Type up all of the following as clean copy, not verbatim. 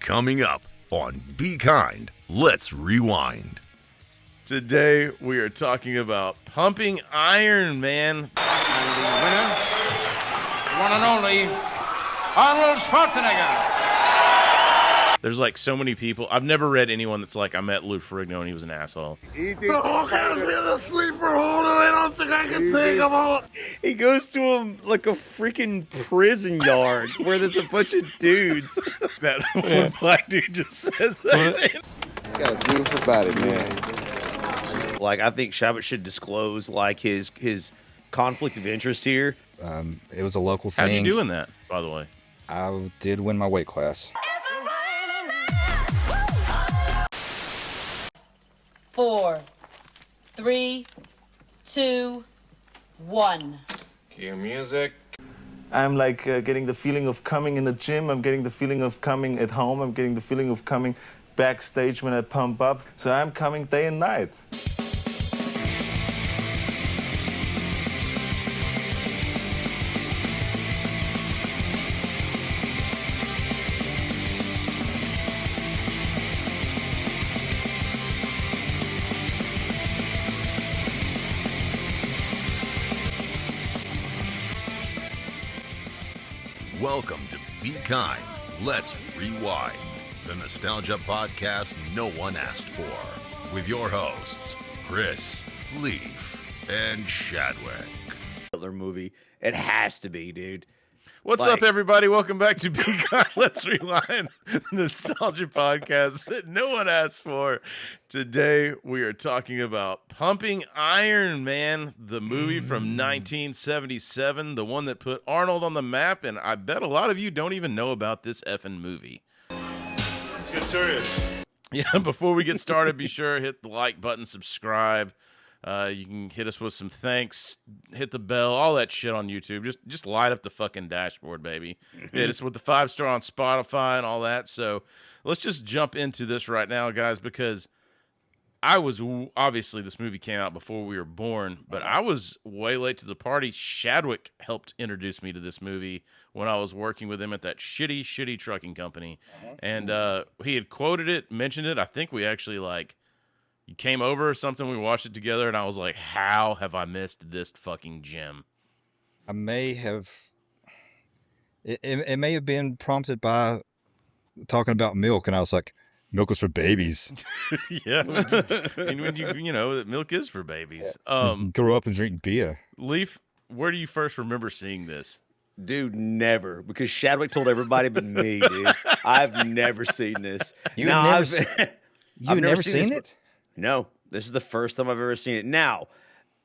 Coming up on Be Kind, Let's Rewind. Today we are talking about pumping iron, man. And the winner, one and only, Arnold Schwarzenegger. There's like so many people. I've never read anyone that's like, I met Lou Ferrigno and he was an asshole. He goes to him like a freaking prison yard where there's a bunch of dudes. That one black dude just says that. Got a beautiful body, man. Like, I think Shabbat should disclose like his conflict of interest here. It was a local thing. How you doing that, by the way? I did win my weight class. 4, 3, 2, 1. Cue music. I'm like getting the feeling of coming in the gym. I'm getting the feeling of coming at home. I'm getting the feeling of coming backstage when I pump up. So I'm coming day and night. Welcome to Be Kind, Let's Rewind, the nostalgia podcast no one asked for, with your hosts, Chris, Leaf, and Shadwick. Butler movie. It has to be, dude. What's up, everybody? Welcome back to Be Kind, Let's Rewind, the nostalgia podcast that no one asked for. Today, we are talking about Pumping Iron, man, the movie from 1977, the one that put Arnold on the map, and I bet a lot of you don't even know about this effing movie. Let's get serious. Yeah, before we get started, be sure to hit the like button, subscribe. You can hit us with some thanks, hit the bell, all that shit on YouTube. Just light up the fucking dashboard, baby. Hit us with the 5-star on Spotify and all that. So let's just jump into this right now, guys, because obviously this movie came out before we were born, but I was way late to the party. Shadwick helped introduce me to this movie when I was working with him at that shitty trucking company. And he had quoted it, mentioned it. I think we actually you came over or something, we watched it together, and I was like, how have I missed this fucking gem? I may have... It may have been prompted by talking about milk, and I was like, milk is for babies. Yeah. And when you know that milk is for babies. Grow up and drink beer. Leaf, where do you first remember seeing this? Dude, never. Because Shadwick told everybody but me, dude. I've never seen this. You've never seen it? No, this is the first time I've ever seen it. Now,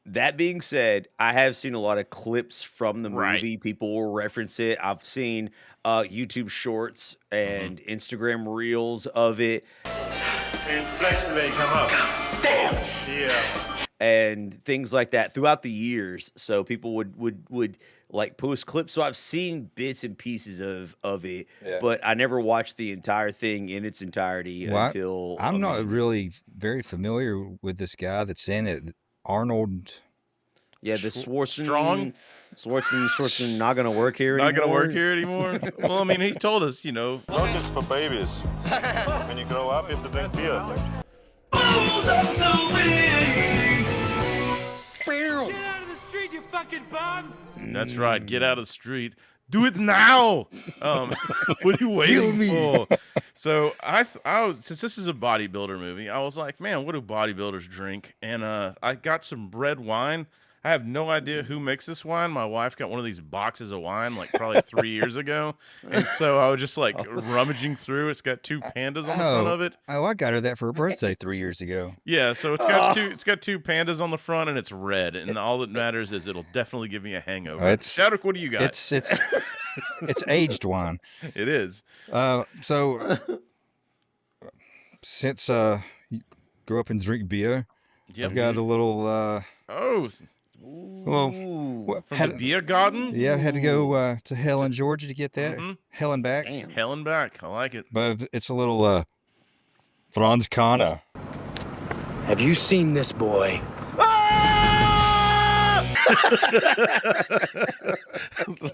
that being said, I have seen a lot of clips from the movie. Right. People will reference it. I've seen YouTube shorts and Instagram reels of it. And flex and they come up. Damn! Yeah. And things like that throughout the years. So people would like post clips. So I've seen bits and pieces of it, but I never watched the entire thing in its entirety until... I'm not really very familiar with this guy that's in it. Arnold... Yeah, the Strong? Schwarzen not going to work here anymore. Not going to work here anymore? Well, I mean, he told us, Milk is for babies. When you grow up, you have to drink beer. That's right. Get out of the street. Do it now. What are you waiting for? So I was, since this is a bodybuilder movie, I was like, man, what do bodybuilders drink? And I got some red wine. I have no idea who makes this wine. My wife got one of these boxes of wine like probably 3 years ago. And so I was just like rummaging through. It's got 2 pandas on the front of it. Oh, I got her that for her birthday 3 years ago. Yeah, so it's got two pandas on the front and it's red. And all that matters is it'll definitely give me a hangover. Shadwick, what do you got? It's aged wine. It is. So since you grew up and drink beer, I've got a little from the beer garden? Yeah, I had to go to Helen, Georgia to get that. Hell and back. Damn. Hell and back. I like it. But it's a little Franz Kana. Have you seen this boy?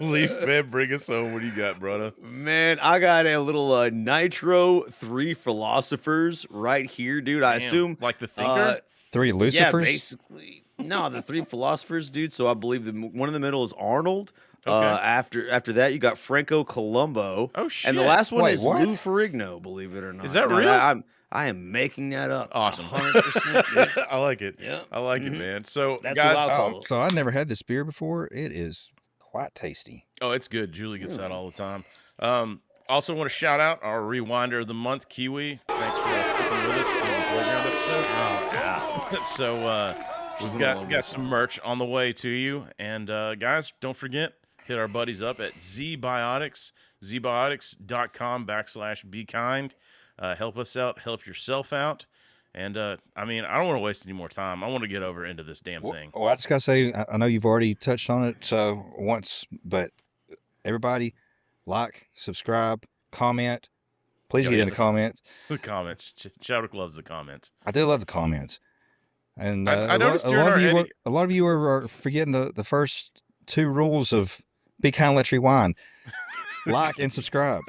Leaf, man, bring us home. What do you got, brother? Man, I got a little Nitro 3 philosophers right here, dude. I assume like the thinker. 3 Yeah, Lucifers? basically. No, the 3 philosophers, dude. So I believe one in the middle is Arnold. Okay. After that, you got Franco Colombo. Oh shit! And the last one Wait, is what? Lou Ferrigno, believe it or not. Is that No, real? I am making that up. Awesome. 100%. Dude. I like it. Yeah. I like it, man. So, That's guys, what I'll call Oh, it. so I never had this beer before. It is quite tasty. oh, it's good. Julie gets that all the time. Also, want to shout out our Rewinder of the Month, Kiwi. Thanks for sticking with us on the playground episode. Oh, yeah. So, we've got some merch on the way to you. And, guys, don't forget, hit our buddies up at ZBiotics, zbiotics.com/be kind. Help us out, help yourself out. And, I mean, I don't want to waste any more time. I want to get over into this damn thing. Well, I just got to say, I know you've already touched on it once, but everybody, like, subscribe, comment. Please get in the comments. The comments. Chadwick loves the comments. I do love the comments. And I noticed during our a lot of you are forgetting the first 2 rules of Be Kind, Let's Rewind. Like and subscribe.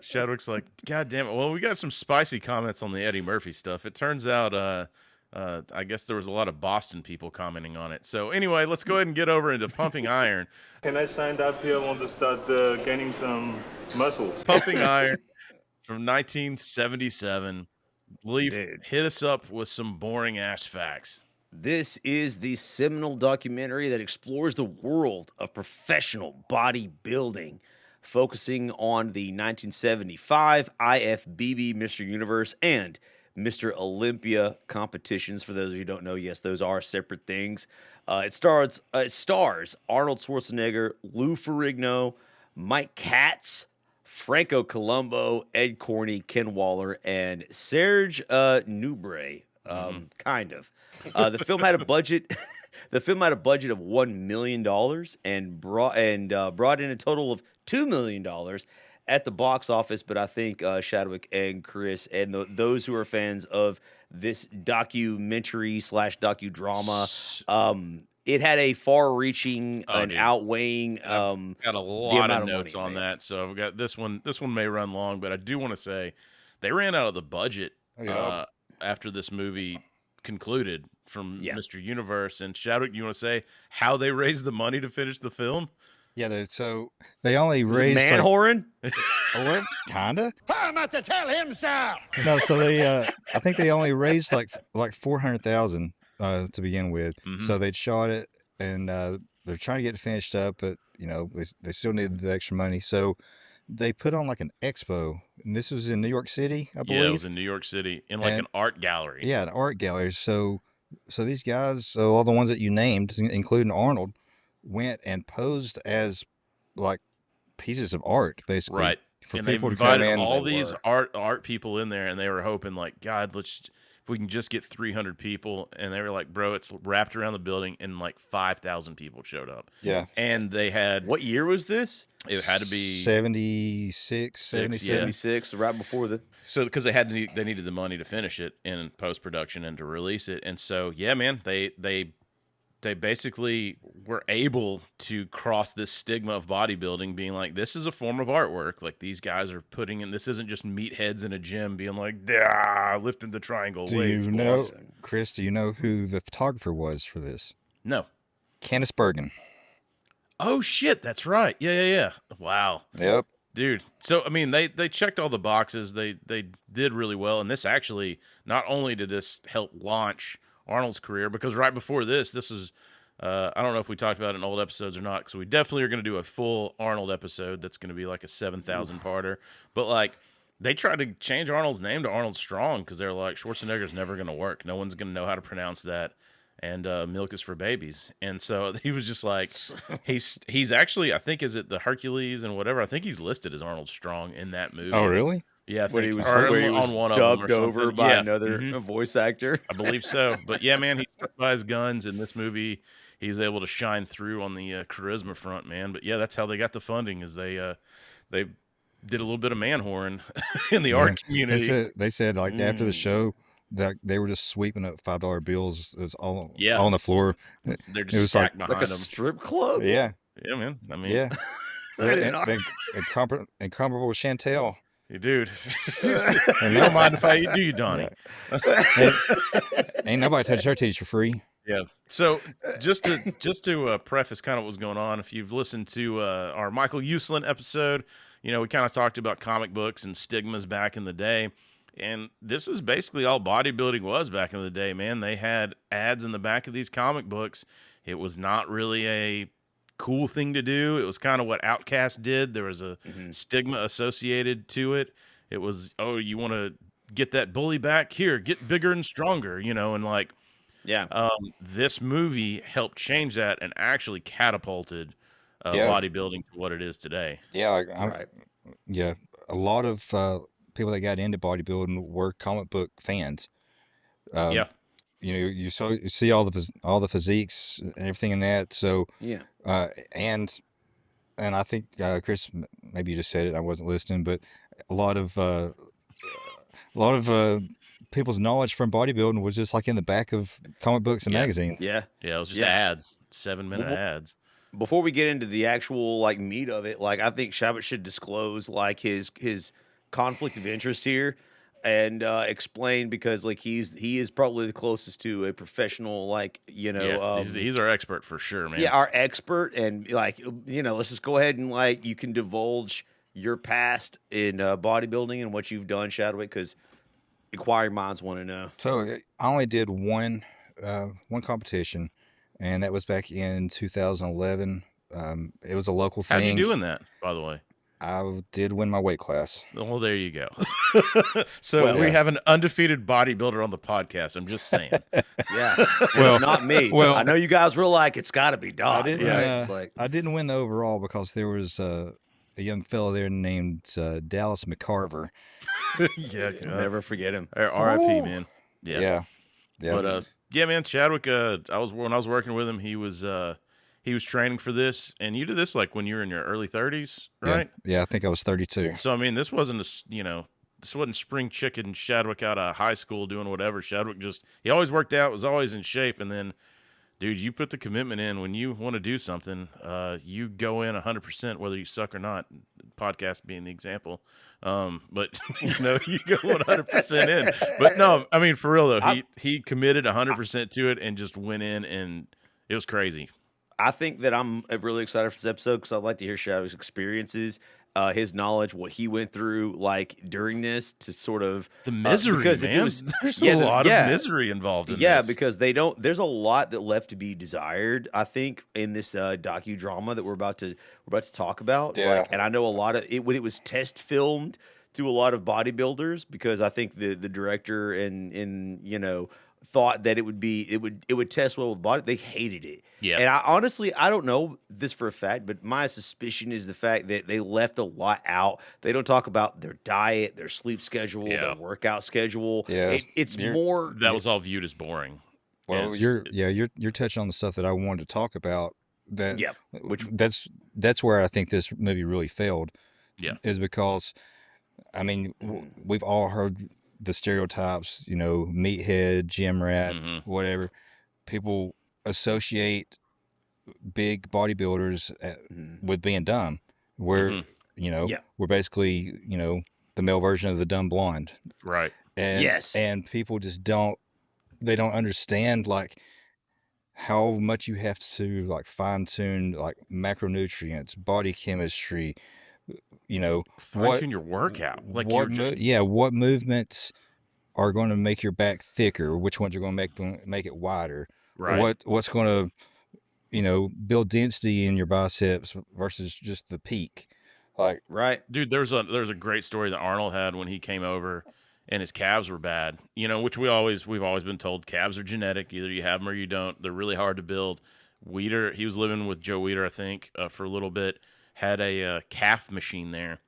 Chadwick's like, God damn it. Well, we got some spicy comments on the Eddie Murphy stuff. It turns out, I guess there was a lot of Boston people commenting on it. So anyway, let's go ahead and get over into Pumping Iron. Can I sign up here? I want to start gaining some muscles. Pumping Iron from 1977. Leaf, Dude. hit us up with some boring ass facts. This is the seminal documentary that explores the world of professional bodybuilding, focusing on the 1975 IFBB Mr. Universe and Mr. Olympia competitions. For those of you who don't know, yes, those are separate things. It stars Arnold Schwarzenegger, Lou Ferrigno, Mike Katz, Franco Colombo, Ed Corney, Ken Waller, and Serge Nubret. Kind of. The film had a budget. The film had a budget of $1 million and brought in a total of $2 million at the box office. But I think Chadwick and Chris and those who are fans of this documentary / docudrama, it had a far-reaching and outweighing. Got a lot of notes on that, so I've got this one. This one may run long, but I do want to say they ran out of the budget after this movie concluded from Mr. Universe. And Chadwick, you want to say how they raised the money to finish the film? Yeah, so they only raised man whoring. What? Kinda. I'm not to tell him so. No, so they I think they only raised like 400,000 to begin with. Mhm. So they'd shot it and they're trying to get it finished up, but they still needed the extra money. So they put on like an expo, and this was in New York City, I believe. Yeah, it was in New York City in like an art gallery. Yeah, an art gallery. So these guys, all the ones that you named, including Arnold, went and posed as like pieces of art, basically. Right. For And they people to come invited in. all these art people in there, and they were hoping like, God, if we can just get 300 people. And they were like, bro, it's wrapped around the building, and like 5,000 people showed up. Yeah. And they had, What year was this? it had to be 76, 77. 76, right before the. So because they needed the money to finish it in post production and to release it, and so yeah, man, they basically were able to cross this stigma of bodybuilding, being like, this is a form of artwork. Like these guys are putting in. This isn't just meatheads in a gym being like, lifting the triangle weights. Do you know, Chris? Do you know who the photographer was for this? No. Candice Bergen. Oh shit, that's right. Yeah. Wow. Yep. Dude, so I mean, they checked all the boxes. They did really well, and this actually, not only did this help launch Arnold's career, because right before this is I don't know if we talked about it in old episodes or not, because we definitely are going to do a full Arnold episode that's going to be like a 7,000 parter. But like, they tried to change Arnold's name to Arnold Strong because they're like, Schwarzenegger's never going to work. No one's going to know how to pronounce that. And milk is for babies. And so he was just like, he's actually, I think, is it the Hercules and whatever? I think he's listed as Arnold Strong in that movie. Oh, really? Yeah, I think, Where he was, on one dubbed of them or over something. by Yeah. another Mhm. voice actor. I believe so. But yeah, man, he stuck by his guns in this movie. He was able to shine through on the charisma front, man. But yeah, that's how they got the funding, is they did a little bit of man whoring in the art community. They said like after the show, that they were just sweeping up $5 bills. It was all Yeah. on the floor. They're It just was stacked Like behind a them. strip club. Yeah, Yeah, man. I mean, yeah. didn't And, know. incomparable Chantel. dude. And You don't mind if I do you, Donnie? Ain't nobody touched her titties for free. Yeah. So just to preface kind of what was going on, if you've listened to our Michael Uslan episode, we kind of talked about comic books and stigmas back in the day. And this is basically all bodybuilding was back in the day, man. They had ads in the back of these comic books. It was not really a cool thing to do. It was kind of what Outcast did. There was a stigma associated to it. It was, oh, you want to get that bully back? Here, get bigger and stronger, and like, Yeah. this movie helped change that and actually catapulted bodybuilding to what it is today. Yeah, Right. yeah. A lot of people that got into bodybuilding were comic book fans. Yeah. You see all the physiques and everything in that. So Yeah. and I think Chris, maybe you just said it. I wasn't listening, but a lot of people's knowledge from bodybuilding was just like in the back of comic books and magazines. Yeah. Yeah, it was just Yeah. ads, 7-minute ads. Before we get into the actual like meat of it, like I think Shabbat should disclose like his conflict of interest here and explain, because like he is probably the closest to a professional, like He's our expert for sure, man. yeah, our expert, and like let's just go ahead and like you can divulge your past in bodybuilding and what you've done, Shadwick, because inquiring minds want to know. So I only did one competition, and that was back in 2011. It was a local thing. How'd you doing that, by the way? I did win my weight class. Well, there you go. So we have an undefeated bodybuilder on the podcast. I'm just saying. Yeah, it's not me. well- I know you guys were like, it's got to be Doc. I didn't. Right? It's like, I didn't win the overall because there was a young fellow there named Dallas McCarver. Yeah, never forget him. RIP, man. Yeah. But yeah, man, Chadwick. when I was working with him, he was training for this, and you did this like when you were in your early 30s, right? Yeah, I think I was 32. So I mean, this wasn't this wasn't spring chicken Shadwick out of high school doing whatever. Shadwick he always worked out, was always in shape, and then, dude, you put the commitment in. When you want to do something, you go in 100%, whether you suck or not. Podcast being the example, but you go 100% in. But no, I mean for real though, he committed 100% to it and just went in, and it was crazy. I think that I'm really excited for this episode because I'd like to hear Shadow's experiences, his knowledge, what he went through like during this, to sort of the misery, because man. If it was, there's a lot of misery involved in this. Because there's a lot that left to be desired, I think, in this docudrama that we're about to talk about. Yeah. And I know a lot of it when it was test filmed to a lot of bodybuilders, because I think the director and thought that it would test well with body. They hated it. Yeah. And I don't know this for a fact, but my suspicion is the fact that they left a lot out. They don't talk about their diet, their sleep schedule, their workout schedule. Yeah. It's more that was all viewed as boring. Well, you're touching on the stuff that I wanted to talk about. That's where I think this movie really failed. Yeah. Is because, I mean, we've all heard the stereotypes, meathead, gym rat, whatever. People associate big bodybuilders with being dumb. We're basically, the male version of the dumb blonde. Right. And, and people just don't understand like how much you have to like fine tune like macronutrients, body chemistry, fine tune your workout. Like what movements are going to make your back thicker, which ones are going to make it wider, right? What's going to build density in your biceps versus just the peak, like right, dude. There's a great story that Arnold had when he came over and his calves were bad, which we've always been told calves are genetic. Either you have them or you don't. They're really hard to build. Weider, he was living with Joe Weider, I think, for a little bit, had a calf machine there.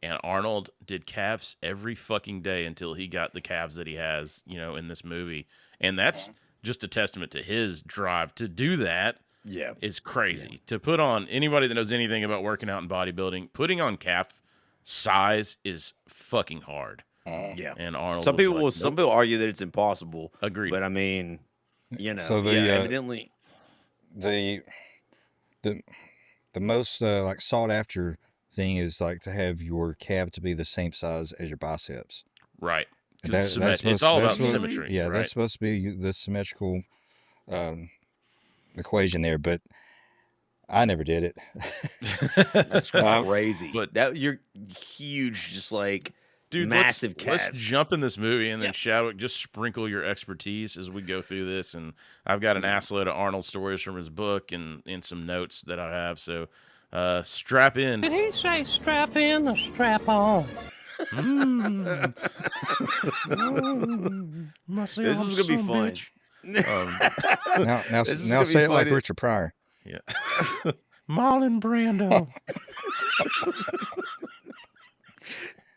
And Arnold did calves every fucking day until he got the calves that he has, in this movie. And that's just a testament to his drive to do that. Yeah. Is crazy. To put on, anybody that knows anything about working out and bodybuilding, putting on calf size is fucking hard. Yeah. And Arnold Some was people like, will. Some "Nope." people argue that it's impossible. Agreed. But I mean, you know, So the evidently. the the most like sought after thing is like to have your calf to be the same size as your biceps. Right. And It's all about that's symmetry. yeah, right? that's supposed to be the symmetrical equation there, but I never did it. That's crazy. but- that you're huge, just like Dude, massive let's calves. jump in this movie and then Shadwick just sprinkle your expertise as we go through this. And I've got an assload of Arnold stories from his book and some notes that I have. So strap in. Did he say strap in or strap on? This is gonna be fun. Now This is now gonna be say it like funny. Richard Pryor. Yeah. Marlon Brando.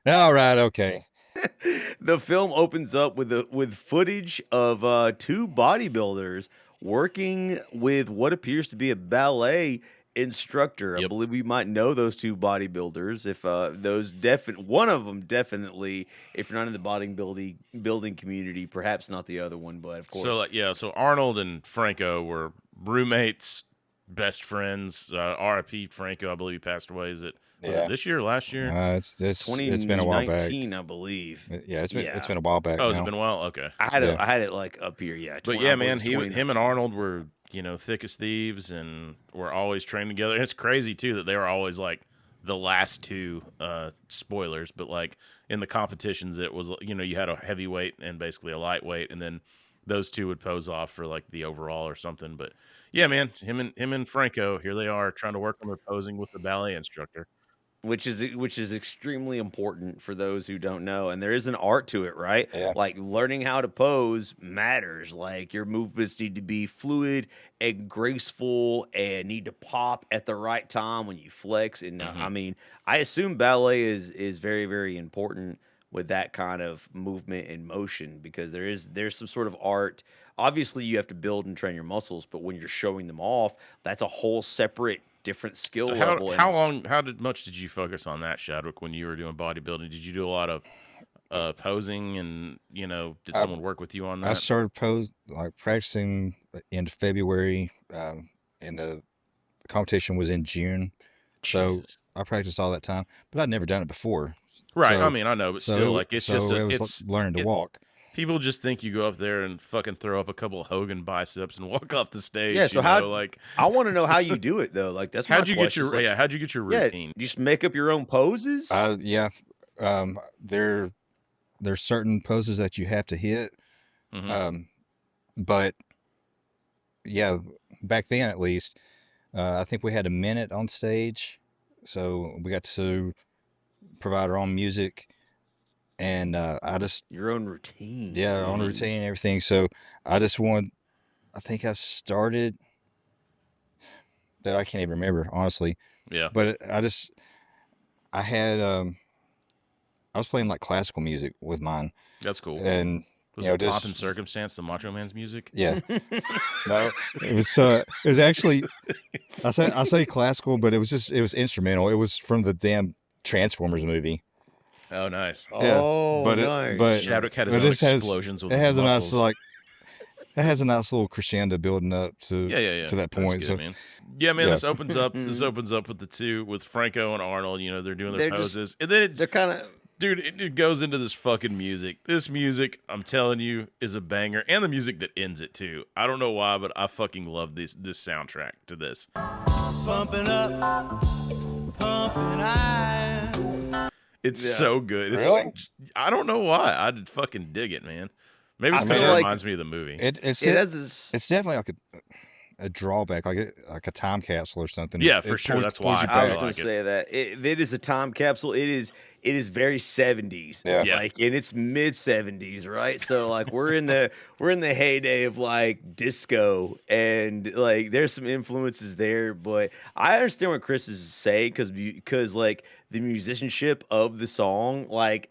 All right, okay. The film opens up with footage of two bodybuilders working with what appears to be a ballet instructor. I Yep. believe we might know those two bodybuilders. If one of them definitely, if you're not in the bodybuilding community, perhaps not the other one, but of course. So Arnold and Franco were roommates, best friends. R.I.P. Franco, I believe he passed away. Was it this year or last year? It's been a while back. 2019, I believe. Yeah, it's been a while back. Oh, has now. it been a while? Okay. I had it like up here, yeah. But yeah, man, him and Arnold were, thick as thieves and were always trained together. And it's crazy too that they were always like the last two spoilers, but like in the competitions it was, you had a heavyweight and basically a lightweight, and then those two would pose off for like the overall or something. But yeah, man, him and Franco, here they are trying to work on their posing with the ballet instructor. Which is extremely important for those who don't know, and there is an art to it, right? Yeah. Like learning how to pose matters. Like your movements need to be fluid and graceful, and need to pop at the right time when you flex. And I mean, I assume ballet is very, very important with that kind of movement and motion, because there's some sort of art. Obviously, you have to build and train your muscles, but when you're showing them off, that's a whole separate different skill So level. how much did you focus on that, Shadwick, when you were doing bodybuilding? Did you do a lot of posing, and did someone work with you on that? I started practicing in February, and the competition was in June. So Jesus. I practiced all that time, but I'd never done it before. Right. So- I mean, I know, but still, like it's just was learning to walk. People just think you go up there and fucking throw up a couple of Hogan biceps and walk off the stage. Yeah, so I want to know how you do it though. Like that's how'd you get your routine? You just make up your own poses. Yeah. There's certain poses that you have to hit. But yeah, back then at least, I think we had a minute on stage, so we got to provide our own music. And I just your own routine. Yeah, our own routine and everything. So I think I started that I can't even remember, honestly. Yeah. But I was playing like classical music with mine. That's cool. And was it Pomp and Circumstance, the Macho Man's music? Yeah. No, it was actually I say classical, but it was instrumental. It was from the damn Transformers movie. Oh, nice. Yeah, nice. But Shadwick had his own explosions with his muscles. It has a nice little crescendo building up to to that point. Good, so man. Yeah, man. This opens up. With Franco and Arnold. They're doing their poses, and then they're kind of. Dude, it goes into this fucking music. This music, I'm telling you, is a banger, and the music that ends it too. I don't know why, but I fucking love this soundtrack to this. Pumping up, pumping iron. It's so good. Really? I don't know why. I fucking dig it, man. Maybe it's I because feel it like reminds me of the movie. It's definitely like a drawback, like a time capsule or something. Yeah, for sure. That's why I was going to say that it is a time capsule. It is very 70s. Yeah. Like in its mid 70s, right? So like we're in the heyday of like disco, and like there's some influences there, but I understand what Chris is saying because like the musicianship of the song, like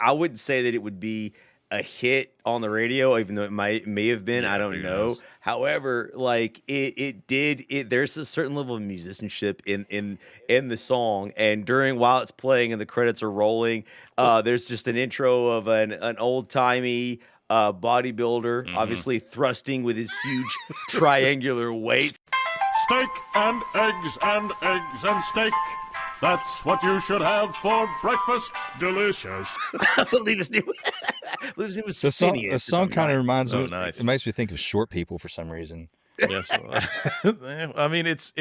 I wouldn't say that it would be a hit on the radio, even though it may have been. Yeah, I don't who know. knows? However, like there's a certain level of musicianship in the song, and while it's playing and the credits are rolling, there's just an intro of an old timey bodybuilder, obviously thrusting with his huge triangular weight. Steak and eggs and eggs and steak. That's what you should have for breakfast. Delicious. Leave name was The Phineas. song kind of reminds me. Nice. It makes me think of short people for some reason. Yes, I mean it's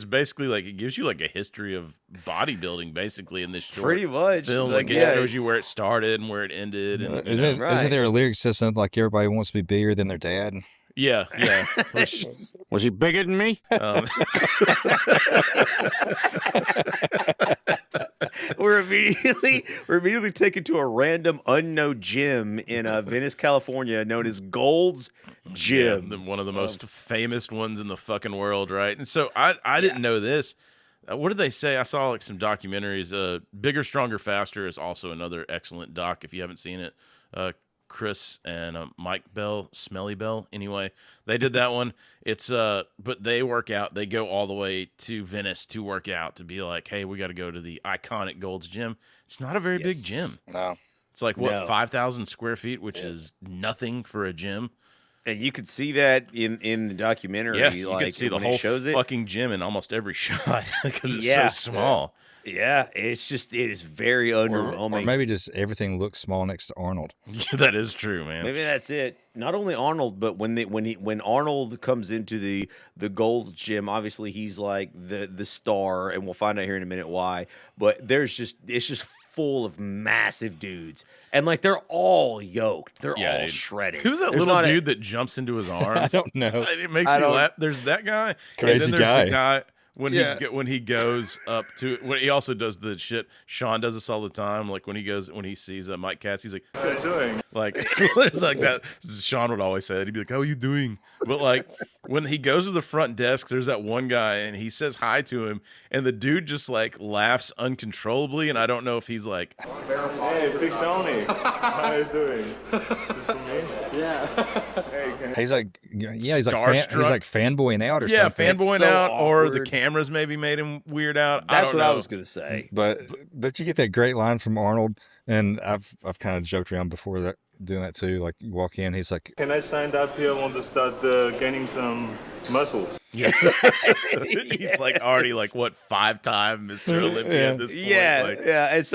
basically like it gives you like a history of bodybuilding basically in this short Pretty much. film. Like it shows you where it started and where it ended. And Isn't there a lyric that says something like everybody wants to be bigger than their dad? yeah. Which, Was he bigger than me? We're immediately taken to a random unknown gym in Venice, California, known as Gold's Gym. Yeah, one of the most famous ones in the fucking world, right? And so I didn't know this. What did they say? I saw like some documentaries. Bigger, Stronger, Faster is also another excellent doc if you haven't seen it. Chris and Mike Bell, Smelly Bell. Anyway, they did that one. It's but they work out. They go all the way to Venice to work out to be like, hey, we got to go to the iconic Gold's Gym. It's not a very big gym. No, it's like what 5,000 square feet, which is nothing for a gym. And you could see that in the documentary. Yeah, you can see the whole shows it. fucking gym in almost every shot because it's so small. Yeah, it is very underwhelming. or maybe just everything looks small next to Arnold. Yeah, that is true, man. Maybe that's it. Not only Arnold, but when Arnold comes into the Gold's Gym, obviously he's like the star, and we'll find out here in a minute why. But it's just full of massive dudes, and like they're all yoked. They're all shredded. Who's that little dude that jumps into his arms? I don't know. It makes me laugh. There's that guy. Crazy and then there's guy. the guy when he goes up to when he also does the shit. Sean does this all the time. Like when he sees Mike Katz, he's like, How are you doing? like it's like that. Sean would always say that. He'd be like, "How are you doing?" But like when he goes to the front desk, there's that one guy and he says hi to him, and the dude just like laughs uncontrollably, and I don't know if he's like, Hey, Big Tony. How are you doing? This for me? Yeah. Hey, He's like, he's Starstruck. like fanboying out or yeah, something. fanboying so out, or the awkward. cameras maybe made him weird out. That's what I know. was gonna say. But you get that great line from Arnold, and I've kind of joked around before that doing that too. Like you walk in, he's like, can I sign up here? I want to start gaining some muscles. Yeah. He's like already like what 5-time Mr. Olympia at this point. And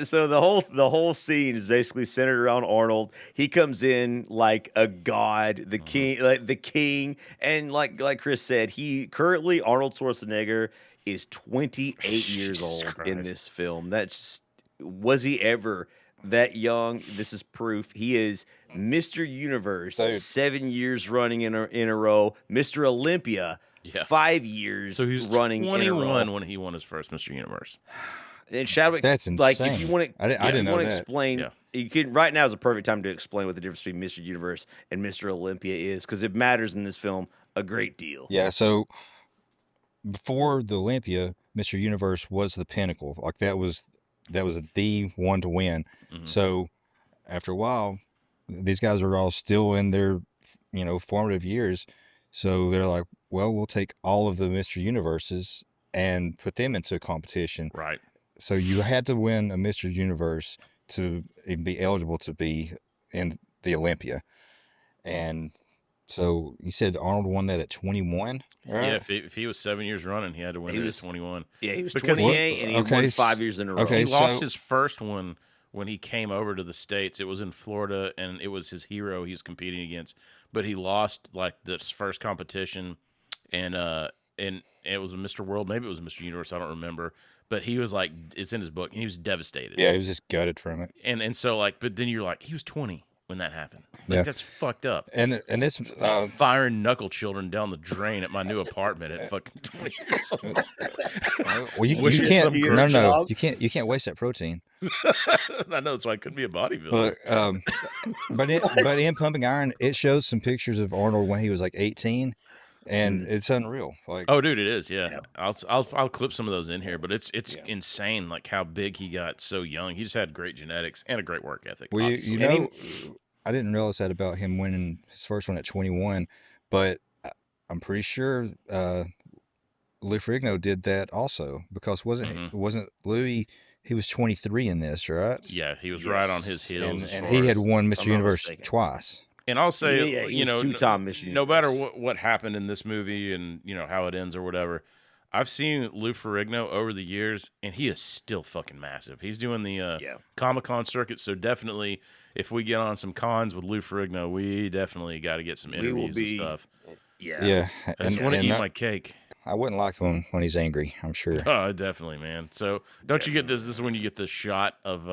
so the whole scene is basically centered around Arnold. He comes in like a god, the king, and like Chris said, he currently Arnold Schwarzenegger is 28 years old in this film. Was he ever that young? This is proof. He is Mr. Universe, 7 years running in a row. Mr. Olympia, 5 years so he's running 21 when he won his first Mr. Universe. And Chadwick, that's insane. like if you want to, I didn't know that. Explain. You can right now is a perfect time to explain what the difference between Mr. Universe and Mr. Olympia is, because it matters in this film a great deal. yeah. So before the Olympia, Mr. Universe was the pinnacle. Like that was the one to win. Mm-hmm. So after a while, these guys are all still in their, formative years. So they're like, well, we'll take all of the Mr. Universes and put them into a competition. Right. So you had to win a Mr. Universe to even be eligible to be in the Olympia. And so you said Arnold won that at 21? Right? Yeah, if he was 7 years running, he had to win it at 21. Yeah, he was 28, and he won 5 years in a row. He lost his first one when he came over to the States. It was in Florida, and it was his hero he was competing against. But he lost like this first competition, and it was a Mr. World. Maybe it was Mr. Universe. I don't remember. But he was like, it's in his book, and he was devastated. Yeah, he was just gutted from it. And so like, but then you're like, he was 20 when that happened. Like, that's fucked up. And this firing knuckle children down the drain at my new apartment at fucking 20 years old. Well, you can't. No, you can't waste that protein. I know, so I couldn't be a bodybuilder. But in Pumping Iron, it shows some pictures of Arnold when he was like 18, and it's unreal. Like, oh, dude, it is. Yeah. I'll clip some of those in here, but it's insane, like how big he got so young. He just had great genetics and a great work ethic. well, you know, I didn't realize that about him winning his first one at 21, but I'm pretty sure Lou Ferrigno did that also, because wasn't Louis? He was 23 in this, right? Yeah, he was right on his heels, and he had won Mr. Universe twice. And I'll say, you know, two-time Mr. no matter what happened in this movie and, you know, how it ends or whatever, I've seen Lou Ferrigno over the years, and he is still fucking massive. He's doing the Comic-Con circuit, so definitely, if we get on some cons with Lou Ferrigno, we definitely got to get some interviews and stuff. Yeah. I just want to eat my cake. I wouldn't like him when he's angry, I'm sure. Oh, definitely, man. So don't you get this? This is when you get the shot of,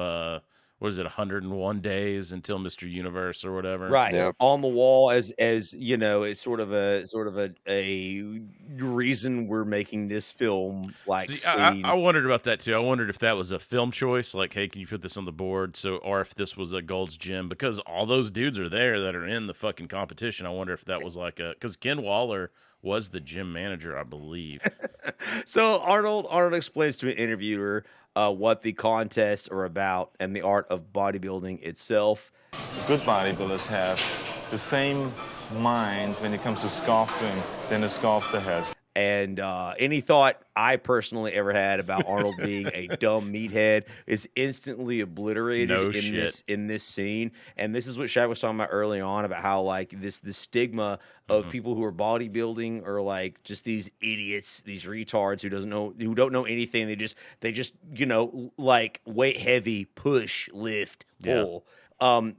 what is it, 101 days until Mr. Universe or whatever? Right. Yep. On the wall as you know, it's sort of a reason we're making this film. Like, see, I wondered about that too. I wondered if that was a film choice, like, hey, can you put this on the board? So, or if this was a Gold's Gym, because all those dudes are there that are in the fucking competition. I wonder if that was like because Ken Waller was the gym manager, I believe. So Arnold explains to an interviewer what the contests are about and the art of bodybuilding itself. Good bodybuilders have the same mind when it comes to sculpting than a sculptor has. And any thought I personally ever had about Arnold being a dumb meathead is instantly obliterated in this scene. And this is what Shaq was talking about early on, about how like the stigma of people who are bodybuilding are like just these idiots, these retards who don't know anything. They just you know, like weight heavy, push, lift, pull.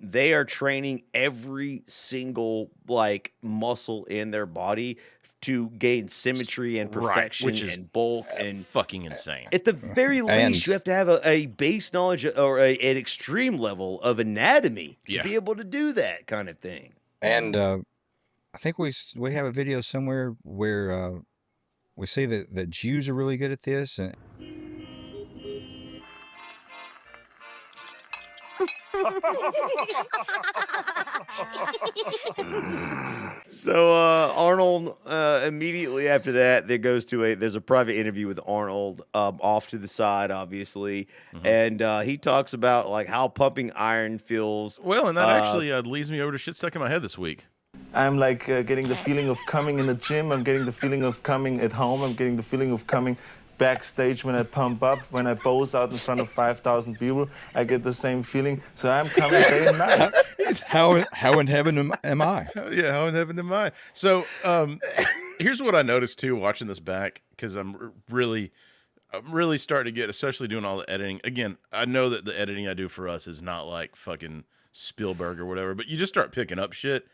They are training every single like muscle in their body to gain symmetry and perfection, which is and bulk and fucking insane. At the very least, you have to have a base knowledge or an extreme level of anatomy to be able to do that kind of thing. And I think we have a video somewhere where we see that Jews are really good at this. And so Arnold immediately after that there's a private interview with Arnold off to the side, obviously, and he talks about like how pumping iron feels. Well, and that actually leads me over to shit stuck in my head this week. I'm like getting the feeling of coming in the gym. I'm getting the feeling of coming at home. I'm getting the feeling of coming backstage when I pump up, when I pose out in front of 5,000 people. I get the same feeling. So I'm coming day and night. How in heaven am I? Yeah, how in heaven am I? So here's what I noticed too watching this back, because I'm really starting to get, especially doing all the editing. Again, I know that the editing I do for us is not like fucking Spielberg or whatever, but you just start picking up shit.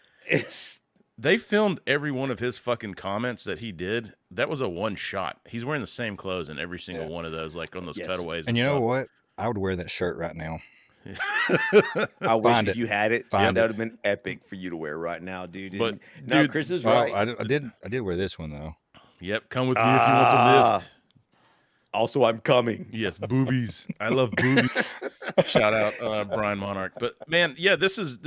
They filmed every one of his fucking comments that he did. That was a one shot. He's wearing the same clothes in every single one of those, like on those cutaways. And you know what? I would wear that shirt right now. I wish if you had it. That would have been epic for you to wear right now, dude. But no, Chris is right. I did wear this one though. Yep, come with me if you want to lift. Also, I'm coming. Yes, boobies. I love boobies. Shout out Brian Monarch. But man, yeah, this is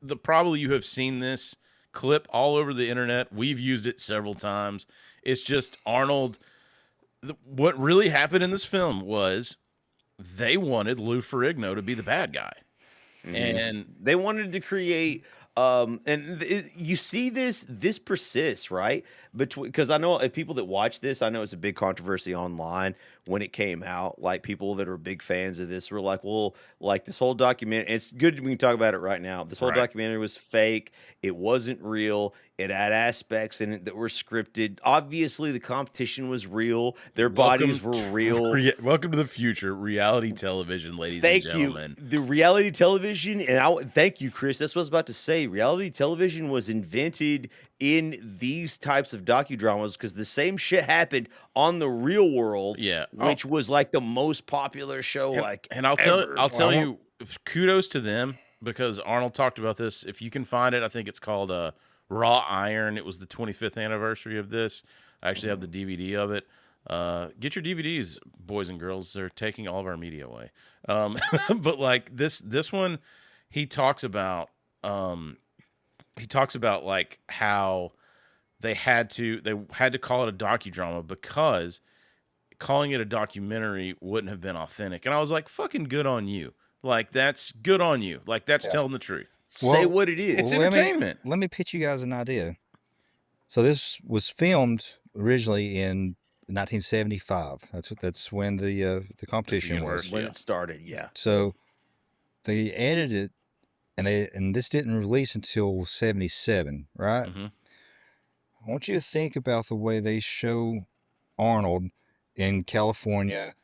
the probably you have seen this clip all over the internet. We've used it several times. It's just Arnold. What really happened in this film was they wanted Lou Ferrigno to be the bad guy, and they wanted to create. You see this persists, right? Because I know people that watch this, I know it's a big controversy online when it came out. Like people that are big fans of this were like, well, like this whole documentary, it's good we can talk about it right now. This whole documentary was fake. It wasn't real. It had aspects in it that were scripted. Obviously, the competition was real. Their bodies were real. Welcome to the future, reality television, ladies and gentlemen. The reality television, and thank you, Chris. That's what I was about to say. Reality television was invented in these types of docudramas because the same shit happened on The Real World, which was like the most popular show. I'll tell you, kudos to them, because Arnold talked about this. If you can find it, I think it's called Raw Iron. It was the 25th anniversary of this. I actually have the DVD of it. Get your DVDs, boys and girls. They're taking all of our media away. But like this one, he talks about like how they had to call it a docudrama because calling it a documentary wouldn't have been authentic. And I was like, fucking good on you. Like, that's good on you. Like, that's telling the truth. Say what it is. It's entertainment. Let me pitch you guys an idea. So this was filmed originally in 1975. That's when the competition was. When it started, yeah. So they edited it, and this didn't release until 77, right? Mm-hmm. I want you to think about the way they show Arnold in California,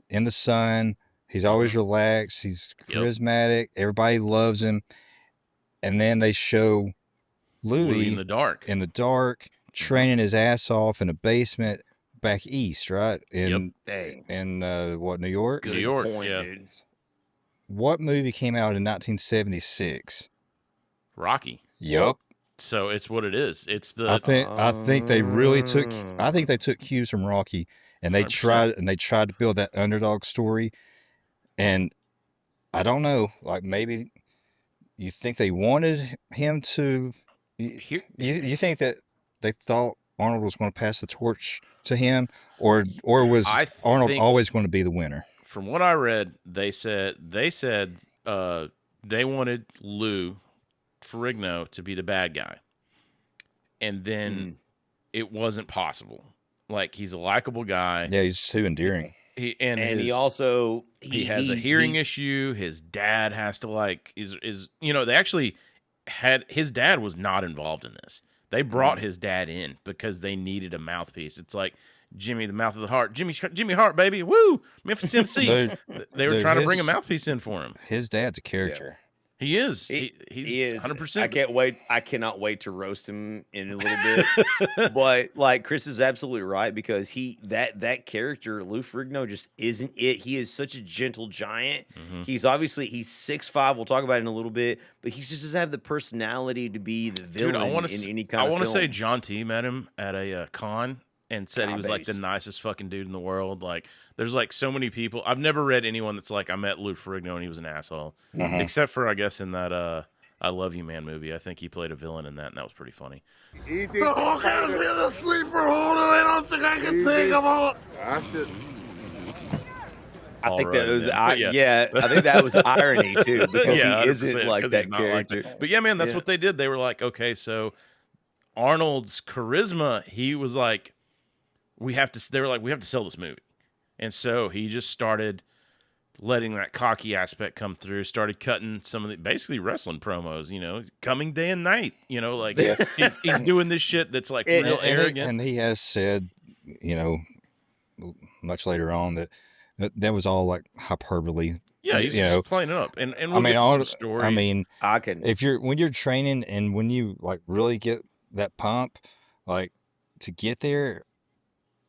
in the sun. He's always relaxed. He's charismatic. Everybody loves him. And then they show Louis in the dark. Training his ass off in a basement back east, right? In what, New York? Good New York, point, dude. What movie came out in 1976? Rocky. Yep. So it's what it is. It's the. I think they really took. I think they took cues from Rocky, and they 100%. tried to build that underdog story. And I don't know, like maybe you think they wanted him to. You think that they thought Arnold was going to pass the torch to him, or was Arnold always going to be the winner? From what I read, they said they wanted Lou Ferrigno to be the bad guy, and then it wasn't possible. Like, he's a likable guy. Yeah, he's too endearing. He has a hearing issue. His dad has to they actually had his dad was not involved in this. They brought his dad in because they needed a mouthpiece. It's like Jimmy, the mouth of the heart, Jimmy Hart, baby, woo, Memphis, Tennessee. They were trying to bring a mouthpiece in for him. His dad's a character. Yeah. He is. He is 100%. I cannot wait to roast him in a little bit. But like Chris is absolutely right, because that character Lou Ferrigno just isn't it. He is such a gentle giant. Mm-hmm. He's 6'5". We'll talk about it in a little bit, but he just doesn't have the personality to be the villain in any kind of film. I want to say John T met him at a con and said he was like the nicest fucking dude in the world. Like, there's like so many people. I've never read anyone that's like, I met Lou Ferrigno and he was an asshole. Mm-hmm. Except for, I guess, in that I Love You Man movie. I think he played a villain in that, and that was pretty funny. The Hulk has me in a sleeper hold, and I don't think I can take him out. I think that was I think that was irony too, because he isn't like that character. Like that. But yeah, man, that's what they did. They were like, okay, so Arnold's charisma, he was like, we have to sell this movie. And so he just started letting that cocky aspect come through, started cutting some of the basically wrestling promos, coming day and night, like he's doing this shit that's like real arrogant. And he has said, much later on that was all like hyperbole. Yeah, he's just playing it up. And we'll get to some stories. When you're training and when you like really get that pump, like to get there,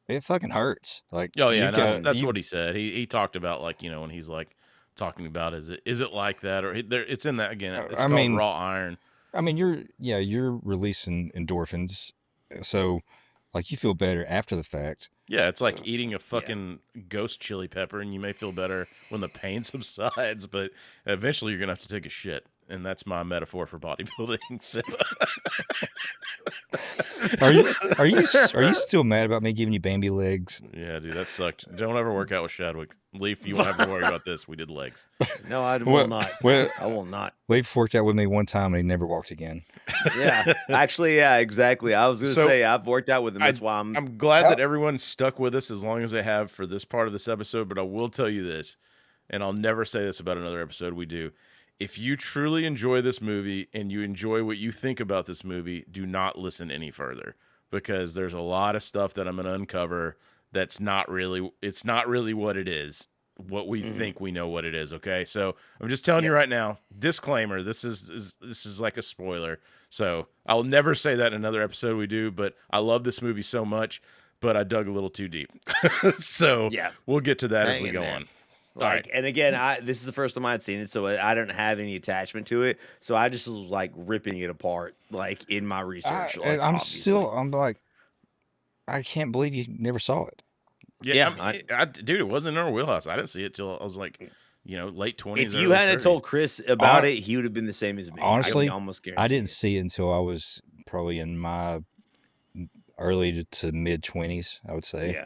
it fucking hurts. Like, oh yeah, that's what he said. He talked about like, when he's like talking about is it like that, or it's in that again. It's called raw iron. I mean, you're releasing endorphins, so like you feel better after the fact. Yeah, it's like eating a fucking ghost chili pepper, and you may feel better when the pain subsides, but eventually you're gonna have to take a shit. And that's my metaphor for bodybuilding. So. Are you still mad about me giving you Bambi legs? Yeah, dude, that sucked. Don't ever work out with Shadwick. Leaf, you won't have to worry about this. We did legs. No, I will not. I will not. Leaf worked out with me one time and he never walked again. Yeah, actually, yeah, exactly. I was going to say I've worked out with him. That's why I'm glad that everyone stuck with us as long as they have for this part of this episode. But I will tell you this, and I'll never say this about another episode we do. If you truly enjoy this movie and you enjoy what you think about this movie, do not listen any further, because there's a lot of stuff that I'm going to uncover that's not really what it is, what we think we know what it is. Okay. So I'm just telling you right now, disclaimer, this is like a spoiler. So I'll never say that in another episode we do, but I love this movie so much, but I dug a little too deep. So we'll get to that as we go on. And again, this is the first time I'd seen it, so I don't have any attachment to it. So I just was like ripping it apart, like in my research. I'm like, I can't believe you never saw it. Yeah, dude, it wasn't in our wheelhouse. I didn't see it till I was like, late 20s. If you hadn't told Chris about it, he would have been the same as me. Honestly, almost I didn't see it until I was probably in my early to mid 20s, I would say. Yeah.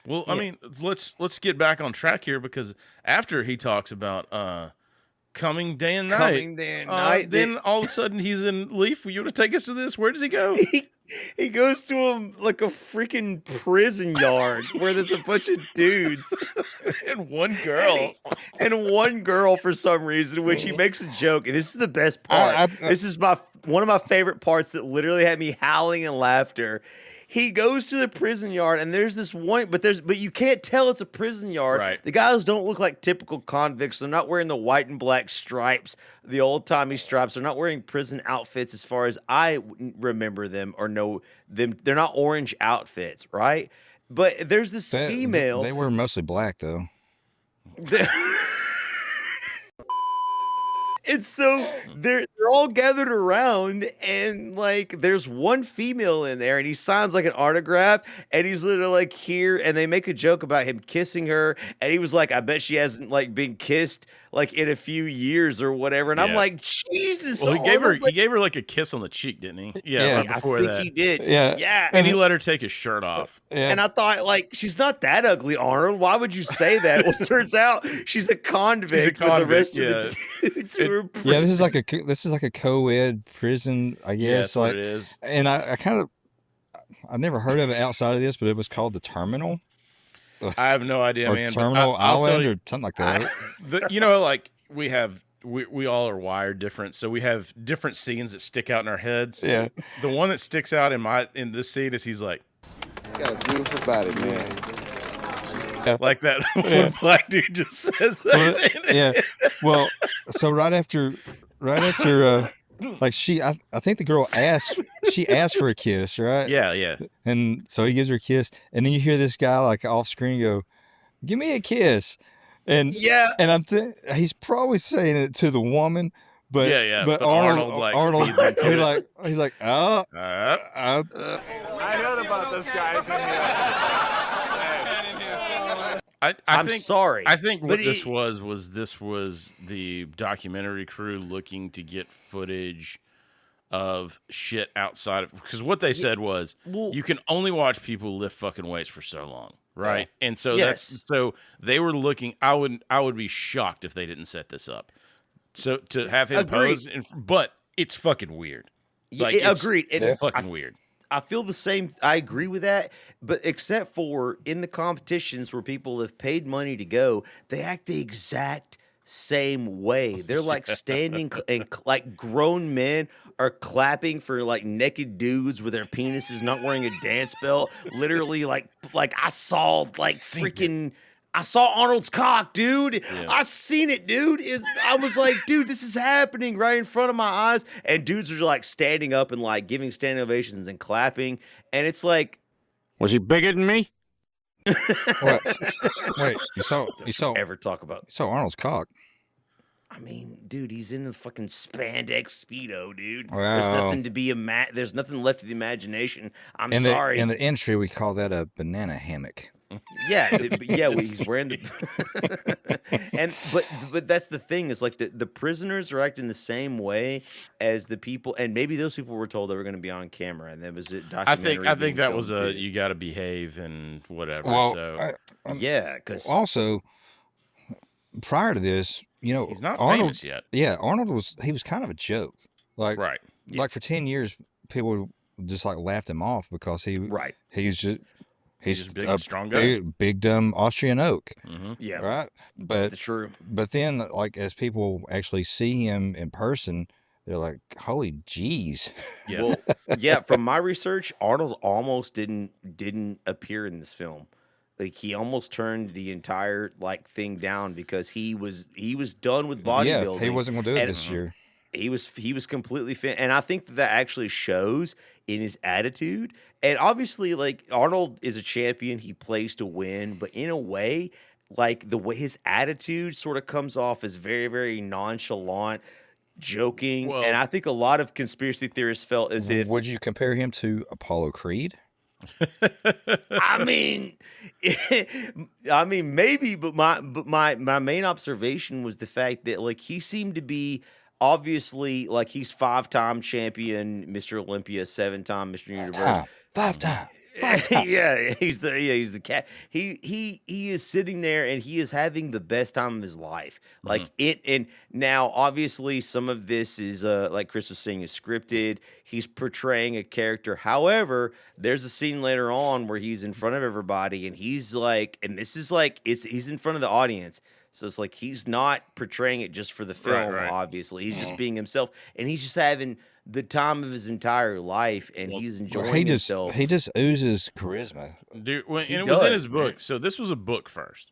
Well, I mean, let's get back on track here, because after he talks about coming day and night, then all of a sudden he's in Leaf. You want to take us to this? Where does he go? He goes to like a freaking prison yard where there's a bunch of dudes and one girl. And one girl for some reason, which he makes a joke. And this is the best part. This is one of my favorite parts that literally had me howling in laughter. He goes to the prison yard, and there's this one, but you can't tell it's a prison yard. Right. The guys don't look like typical convicts. They're not wearing the white and black stripes, the old-timey stripes. They're not wearing prison outfits as far as I remember them or know them. They're not orange outfits, right? But there's this female. They were mostly black, though. And so they're all gathered around, and like there's one female in there, and he signs like an autograph, and he's literally like here, and they make a joke about him kissing her, and he was like, I bet she hasn't like been kissed like in a few years or whatever. And I'm like, Jesus. Well, he gave her like a kiss on the cheek, didn't he? Yeah, right before I think he did. Yeah. And he let her take his shirt off. Yeah. And I thought, like, she's not that ugly, Arnold. Why would you say that? Well, it turns out she's a convict. With the rest of the dudes who are prison. Yeah, this is like a co-ed prison, I guess. Yeah, that's what it is. And I never heard of it outside of this, but it was called The Terminal. I have no idea, or man. Terminal Island or something like that. Like we all are wired different, so we have different scenes that stick out in our heads. Yeah. The one that sticks out in this scene is he's like, got a beautiful body, man. Yeah. Like that one black dude just says that. Yeah. Well, so right after like I think the girl asked for a kiss, right? Yeah. And so he gives her a kiss, and then you hear this guy like off screen go, "Give me a kiss." And he's probably saying it to the woman, but But Arnold he's like, oh. I heard about this, guys. I'm sorry. I think what this was the documentary crew looking to get footage of shit outside of, because what they said was you can only watch people lift fucking weights for so long, right? And so so they were looking. I would be shocked if they didn't set this up. So to have him pose, but it's fucking weird. Like, agreed. It's fucking weird. I feel the same. I agree with that, but except for in the competitions where people have paid money to go, they act the exact same way. They're like standing and like grown men are clapping for like naked dudes with their penises not wearing a dance belt. Literally, like I saw like freaking. I saw Arnold's cock, dude. Yeah. I seen it, dude. I was like, dude, this is happening right in front of my eyes. And dudes are like standing up and like giving standing ovations and clapping. And it's like, was he bigger than me? What? Wait, you saw ever talk about? You saw Arnold's cock. I mean, dude, he's in the fucking spandex Speedo, dude. Wow. There's nothing to be there's nothing left to the imagination. Sorry. In the industry, we call that a banana hammock. Yeah, he's wearing the but that's the thing is like the prisoners are acting the same way as the people, and maybe those people were told they were going to be on camera, and that was a documentary. I think that was you got to behave and whatever. Well, so because also prior to this, he's not Arnold, famous yet. Yeah, Arnold was kind of a joke. Like right, like for 10 years, people just like laughed him off because he's big and strong guy. Big dumb Austrian oak. Mm-hmm. Yeah. Right. But true. But then like as people actually see him in person, they're like, holy jeez. Yeah. Well, yeah, from my research, Arnold almost didn't appear in this film. Like he almost turned the entire like thing down because he was done with bodybuilding. Yeah, he wasn't gonna do it this year. He was completely fit, and I think that actually shows in his attitude. And obviously, like Arnold is a champion; he plays to win. But in a way, like the way his attitude sort of comes off as very, very nonchalant, joking. Well, and I think a lot of conspiracy theorists felt as if. Would you compare him to Apollo Creed? I mean, maybe, but my main observation was the fact that like he seemed to be. Obviously, like he's 5-time champion, Mr. Olympia, 7-time Mr. Universe. 5 times. Yeah, he's the cat. He is sitting there and he is having the best time of his life. Like and now obviously some of this is like Chris was saying is scripted. He's portraying a character. However, there's a scene later on where he's in front of everybody and he's like, and this is like he's in front of the audience. So it's like he's not portraying it just for the film, obviously. He's just being himself and he's just having the time of his entire life, and he's enjoying himself. He just oozes charisma. Dude, and it was in his book. So this was a book first.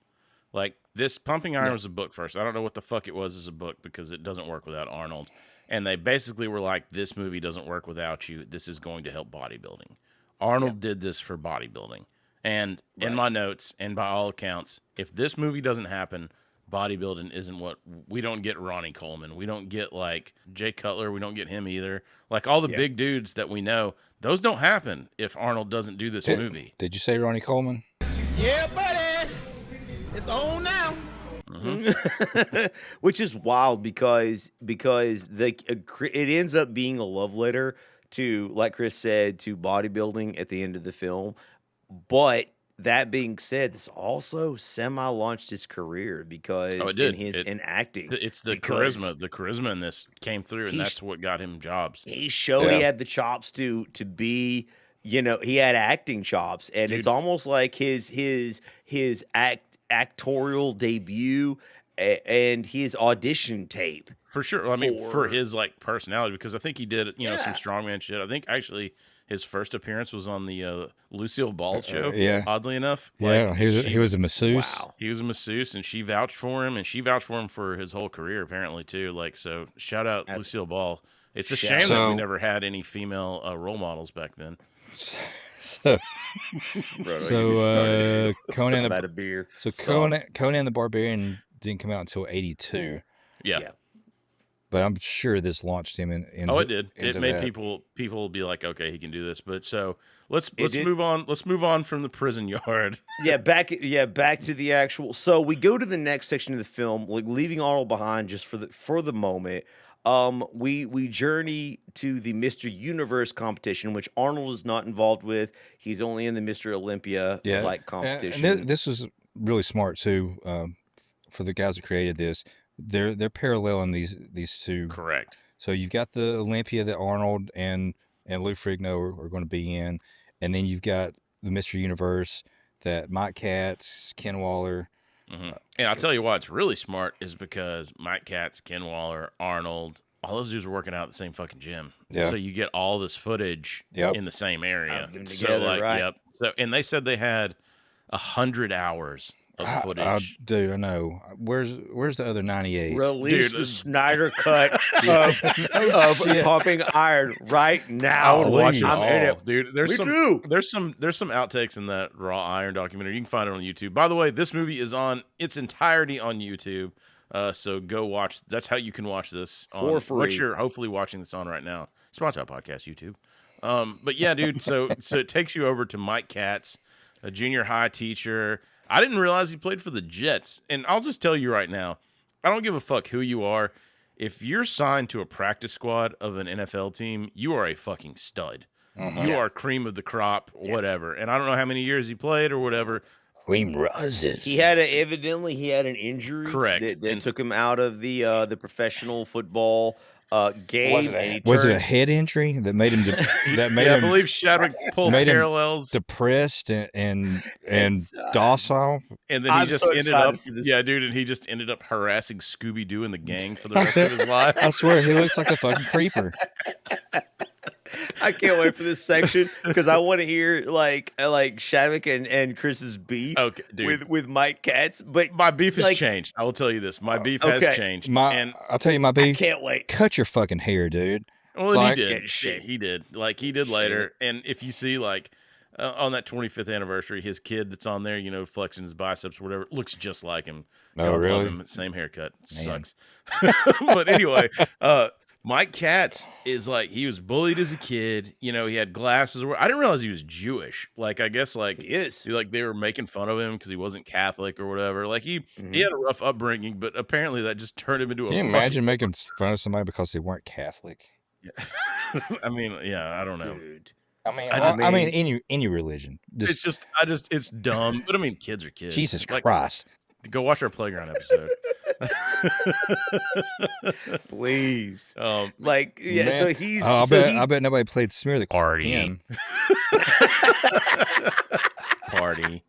Like, this Pumping Iron was a book first. I don't know what the fuck it was as a book because it doesn't work without Arnold. And they basically were like, this movie doesn't work without you. This is going to help bodybuilding. Arnold did this for bodybuilding. And in my notes, and by all accounts, if this movie doesn't happen, bodybuilding isn't what we don't get. Ronnie Coleman, we don't get like Jay Cutler, we don't get him either. Like all the big dudes that we know, those don't happen if Arnold doesn't do this movie. Did you say Ronnie Coleman? Yeah, buddy, it's on now. Which is wild because it ends up being a love letter to, like Chris said, to bodybuilding at the end of the film. But that being said, this also semi-launched his career because in acting. It's the charisma in this came through, and that's what got him jobs. He showed he had the chops to be, he had acting chops, and it's almost like his actorial debut and his audition tape. For sure. I mean, for his like personality, because I think he did, some strongman shit. I think actually his first appearance was on the Lucille Ball show. Oddly enough, he was a masseuse. Wow. He was a masseuse, and she vouched for him, and she vouched for him for his whole career, apparently too. Like, so shout out Lucille Ball. It's a shame that we never had any female role models back then. So Conan about a beer. So Conan the Barbarian didn't come out until 82. Yeah. But I'm sure this launched him into it did. It made people be like, okay, he can do this. But so let's move on. Let's move on from the prison yard. Back to the actual. So we go to the next section of the film, like leaving Arnold behind just for the moment. We journey to the Mr. Universe competition, which Arnold is not involved with. He's only in the Mr. Olympia competition. And this was really smart too. For the guys that created this. They're paralleling these two. Correct. So you've got the Olympia that Arnold and Lou Ferrigno are going to be in, and then you've got the Mr. Universe that Mike Katz, Ken Waller. And I'll tell you why it's really smart is because Mike Katz, Ken Waller, Arnold, all those dudes are working out at the same fucking gym. Yeah. So you get all this footage in the same area. Together, So and they said they had 100 hours of footage. Dude, I know. Where's the other 98? Release the Snyder cut of Pumping Iron right now. I would watch it all, in it. Dude. There's some outtakes in that Raw Iron documentary. You can find it on YouTube. By the way, this movie is on its entirety on YouTube. So go watch. That's how you can watch this for free. What you're hopefully watching this on right now. Sponsor our podcast, YouTube. But yeah, dude. So it takes you over to Mike Katz, a junior high teacher. I didn't realize he played for the Jets. And I'll just tell you right now, I don't give a fuck who you are. If you're signed to a practice squad of an NFL team, you are a fucking stud. You are cream of the crop, whatever. And I don't know how many years he played or whatever. Cream rises. He had an injury. Correct. That took him out of the professional football game. Was it a head injury that made him? I believe Shadwick pulled parallels. Depressed and docile. And then he just ended up. Yeah, dude, and he just ended up harassing Scooby Doo and the gang for the rest of his life. I swear, he looks like a fucking creeper. I can't wait for this section because I want to hear like Shadwick and Chris's beef with Mike Katz. But my beef has changed. I will tell you this: my beef has changed. I'll tell you my beef. I can't wait. Cut your fucking hair, dude. Well, he did. Yeah, he did. Like he did later. And if you see like on that 25th anniversary, his kid that's on there, flexing his biceps or whatever, looks just like him. Oh, really? Him, same haircut. Sucks. But anyway, Mike Katz is like, he was bullied as a kid. He had glasses. I didn't realize he was Jewish. Like, I guess like he is. Like they were making fun of him because he wasn't Catholic or whatever. Like he had a rough upbringing, but apparently that just turned him into Can you imagine making fun of somebody because they weren't Catholic? I mean, yeah, I don't know. Dude. I mean, any religion. It's dumb. But I mean, kids are kids. Jesus Christ. Go watch our playground episode. Please. So he's. I bet nobody played Smear the Party. Party.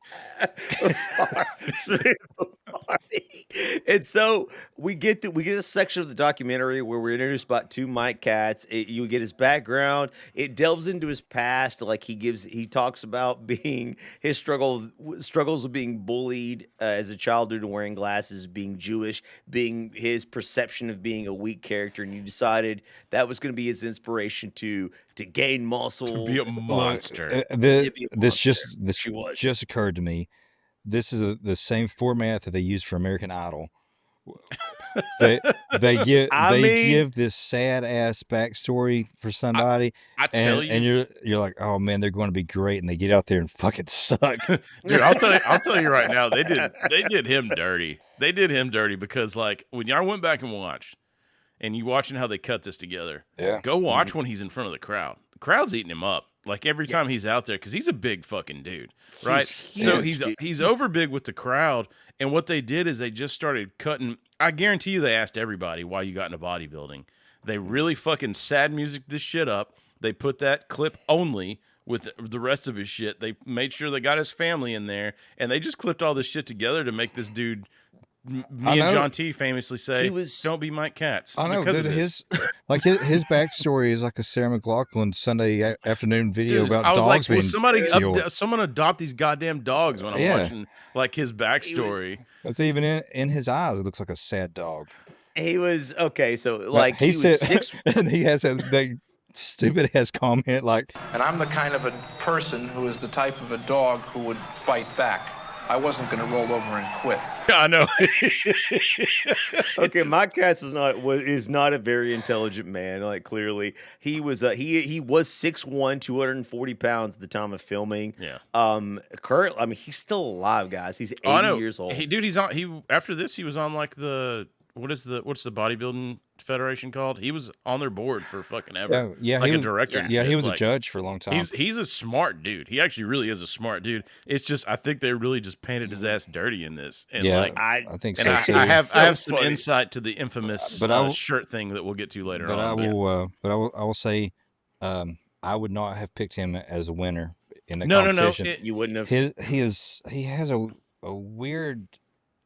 And so we get a section of the documentary where we're introduced to Mike Katz. You get his background. It delves into his past. Like he talks about being his struggles with being bullied as a child due to wearing glasses, being Jewish, being his perception of being a weak character, and you decided that was going to be his inspiration to gain muscle, to be a monster. This just occurred to me. This is the same format that they use for American Idol. They give this sad ass backstory for somebody, and you're like, oh man, they're going to be great, and they get out there and fucking suck. Dude, I'll tell you right now, they did him dirty. They did him dirty because like when I went back and watched, and you watching how they cut this together, go watch when he's in front of the crowd. The crowd's eating him up. Like every time he's out there, because he's a big fucking dude, right? So he's over big with the crowd, and what they did is they just started cutting. I guarantee you, they asked everybody why you got into bodybuilding. They really fucking sad music this shit up. They put that clip only with the rest of his shit. They made sure they got his family in there, and they just clipped all this shit together to make this dude. Me and John T famously say, "Don't be Mike Katz." I know that his backstory is like a Sarah McLachlan Sunday afternoon video about dogs being killed. Someone adopt these goddamn dogs when I'm watching like his backstory. That's even in his eyes. It looks like a sad dog. He was okay. So like he said, and he has that stupid ass comment like, "And I'm the kind of a person who is the type of a dog who would bite back. I wasn't going to roll over and quit." Yeah, I know. Okay, Mike Katz is not a very intelligent man. Like clearly, he was 6'1", 240 pounds at the time of filming. Yeah. Currently, I mean, he's still alive, guys. He's 80 years old. He's on. After this, he was on like what's the bodybuilding federation called? He was on their board for fucking ever. Yeah, like a director. Yeah, he was a judge for a long time. He's a smart dude. He actually really is a smart dude. It's just I think they really just painted his ass dirty in this. And I think so. And I have some insight to the infamous shirt thing that we'll get to later on. I will say, I would not have picked him as a winner in the competition. No, you wouldn't have. He has a weird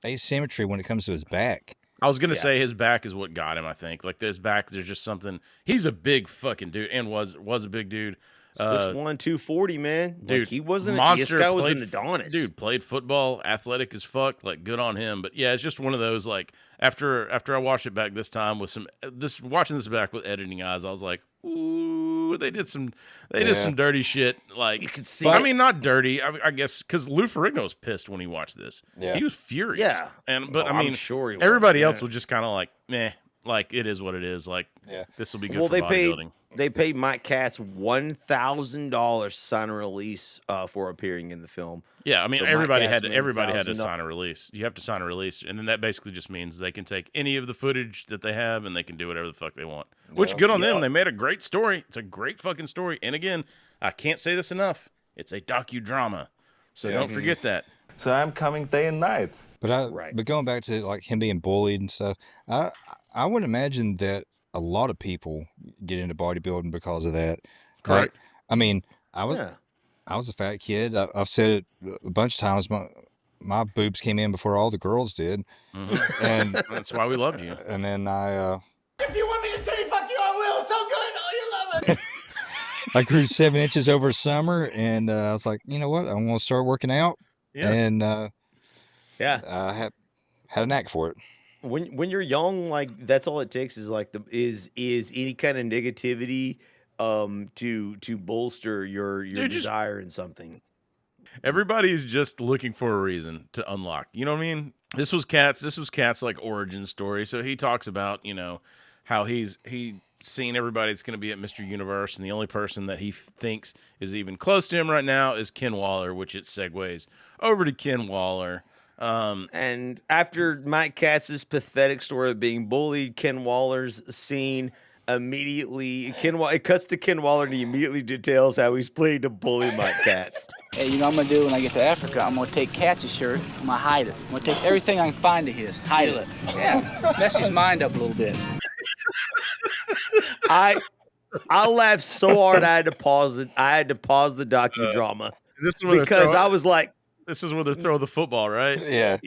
asymmetry when it comes to his back. I was going to say his back is what got him, I think. Like, his back, there's just something. He's a big fucking dude and was a big dude. 6'1", 240, man. Dude, like, he wasn't monster. This guy was in the Adonis. Dude, played football, athletic as fuck. Like, good on him. But, yeah, it's just one of those, like, after I watched it back this time with watching this back with editing eyes, I was like, ooh, they did some dirty shit. Like, you could see. I mean, not dirty. I guess because Lou Ferrigno was pissed when he watched this. Yeah. He was furious. Yeah. But I mean, I'm sure everybody else was just kind of like, meh. Like, it is what it is. Like, this will be good for bodybuilding. They paid Mike Katz $1,000 to sign a release for appearing in the film. Yeah, I mean, so everybody had to sign a release. You have to sign a release, and then that basically just means they can take any of the footage that they have and they can do whatever the fuck they want. Which, good on them. They made a great story. It's a great fucking story. And again, I can't say this enough. It's a docudrama. So don't forget that. So I'm coming day and night. But going back to like him being bullied and stuff, I would imagine that a lot of people get into bodybuilding because of that. Correct. Like, I mean, I was a fat kid. I've said it a bunch of times. My boobs came in before all the girls did, and that's why we loved you. And then If you want me to tell you fuck you, I will. So good. Oh, you love it. I grew 7 inches over summer, and I was like, you know what? I'm going to start working out. Yeah. And I had a knack for it. When you're young, like that's all it takes is like is any kind of negativity to bolster your desire in something. Everybody's just looking for a reason to unlock. You know what I mean? This was Katz like origin story. So he talks about, you know, how he's seen everybody that's going to be at Mr. Universe, and the only person that he thinks is even close to him right now is Ken Waller, which it segues over to Ken Waller. And after Mike Katz's pathetic story of being bullied, Ken Waller's scene, immediately it cuts to Ken Waller, and he immediately details how he's planning to bully Mike Katz. Hey, you know what I'm gonna do when I get to Africa? I'm gonna take Katz's shirt, I'm gonna hide it. I'm gonna take everything I can find of his, hide it. Yeah, mess his mind up a little bit. I laughed so hard I had to pause it. I had to pause the docudrama because I was like, "This is where they throw the football, right?" Yeah.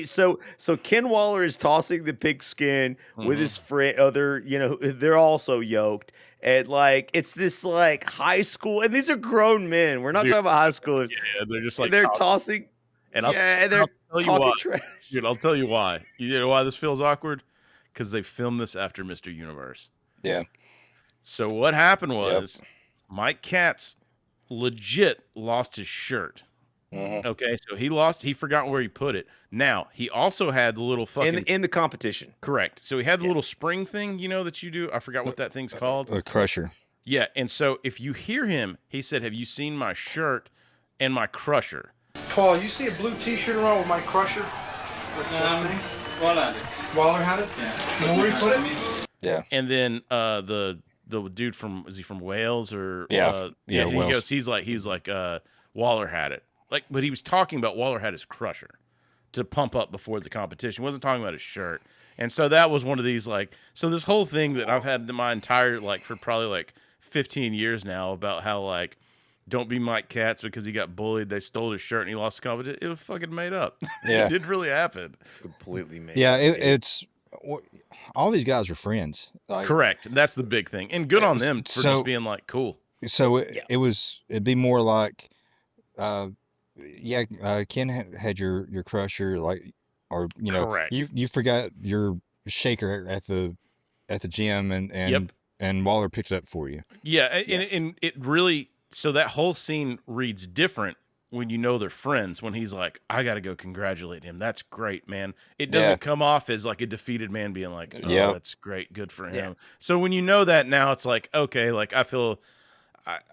So Ken Waller is tossing the pigskin with his friend. They're also yoked, and like it's this like high school, and these are grown men. We're not talking about high schoolers. Yeah, they're just like they're tossing. And I'll tell you why. Dude, I'll tell you why. You know why this feels awkward? Because they filmed this after Mr. Universe. Yeah. So what happened was Mike Katz legit lost his shirt. Okay, so he forgot where he put it. Now, he also had the little fucking in the competition. Correct. So he had the little spring thing, that you do. I forgot what that thing's called. A crusher. Yeah, and so if you hear him, he said, "Have you seen my shirt and my crusher?" Paul, you see a blue t-shirt around with my crusher? Waller had it? Yeah. You know where he put it? Yeah. And then the dude is he from Wales or Wales. He's like Waller had it. Like, but he was talking about Waller had his crusher to pump up before the competition. He wasn't talking about his shirt. And so that was one of these so this whole thing that I've had my entire for probably 15 years now about how don't be Mike Katz because he got bullied. They stole his shirt and he lost the competition. It was fucking made up. Yeah. It didn't really happen. Completely made up. Yeah, it's all these guys are friends. Correct. And that's the big thing. And good on them for just being cool. So it'd be more like, Ken had your crusher, Correct. you forgot your shaker at the gym and Waller picked it up for you. Yeah, and it really, so that whole scene reads different when you know they're friends, when he's like, "I got to go congratulate him. That's great, man." It doesn't come off as a defeated man being like, "Oh, that's great. Good for him." Yeah. So when you know that now, it's like, okay,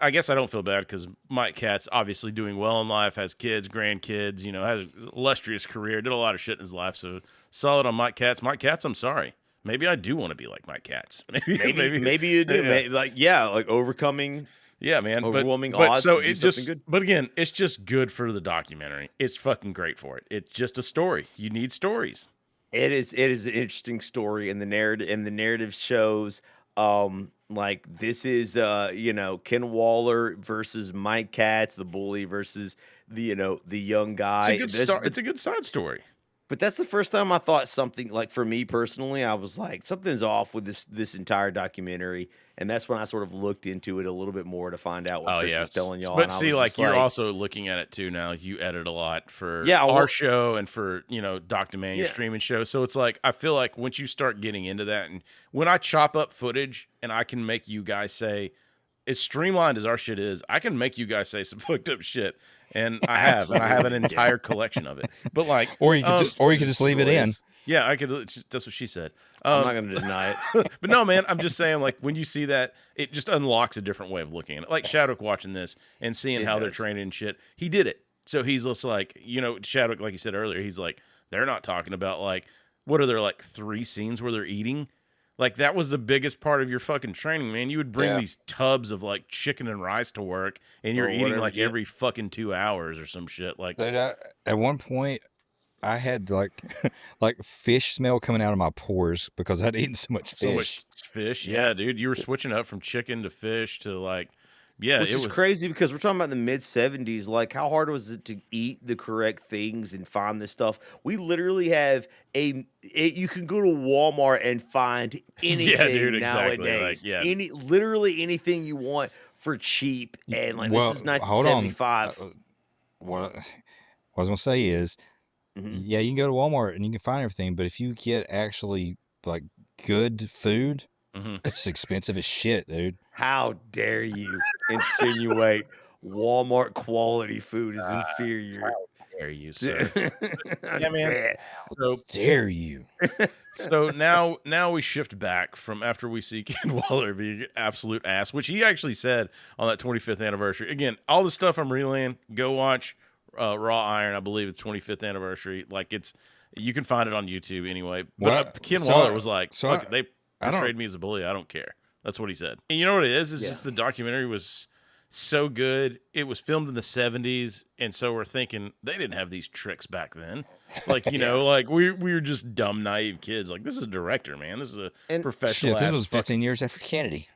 I guess I don't feel bad because Mike Katz obviously doing well in life, has kids, grandkids, has an illustrious career, did a lot of shit in his life. So solid on Mike Katz. Mike Katz, I'm sorry. Maybe I do want to be like Mike Katz. Maybe you do. Overcoming. Yeah, man. Overwhelming but odds. So it just. Good. But again, it's just good for the documentary. It's fucking great for it. It's just a story. You need stories. It is an interesting story, and the narrative shows. This is Ken Waller versus Mike Katz, the bully versus the young guy. It's a good side story. But that's the first time I thought something for me personally, I was like, something's off with this entire documentary, and that's when I sort of looked into it a little bit more to find out what Chris is telling y'all. But see, you're also looking at it too now. You edit a lot for our show and for Dr. Man, your streaming show. So it's I feel like once you start getting into that, and when I chop up footage and I can make you guys say, as streamlined as our shit is, I can make you guys say some fucked up shit. And I have an entire collection of it. But or you could just leave it in. Yeah, I could. That's what she said. I'm not going to deny it. But no, man, I'm just saying, when you see that, it just unlocks a different way of looking at it. Like Shadwick watching this and seeing how they're training and shit. He did it. So he's just Shadwick, like you said earlier, he's they're not talking about what are there 3 scenes where they're eating? That was the biggest part of your fucking training, man. You would bring these tubs of chicken and rice to work, and you're eating every fucking 2 hours or some shit. At one point, I had fish smell coming out of my pores because I'd eaten so much fish. So much fish, yeah, dude. You were switching up from chicken to fish to which is crazy because we're talking about the mid-70s. How hard was it to eat the correct things and find this stuff? We literally have you can go to Walmart and find anything nowadays. Literally anything you want for cheap. And this is 1975. What I was gonna say is, you can go to Walmart and you can find everything, but if you get actually good food. It's expensive as shit, dude. How dare you insinuate Walmart quality food is inferior? How dare you, sir? Yeah, man. How dare you? So now we shift back from after we see Ken Waller being absolute ass, which he actually said on that 25th anniversary. Again, all the stuff I'm relaying, go watch Raw Iron. I believe it's 25th anniversary. You can find it on YouTube anyway. But Ken Waller was portrayed me as a bully. I don't care. That's what he said. And you know what it is? It's just the documentary was so good. It was filmed in the 70s, and so we're thinking they didn't have these tricks back then. Like, you know, like we were just dumb, naive kids. Like, this is a director, man. This is a professional. Shit, this was 15 years after Kennedy.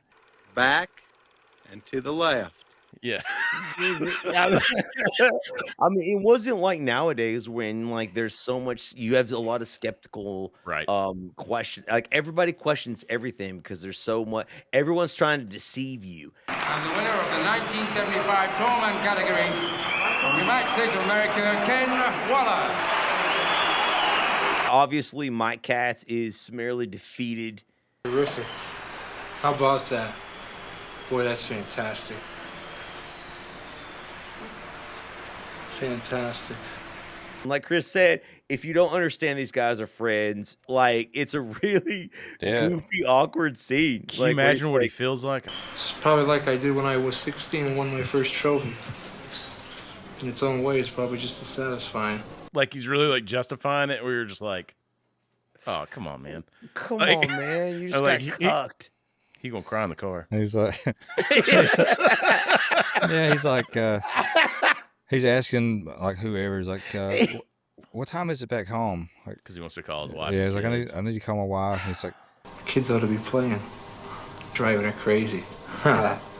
Back and to the left. Yeah. I mean, it wasn't like nowadays when like there's so much, you have a lot of skeptical question. Like everybody questions everything because there's so much, everyone's trying to deceive you. And the winner of the 1975 Tallman category from the United States of America, Ken Waller. Obviously, Mike Katz is summarily defeated. Terrific. How about that? Boy, that's fantastic. Fantastic. Like Chris said, if you don't understand these guys are friends, like it's a really goofy, awkward scene. Can you imagine what he feels like? It's probably like I did when I was 16 and won my first trophy. In its own way, it's probably just as satisfying. Like he's really like justifying it. We were just like, oh, come on, man. Come like, on, man. You just got cucked. He gonna cry in the car. He's like, he's like, he's asking like whoever's like, what time is it back home? Because he wants to call his wife. Yeah, he's like, I need to call my wife. And he's like, kids ought to be playing, driving her crazy.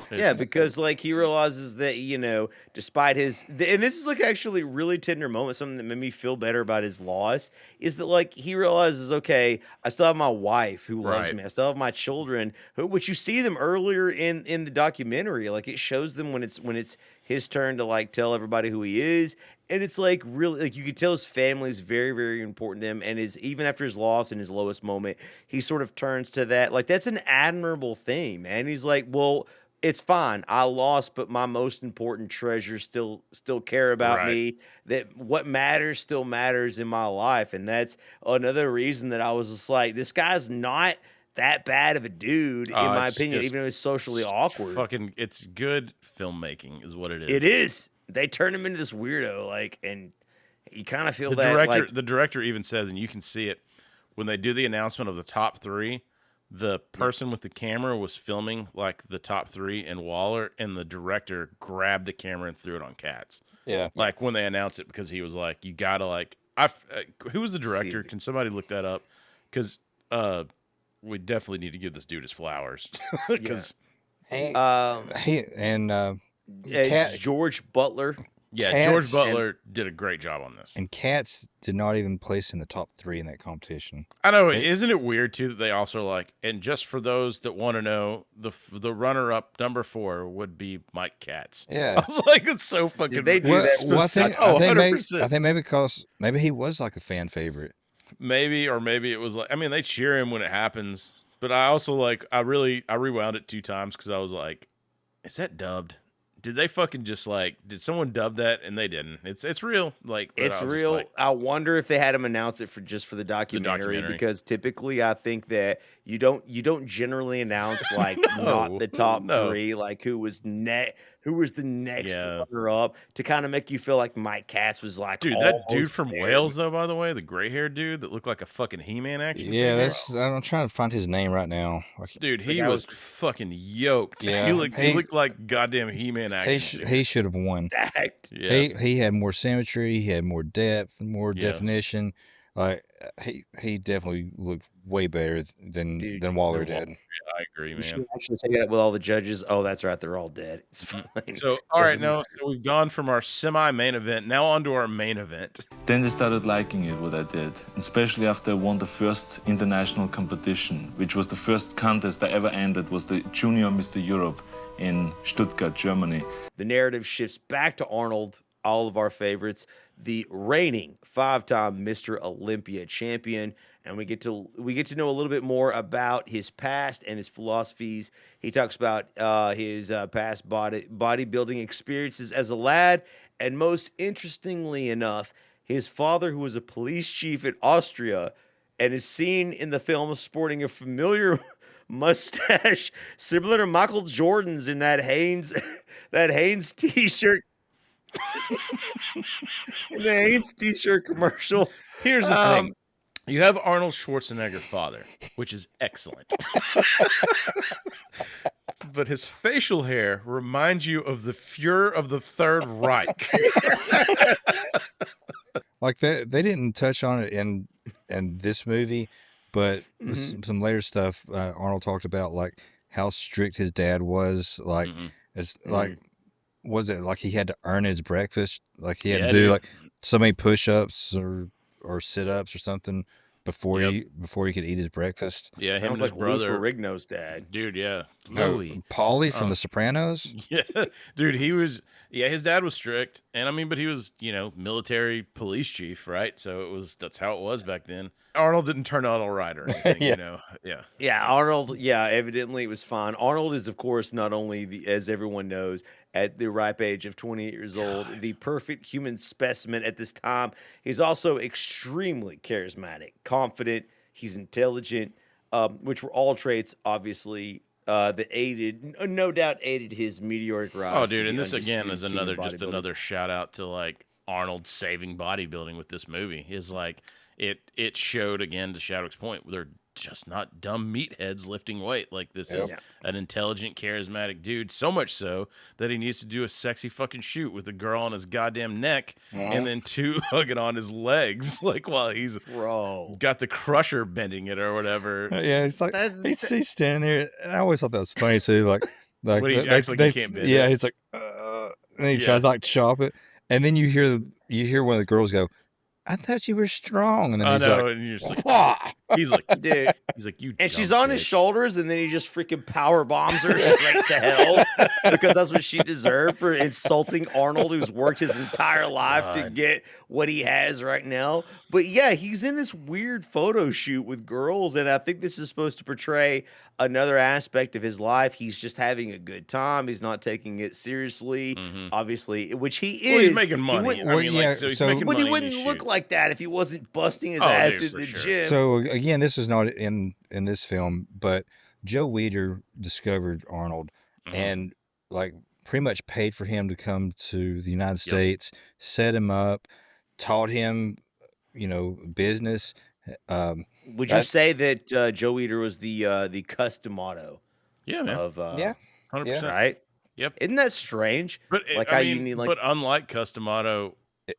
Yeah, because like he realizes that, you know, despite his, and this is like actually really tender moment, something that made me feel better about his loss, is that like he realizes, okay, I still have my wife who loves me, I still have my children, which you see them earlier in the documentary, like it shows them when it's his turn to like tell everybody who he is, and it's like really like you can tell his family is very, very important to him, and even after his loss and his lowest moment, he sort of turns to that, like that's an admirable thing, man. He's like, well, it's fine. I lost, but my most important treasures still care about me. That what matters still matters in my life. And that's another reason that I was just like, this guy's not that bad of a dude, in my opinion, even though it's socially awkward. Fucking, it's good filmmaking is what it is. It is. They turn him into this weirdo, like, and you kind of feel that. The director even says, and you can see it, when they do the announcement of the top three, the person with the camera was filming like the top three and Waller, and the director grabbed the camera and threw it on Katz. Yeah. Like when they announced it, because he was like, you gotta like, who was the director? Can somebody look that up? Because we definitely need to give this dude his flowers. Because it's George Butler. Yeah, Katz, George Butler did a great job on this. And Katz did not even place in the top 3 in that competition. I know. Isn't it weird, too, that they also like, and just for those that want to know, the runner-up, number 4, would be Mike Katz. Yeah. I was like, it's so fucking... Did they do that? Well, I think maybe because maybe he was like a fan favorite. Maybe, or maybe it was like, I mean, they cheer him when it happens, but I also like, I rewound it 2 times because I was like, is that dubbed? Did they fucking just like, did someone dub that? And they didn't. It's real. Like, it's real. Like, I wonder if they had him announce it for the documentary, because typically I think that you don't generally announce like not the top 3, like who was the next runner up, to kind of make you feel like Mike Katz was like, dude, that dude from Wales though, by the way, the gray haired dude that looked like a fucking He-Man action. Yeah, I'm trying to find his name right now. Dude, he was fucking yoked. Yeah, he looked like goddamn He-Man action. He should have won. Yeah. He had more symmetry, he had more depth, more definition. Like he definitely looked way better than Waller did. Yeah, I agree, man. You should actually say that with all the judges. Oh, that's right, they're all dead. It's fine. So, all right, now we've gone from our semi-main event, now on to our main event. Then they started liking it, what I did, especially after I won the first international competition, which was the first contest I ever entered, was the Junior Mr. Europe in Stuttgart, Germany. The narrative shifts back to Arnold, all of our favorites, the reigning 5-time Mr. Olympia champion, and we get to know a little bit more about his past and his philosophies. He talks about his past bodybuilding experiences as a lad, and most interestingly enough, his father, who was a police chief in Austria and is seen in the film sporting a familiar mustache similar to Michael Jordan's in that Hanes t-shirt. The Hanes t-shirt commercial. Here's the thing. You have Arnold Schwarzenegger father, which is excellent. But his facial hair reminds you of the Fuhrer of the Third Reich. Like they didn't touch on it in this movie, but some later stuff Arnold talked about, like how strict his dad was. Like it's like, was it like he had to earn his breakfast? Like he had to do like so many push-ups or sit-ups or something before he could eat his breakfast. Yeah, him Sounds and like his brother. Lou Ferrigno's dad. Dude, yeah. No, Louis. Paulie from The Sopranos. Yeah, dude, he was. Yeah, his dad was strict, and I mean, but he was, military police chief, right? So that's how it was back then. Arnold didn't turn out all right or anything, Yeah. Yeah, Arnold. Yeah, evidently it was fine. Arnold is, of course, not only as everyone knows, at the ripe age of 28 years old, the perfect human specimen at this time. He's also extremely charismatic, confident. He's intelligent, which were all traits, obviously, that no doubt aided his meteoric rise. Oh, dude, and this again is another shout out to like Arnold saving bodybuilding with this movie. Is like it showed again, to Shadwick's point, they're just not dumb meatheads lifting weight. Like this is an intelligent, charismatic dude. So much so that he needs to do a sexy fucking shoot with a girl on his goddamn neck and then two hugging on his legs, like while he's got the crusher bending it or whatever. Yeah, it's like he's standing there. And I always thought that was funny too. Like when he acts like he can't bend it. He's like, and he tries to like chop it, and then you hear one of the girls go, "I thought you were strong," and then he's like, and you're just like, he's like, dude, he's like, you. And she's on his shoulders, and then he just freaking power bombs her straight to hell because that's what she deserved for insulting Arnold, who's worked his entire life to get what he has right now. But yeah, he's in this weird photo shoot with girls, and I think this is supposed to portray another aspect of his life. He's just having a good time. He's not taking it seriously, obviously, which he is. Well, he's making money. But he money wouldn't look like that if he wasn't busting his ass in the gym. So again, this is not in this film, but Joe Weider discovered Arnold and like pretty much paid for him to come to the United States, set him up, taught him, business. Would you say that Joe Weider was the customato? Yeah, man. Of 100%. Right? Yep. Isn't that strange? But but unlike Customato,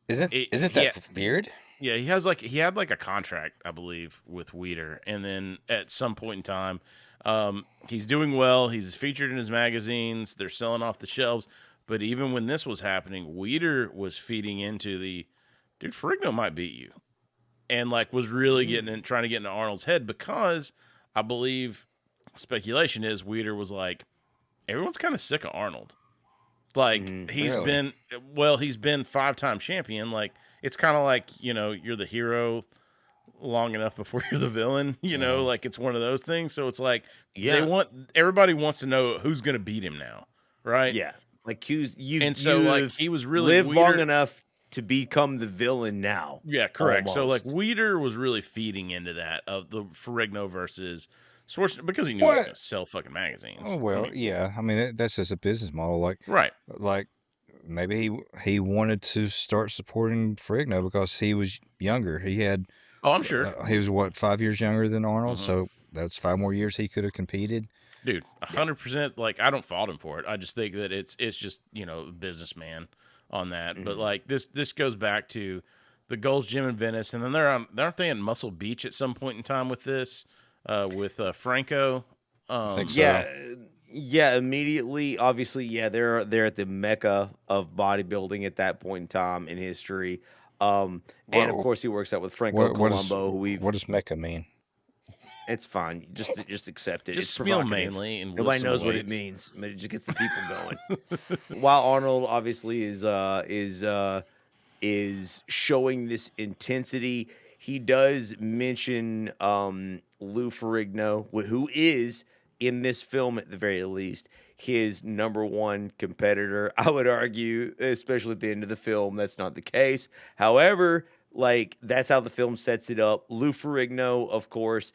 isn't that weird? Yeah, he had like a contract, I believe, with Weider, and then at some point in time, he's doing well. He's featured in his magazines. They're selling off the shelves. But even when this was happening, Weider was feeding into dude, Ferrigno might beat you, and like was really trying to get into Arnold's head, because I believe speculation is Weider was like, everyone's kind of sick of Arnold. Like he's been 5-time champion. Like it's kind of like, you're the hero long enough before you're the villain, like it's one of those things. So it's like, everybody wants to know who's going to beat him now. Right. Yeah. Like he was really lived long enough to become the villain now. Yeah, correct. Almost. So like Weider was really feeding into that of the Ferrigno versus Schwarzenegger, because he knew he was going to sell fucking magazines. Oh well, that's just a business model. Like maybe he wanted to start supporting Ferrigno because he was younger. He had I'm sure he was 5 years younger than Arnold, so that's 5 more years he could have competed. Dude, 100%. Like I don't fault him for it. I just think that it's just businessman on that. But like this goes back to the Gold's Gym in Venice, and then aren't they in Muscle Beach at some point in time with this with Franco? I think so. Yeah, immediately. Obviously, they're at the mecca of bodybuilding at that point in time in history. And of course, he works out with Franco Colombo. What does mecca mean? It's fine. Just accept it. Just it's spiel mainly, and nobody knows what it means, but it just gets the people going. While Arnold obviously is showing this intensity, he does mention Lou Ferrigno, who is in this film at the very least his number one competitor. I would argue, especially at the end of the film, that's not the case. However, like that's how the film sets it up. Lou Ferrigno, of course.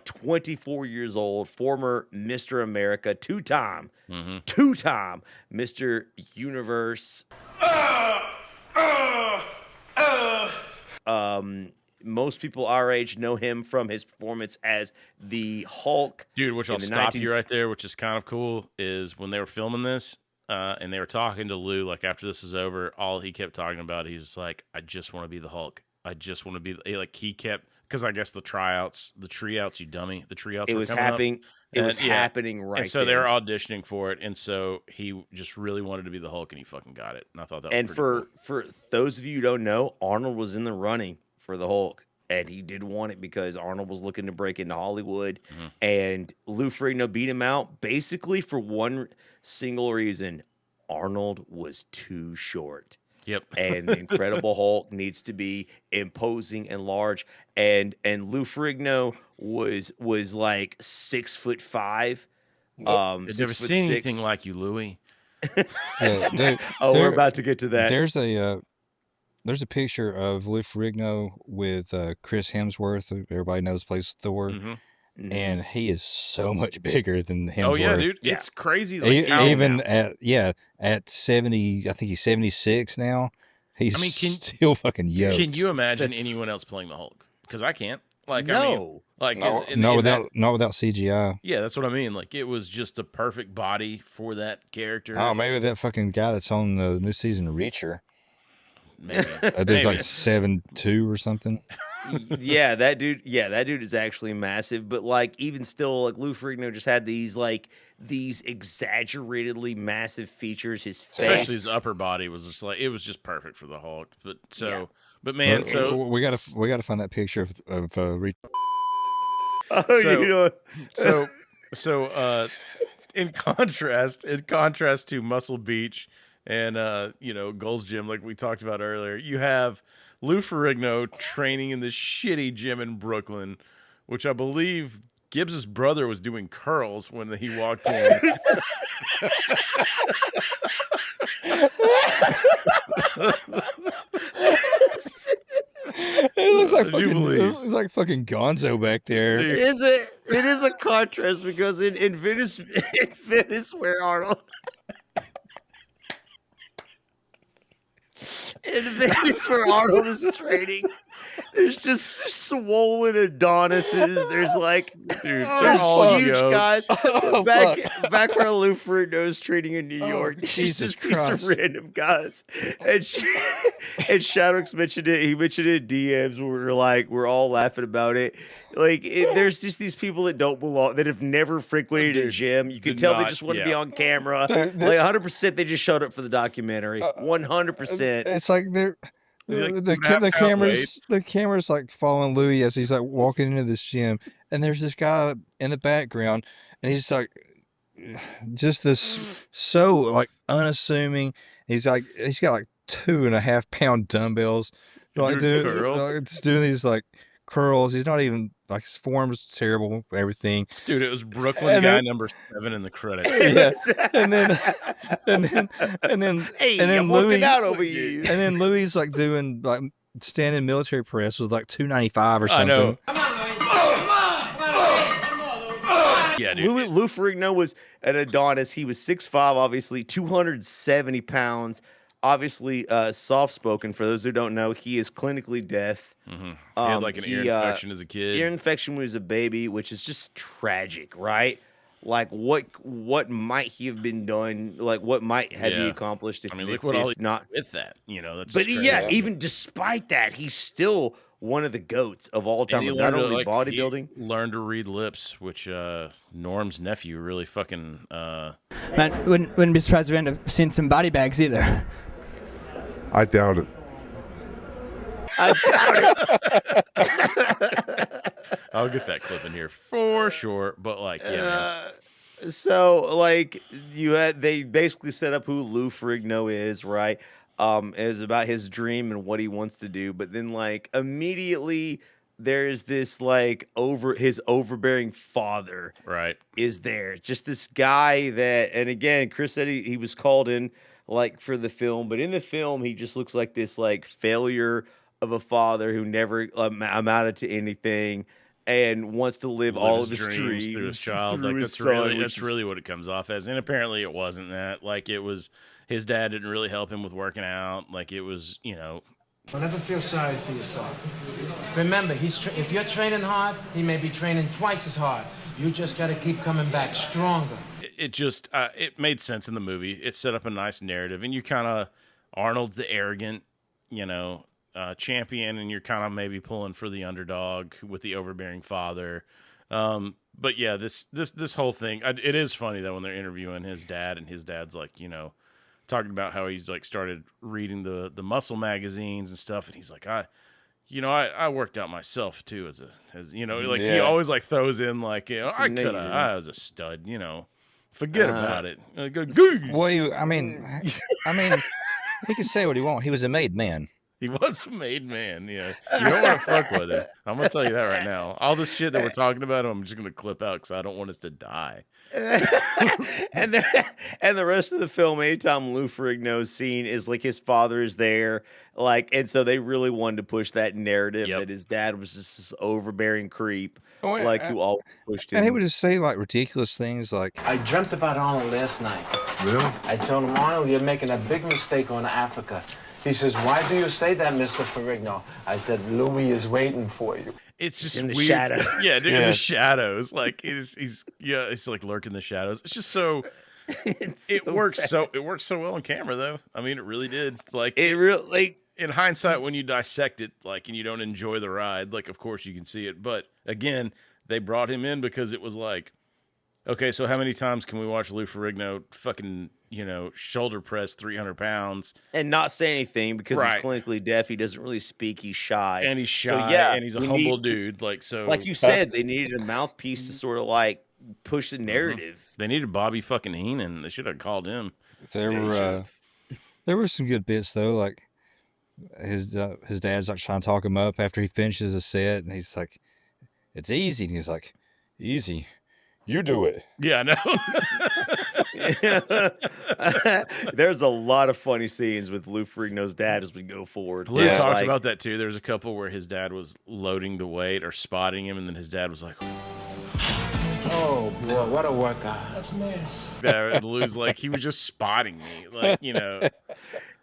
24 years old, former Mr. America, two-time Mr. Universe. most people our age know him from his performance as the Hulk. Dude, which I'll stop you right there, which is kind of cool, is when they were filming this and they were talking to Lou, like after this is over, all he kept talking about, he's like, I just want to be the Hulk. I just want to be, like he kept, because I guess the tryouts, you dummy, the tryouts were coming up. It was happening right. And so they were auditioning for it, and so he just really wanted to be the Hulk, and he fucking got it. And I thought that. And was pretty cool. for those of you who don't know, Arnold was in the running for the Hulk, and he did want it because Arnold was looking to break into Hollywood, and Lou Ferrigno beat him out basically for one single reason: Arnold was too short. Yep. And the Incredible Hulk needs to be imposing and large. And Lou Ferrigno was like 6'5". I've never seen anything like you, Louie. Yeah, we're about to get to that. There's a picture of Lou Ferrigno with Chris Hemsworth. Everybody knows plays Thor. And he is so much bigger than Hemsworth. Oh yeah, dude, it's crazy. Like, even at 70, I think he's 76 now. He's still fucking yoked. Can you imagine anyone else playing the Hulk? Because I can't. Like, no, I mean, like not without CGI. Yeah, that's what I mean. Like, it was just a perfect body for that character. Oh, maybe that fucking guy that's on the new season of Reacher. Maybe. There's like 7'2" or something. Yeah, that dude is actually massive. But like, even still, like Lou Ferrigno just had these exaggeratedly massive features. His face, especially his upper body, was just like, it was just perfect for the Hulk. But man, so we gotta find that picture of Reacher. In contrast to Muscle Beach and Gold's Gym, like we talked about earlier, you have Lou Ferrigno training in this shitty gym in Brooklyn, which I believe Gibbs's brother was doing curls when he walked in. It looks like fucking Gonzo back there. It is a contrast because in Venice where Arnold is training, there's just swollen Adonises. There's like, there's huge guys. Back where Lou Ferrigno is training in New York. Jesus Christ. These random guys. And Shadwick's mentioned it. He mentioned it in DMs where we're all laughing about it. Like, there's just these people that don't belong, that have never frequented a gym. You can tell they just want to be on camera. Like 100%, they just showed up for the documentary. 100%. It's like the camera's like following Louis as he's like walking into this gym, and there's this guy in the background, and he's like just this so like unassuming. He's got like 2.5 pound dumbbells, like just doing these like curls. He's not even like, his form is terrible, everything. Dude, it was Brooklyn guy number 7 in the credits. Yeah, and then Louis out over you. And then Louis like doing like standing military press with like 295 or something. I know. Yeah, dude. Lou Ferrigno was an Adonis. He was 6'5", obviously, 270 pounds. Obviously, soft-spoken. For those who don't know, he is clinically deaf. Mm-hmm. He had like an ear infection as a kid. Ear infection when he was a baby, which is just tragic, right? Like, what might he have been done? Like, what might have he accomplished if, look what all not with that, that's but crazy. Yeah, even despite that, he's still one of the GOATs of all time. Not only bodybuilding, he learned to read lips, which Norm's nephew really fucking. Man, wouldn't be surprised if we end up seeing some body bags either. I doubt it. I'll get that clip in here for sure. But like, so like they basically set up who Lou Ferrigno is, right? It was about his dream and what he wants to do, but then like immediately there's this like his overbearing father, right? Is there just this guy that, and again, Chris said he was called in like for the film, but in the film he just looks like this like failure of a father who never amounted to anything and wants to live all of his dreams through his child. Like that's really what it comes off as. And apparently it wasn't that. Like it was, his dad didn't really help him with working out. Like it was, Don't ever feel sorry for yourself. Remember, if you're training hard, he may be training twice as hard. You just got to keep coming back stronger. It just it made sense in the movie. It set up a nice narrative, and you kind of Arnold's the arrogant, champion, and you're kind of maybe pulling for the underdog with the overbearing father. But yeah, this whole thing, it is funny though when they're interviewing his dad, and his dad's like, talking about how he's like started reading the muscle magazines and stuff, and he's like, I worked out myself too as he always like throws in like, I was a stud, forget about it. Well, I mean, he can say what he wants. He was a made man. He was a made man, yeah. You don't want to fuck with him. I'm going to tell you that right now. All this shit that we're talking about, I'm just going to clip out because I don't want us to die. and the rest of the film, anytime Lou Ferrigno's scene is like his father is there, and so they really wanted to push that narrative that his dad was just this overbearing creep, who always pushed him. And he would just say like ridiculous things like, I dreamt about Arnold last night. Really? I told him, Arnold, you're making a big mistake on Africa. He says, why do you say that, Mr. Ferrigno? I said, Louis is waiting for you. It's just in the weird. shadows. Yeah, dude, in the shadows. Like he's like lurking in the shadows. It's just so it works so well on camera though. I mean, it really did. Like it really in hindsight, when you dissect it, and you don't enjoy the ride, of course you can see it. But again, they brought him in because it was like, okay, so how many times can we watch Lou Ferrigno fucking, shoulder press 300 pounds and not say anything because he's clinically deaf? He doesn't really speak. He's shy. And he's shy. So, yeah, and he's a humble dude. Like you said, they needed a mouthpiece to sort of push the narrative. They needed Bobby fucking Heenan. They should have called him. There were some good bits though. Like his dad's like trying to talk him up after he finishes a set, and he's like, "It's easy," and he's like, "Easy. You do it." Yeah, I know. There's a lot of funny scenes with Lou Ferrigno's dad as we go forward. Lou talks about that too. There's a couple where his dad was loading the weight or spotting him, and then his dad was like, oh, boy, what a workout. That's nice. Yeah, Lou's like, he was just spotting me.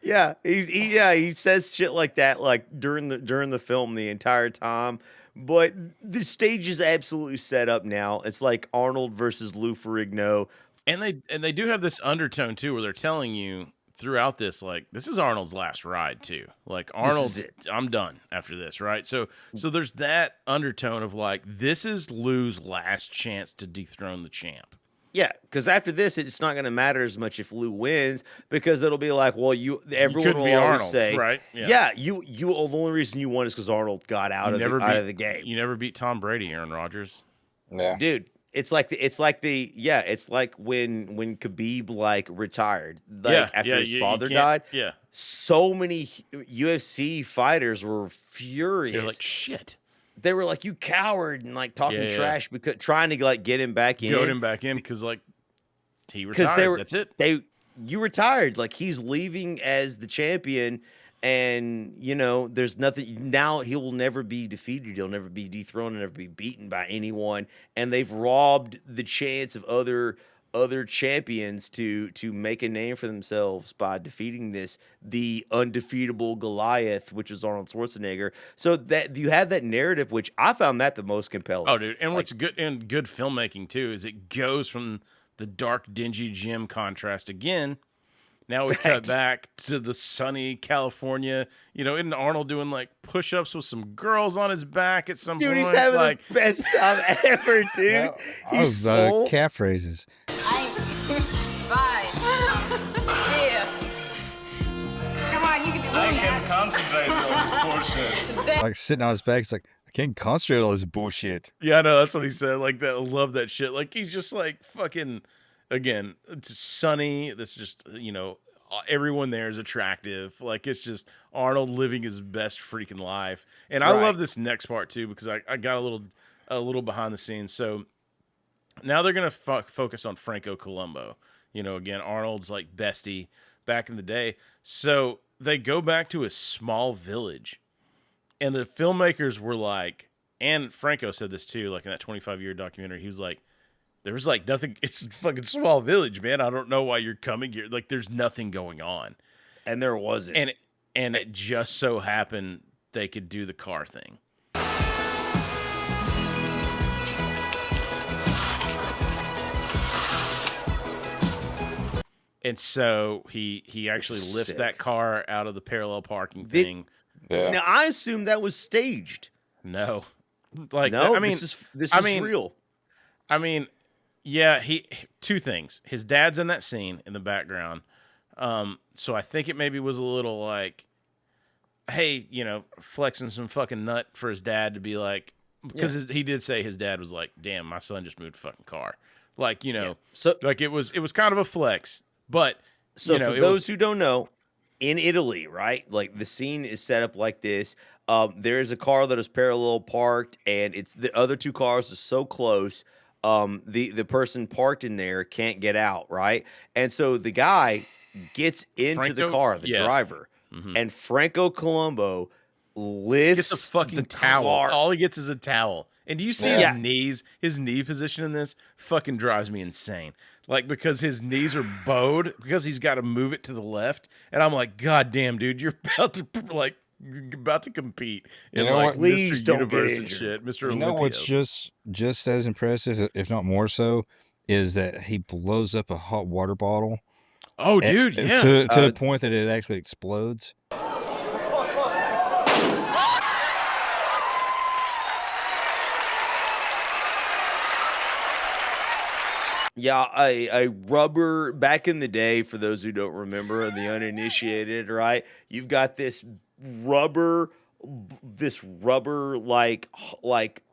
Yeah, he says shit like that during the film the entire time. But the stage is absolutely set up now. It's like Arnold versus Lou Ferrigno. And they do have this undertone too, where they're telling you throughout this, this is Arnold's last ride too. Like Arnold's, I'm done after this, right? So there's that undertone of this is Lou's last chance to dethrone the champ. Yeah, because after this, it's not going to matter as much if Lou wins because it'll be like, well, everyone will always Arnold, say, right? Yeah, you. The only reason you won is because Arnold got out of the game. You never beat Tom Brady, Aaron Rodgers. Yeah, dude. It's like when Khabib retired after his father died. Yeah, so many UFC fighters were furious. They're like, shit. They were like, "You coward," and talking trash because trying to get him back in. Goad him back in because he retired. That's it. You retired. He's leaving as the champion, and there's nothing now. He will never be defeated. He'll never be dethroned. He'll never be beaten by anyone. And they've robbed the chance of other champions to make a name for themselves by defeating the undefeatable Goliath, which is Arnold Schwarzenegger. So that you have that narrative, which I found that the most compelling. Oh, dude, and what's good filmmaking too is it goes from the dark, dingy gym contrast again. Now we cut back to the sunny California. Isn't Arnold doing push-ups with some girls on his back at some point? Dude, he's having the best time ever, dude. Yeah, he's calf raises. Yeah. Come on, you can do it. I can't concentrate on this bullshit. Sitting on his back, he's like, I can't concentrate on this bullshit. Yeah, I know. That's what he said. I love that shit. He's just fucking, again, it's sunny. That's just, everyone there is attractive. It's just Arnold living his best freaking life. And I love this next part too, because I got a little behind the scenes. So now they're going to focus on Franco Colombo. Again, Arnold's bestie back in the day. So they go back to a small village, and the filmmakers were and Franco said this too, in that 25-year documentary, he was like, there was nothing. It's a fucking small village, man. I don't know why you're coming here. There's nothing going on. And there wasn't. and it just so happened they could do the car thing. And so he actually lifts that car out of the parallel parking thing. Now I assume that was staged. No, like no, I mean, this is real. I mean, yeah, two things. His dad's in that scene in the background, so I think it maybe was a little like, hey, flexing some fucking nut for his dad to be like, because he did say his dad was like, damn, my son just moved a fucking car, like so like it was kind of a flex. But so for those who don't know, in Italy, right? Like the scene is set up like this. There is a car that is parallel parked, and it's the other two cars are so close. The person parked in there can't get out, right? And so the guy gets into the car, the driver, and Franco Colombo lifts a fucking towel. Car. All he gets is a towel. And do you see his knees? His knee position in this fucking drives me insane. Like, because his knees are bowed, because he's got to move it to the left. And I'm like, God damn, dude, you're about to compete in Please Mr. don't Universe get and injured. shit. Mr. You Olympia. know what's just as impressive, if not more so, is that he blows up a hot water bottle. Oh, dude, yeah. To the point that it actually explodes. Yeah, a rubber, back in the day, for those who don't remember, the uninitiated, right? You've got this rubber like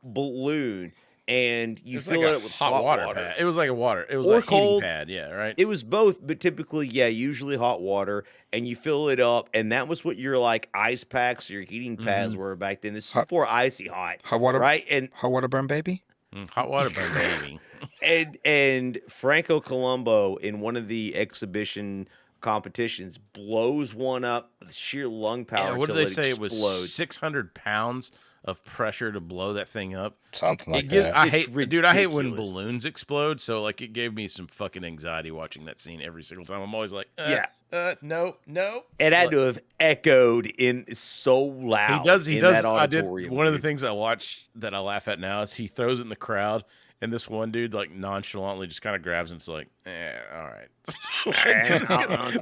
balloon, and you fill like it with hot water pad. It was like it was a heating pad, yeah, right? It was both, but typically, usually hot water, and you fill it up, and that was what your like ice packs or your heating pads were back then. This is before icy hot. Hot water, right? And hot water burn, baby. Hot water burn, baby. and Franco Colombo in one of the exhibition competitions blows one up with sheer lung power. Yeah, what did they say? Explodes. It was 600 pounds of pressure to blow that thing up. Something like that. I hate when balloons explode. So like it gave me some fucking anxiety watching that scene every single time. I'm always like, no. It had to have echoed in so loud. He does. That auditorium. One of the things I watch that I laugh at now is he throws it in the crowd, and this one dude like nonchalantly just kind of grabs and it's like, all right.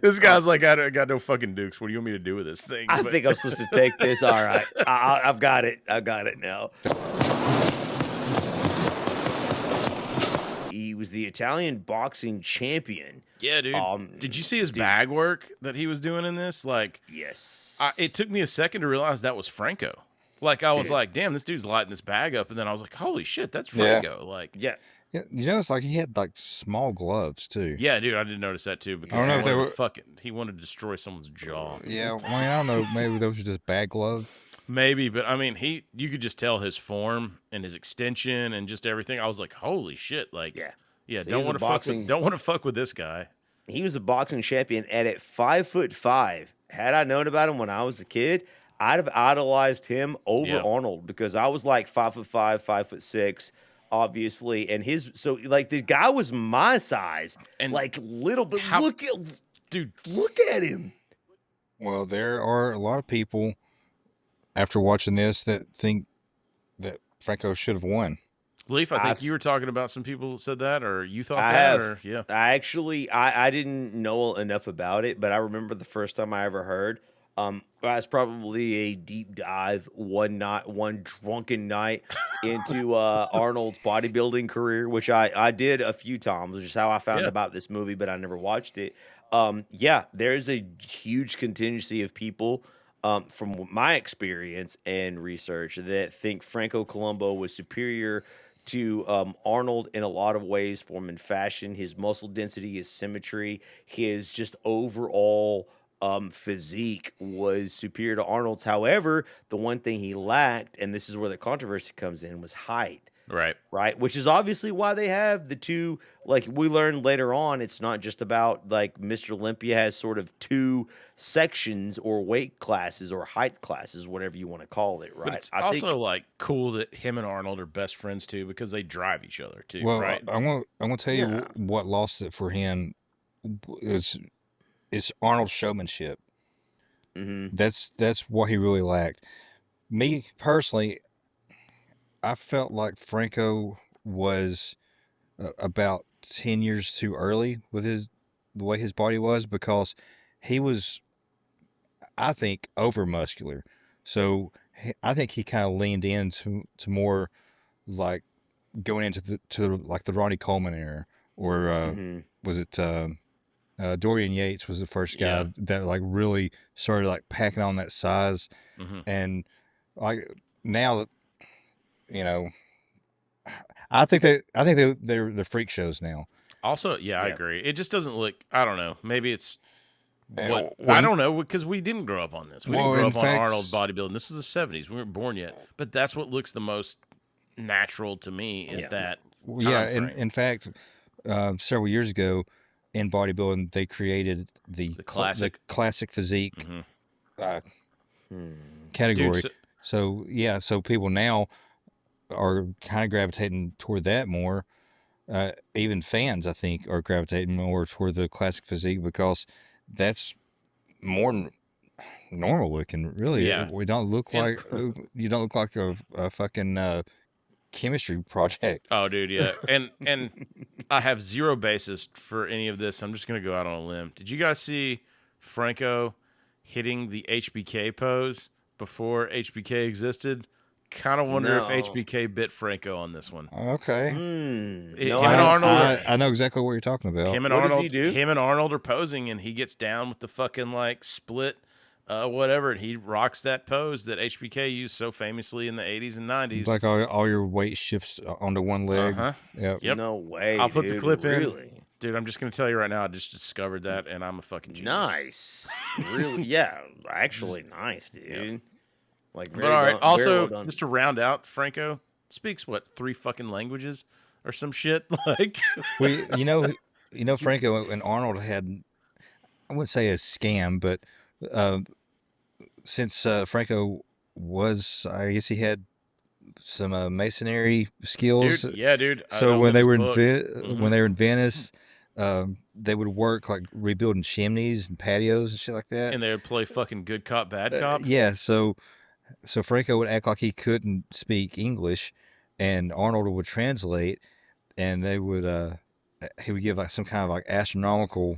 This guy's like, I got no fucking dukes. What do you want me to do with this thing? I think I'm supposed to take this. All right, I've got it. I got it now. He was the Italian boxing champion. Yeah, dude. Did you see his bag work that he was doing in this? Like, yes. It took me a second to realize that was Franco. Like, I was like, damn, this dude's lighting this bag up. And then I was like, holy shit, that's Franco. Yeah. Like, yeah. You know, it's like he had like small gloves too. Yeah, dude, I did notice that too because he wanted to destroy someone's jaw. Yeah, I don't know. Maybe those were just bad gloves. Maybe, but I mean, you could just tell his form and his extension and just everything. I was like, holy shit, like, yeah, so don't want to fuck with this guy. He was a boxing champion, and at 5'5", had I known about him when I was a kid, I'd have idolized him over Arnold because I was like 5'5", 5'6", obviously, and the guy was my size, and like little, but look at him. Well, there are a lot of people after watching this that think that Franco should have won. Leaf, I think you were talking about some people said that, or you thought I actually I didn't know enough about it, but I remember the first time I ever heard. That's probably a deep dive one drunken night into Arnold's bodybuilding career, which I did a few times, which is how I found about this movie, but I never watched it. There's a huge contingency of people from my experience and research that think Franco Colombo was superior to Arnold in a lot of ways, form and fashion, his muscle density, his symmetry, his just overall physique was superior to Arnold's. However, the one thing he lacked, and this is where the controversy comes in, was height. Right. Which is obviously why they have the two, like we learned later on, it's not just about like Mr. Olympia has sort of two sections or weight classes or height classes, whatever you want to call it, right? But it's also like cool that him and Arnold are best friends too, because they drive each other too, right? I'm gonna tell you what lost it for him is Arnold's showmanship. That's what he really lacked. Me personally, I felt like Franco was about 10 years too early with the way his body was, because he was, I think, over muscular. So I think he kind of leaned into more like going into the Ronnie Coleman era, or was it Dorian Yates was the first guy that like really started like packing on that size, and like now, I think they're the freak shows now. Also, I agree. It just doesn't look. I don't know. Maybe it's what I don't know, because we didn't grow up on this. We didn't grow up on Arnold bodybuilding. This was the 70s. We weren't born yet. But that's what looks the most natural to me is that. In fact, several years ago in bodybuilding, they created the classic physique category. Dude, so people now are kind of gravitating toward that more. Even fans, I think, are gravitating more toward the classic physique because that's more normal looking. Really, we don't look like you don't look like a fucking chemistry project. Oh, dude, yeah. And I have zero basis for any of this. I'm just gonna go out on a limb. Did you guys see Franco hitting the HBK pose before HBK existed? Kind of wonder if HBK bit Franco on this one. Okay. I know exactly what you're talking about. Him and What Arnold, does he do? Him and Arnold are posing, and he gets down with the fucking like split, whatever, and he rocks that pose that HBK used so famously in the 80s and 90s. Like all your weight shifts onto one leg. Yep. No way. I'll put the clip really? in. Dude, I'm just gonna tell you right now. I just discovered that, and I'm a fucking genius. Nice. Really? Yeah. Actually, nice, dude. Like, but all right. Also, just to round out, Franco speaks what 3 fucking languages or some shit. Like, Franco and Arnold had, I wouldn't say a scam, but since Franco was, I guess he had some masonry skills. Dude. So when they were in Venice, they would work like rebuilding chimneys and patios and shit like that. And they would play fucking good cop, bad cop. So Franco would act like he couldn't speak English, and Arnold would translate, and they would he would give like some kind of like astronomical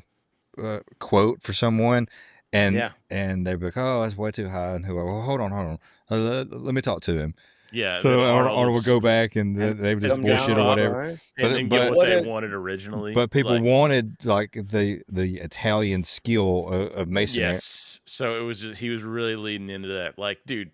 quote for someone, and they'd be like, "Oh, that's way too high," and he'd be like, "Well, hold on, let me talk to him." Yeah. So Arnold would go back, and they would just bullshit or whatever, and get what they wanted originally. But people wanted like the Italian skill of masonry. Yes. So he was really leading into that. Like, dude,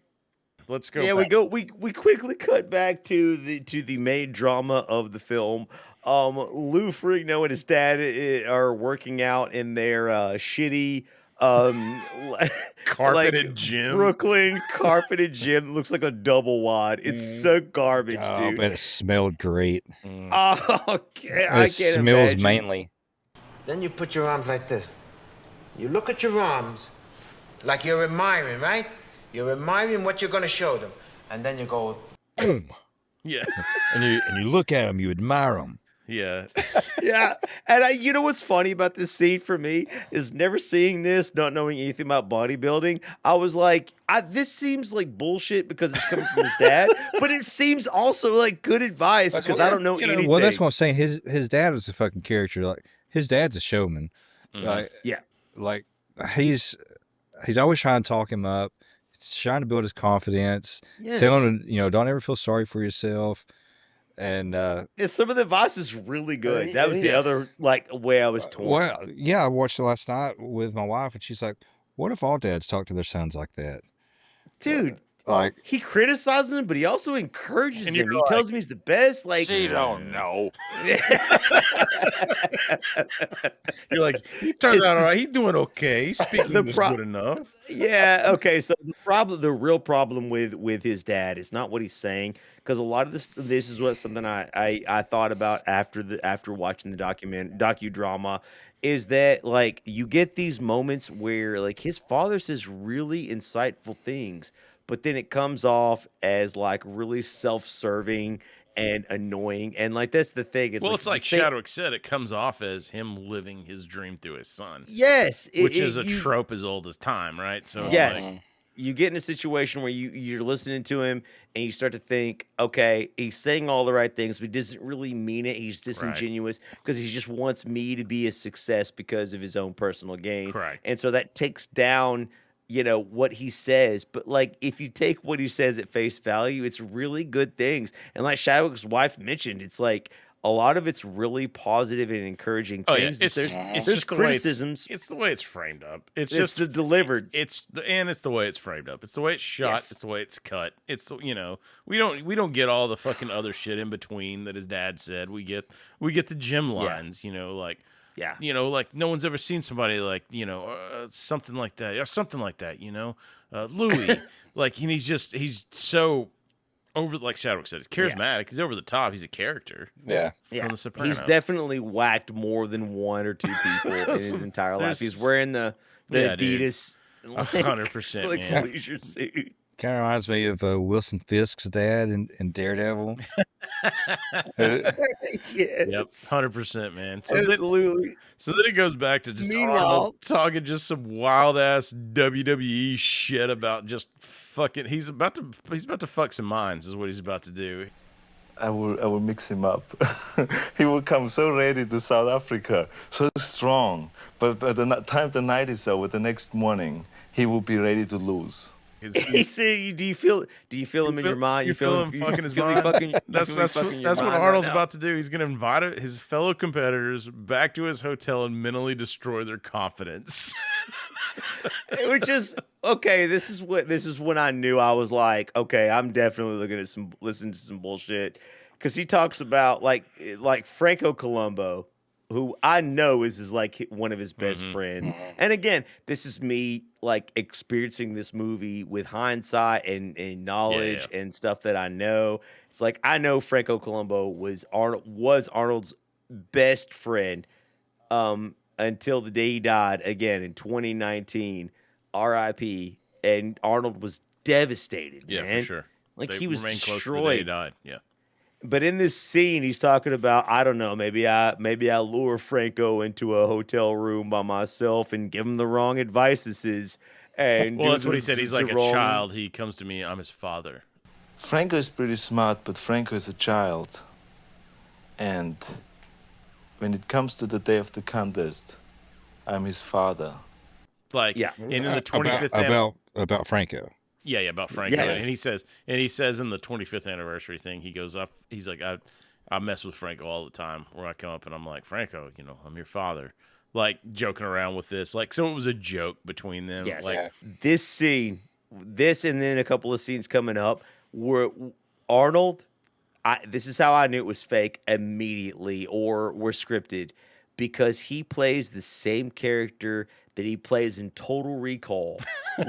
let's go. Yeah, back. we quickly cut back to the main drama of the film. Lou Ferrigno and his dad are working out in their shitty carpeted gym. Brooklyn carpeted gym. Looks like a double wide. It's so garbage, dude. But it smelled great. Oh, okay. I can't smells imagine. mainly. Then you put your arms like this. You look at your arms like you're admiring, right? You're admiring what you're going to show them. And then you go, boom. Yeah. and you look at them, you admire them. Yeah. Yeah. And you know what's funny about this scene for me is never seeing this, not knowing anything about bodybuilding. I was like, this seems like bullshit because it's coming from his dad, but it seemes also like good advice because I don't know anything. Well, that's what I'm saying. His dad was a fucking character. Like his dad's a showman. Like he's always trying to talk him up. He's trying to build his confidence. Telling him, don't ever feel sorry for yourself. And some of the advice is really good. That was the other way I was torn. Well, yeah, I watched it last night with my wife, and she's like, "What if all dads talk to their sons like that?" Dude, like he criticizes him, but he also encourages him. He tells him he's the best. Like, she don't know. You're like, he turns out all right. He's doing okay. He's speaking English good enough. Yeah. Okay. So the real problem with his dad is not what he's saying, because a lot of this is what something I thought about after watching the docudrama, is that like you get these moments where like his father says really insightful things, but then it comes off as like really self-serving and annoying. And like that's the thing. It's like Chadwick said, it comes off as him living his dream through his son. Yes, which is a trope as old as time, right? So yes, you get in a situation where you're listening to him and you start to think, okay, he's saying all the right things, but he doesn't really mean it. He's disingenuous because he just wants me to be a success because of his own personal gain. Correct. And so that takes down, what he says. But like, if you take what he says at face value, it's really good things. And like Chadwick's wife mentioned, it's like a lot of it's really positive and encouraging things. It's there's criticisms. It's the way it's framed up. It's just the delivered. It's the way it's framed up. It's the way it's shot. Yes. It's the way it's cut. It's we don't get all the fucking other shit in between that his dad said. We get the gym lines. Like no one's ever seen somebody like something like that or something like that. Louis, like and he's so. Over, like Chadwick said, he's charismatic. He's over the top. He's a character. Yeah. From The Sopranos. He's definitely whacked more than one or two people in his entire life. He's wearing the Adidas 100%, leisure suit. Kind of reminds me of Wilson Fisk's dad in Daredevil. Yep, 100%, man. Absolutely. So then it goes back to just Arnold talking just some wild ass WWE shit about just fucking. He's about to fuck some minds. Is what he's about to do. I will mix him up. He will come so ready to South Africa, so strong. But by the time the night is over, the next morning he will be ready to lose. He said, "Do you feel him in your mind? You feel him fucking his mind? That's what Arnold's about to do. He's going to invite his fellow competitors back to his hotel and mentally destroy their confidence." Which is okay. This is when I knew I was like, okay, I'm definitely listening to some bullshit because he talks about like Franco Colombo, who I know is like one of his best friends. And again, this is me like experiencing this movie with hindsight and knowledge and stuff that I know. It's like I know Franco Colombo was Arnold's best friend until the day he died again in 2019. R.I.P. And Arnold was devastated. Yeah, man. for sure. Like They he was remained close to the day destroyed. he died. Yeah. But in this scene, he's talking about, I don't know, maybe I lure Franco into a hotel room by myself and give him the wrong advices. And that's what he said. He's like a child. He comes to me. I'm his father. Franco is pretty smart, but Franco is a child. And when it comes to the day of the contest, I'm his father. Like, and in the 25th about Franco. Yeah, about Franco. Yes. And he says in the 25th anniversary thing, he goes up. He's like, I mess with Franco all the time. Where I come up and I'm like, Franco, I'm your father. Like joking around with this, like so it was a joke between them. Yes. Like This scene, and then a couple of scenes coming up where Arnold. This is how I knew it was fake immediately or were scripted, because he plays the same character that he plays in Total Recall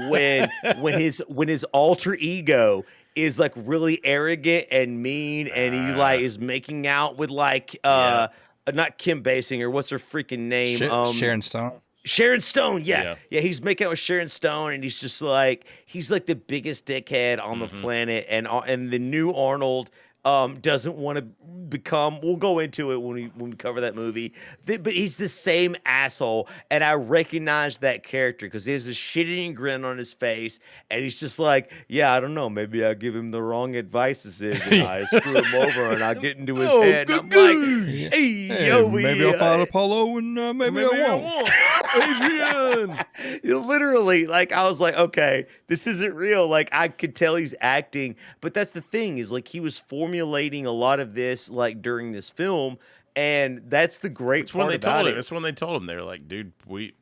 when his alter ego is like really arrogant and mean, and he like is making out with like not Kim Basinger, what's her freaking name? Sharon Stone. Sharon Stone, yeah. He's making out with Sharon Stone, and he's like the biggest dickhead on the planet, and the new Arnold doesn't want to become. We'll go into it when we cover that movie. But he's the same asshole, and I recognize that character because there's a shit-eating grin on his face, and he's just like, "Yeah, I don't know. Maybe I give him the wrong advices, and I screw him over, and I get into his head." And I'm like, "Hey, maybe I'll fight Apollo, and maybe I won't." Adrian. Literally, like I was like, okay, this isn't real. Like I could tell he's acting, but that's the thing is like he was formulating a lot of this like during this film, and that's the great part about it. That's when they told him. They were like, dude, we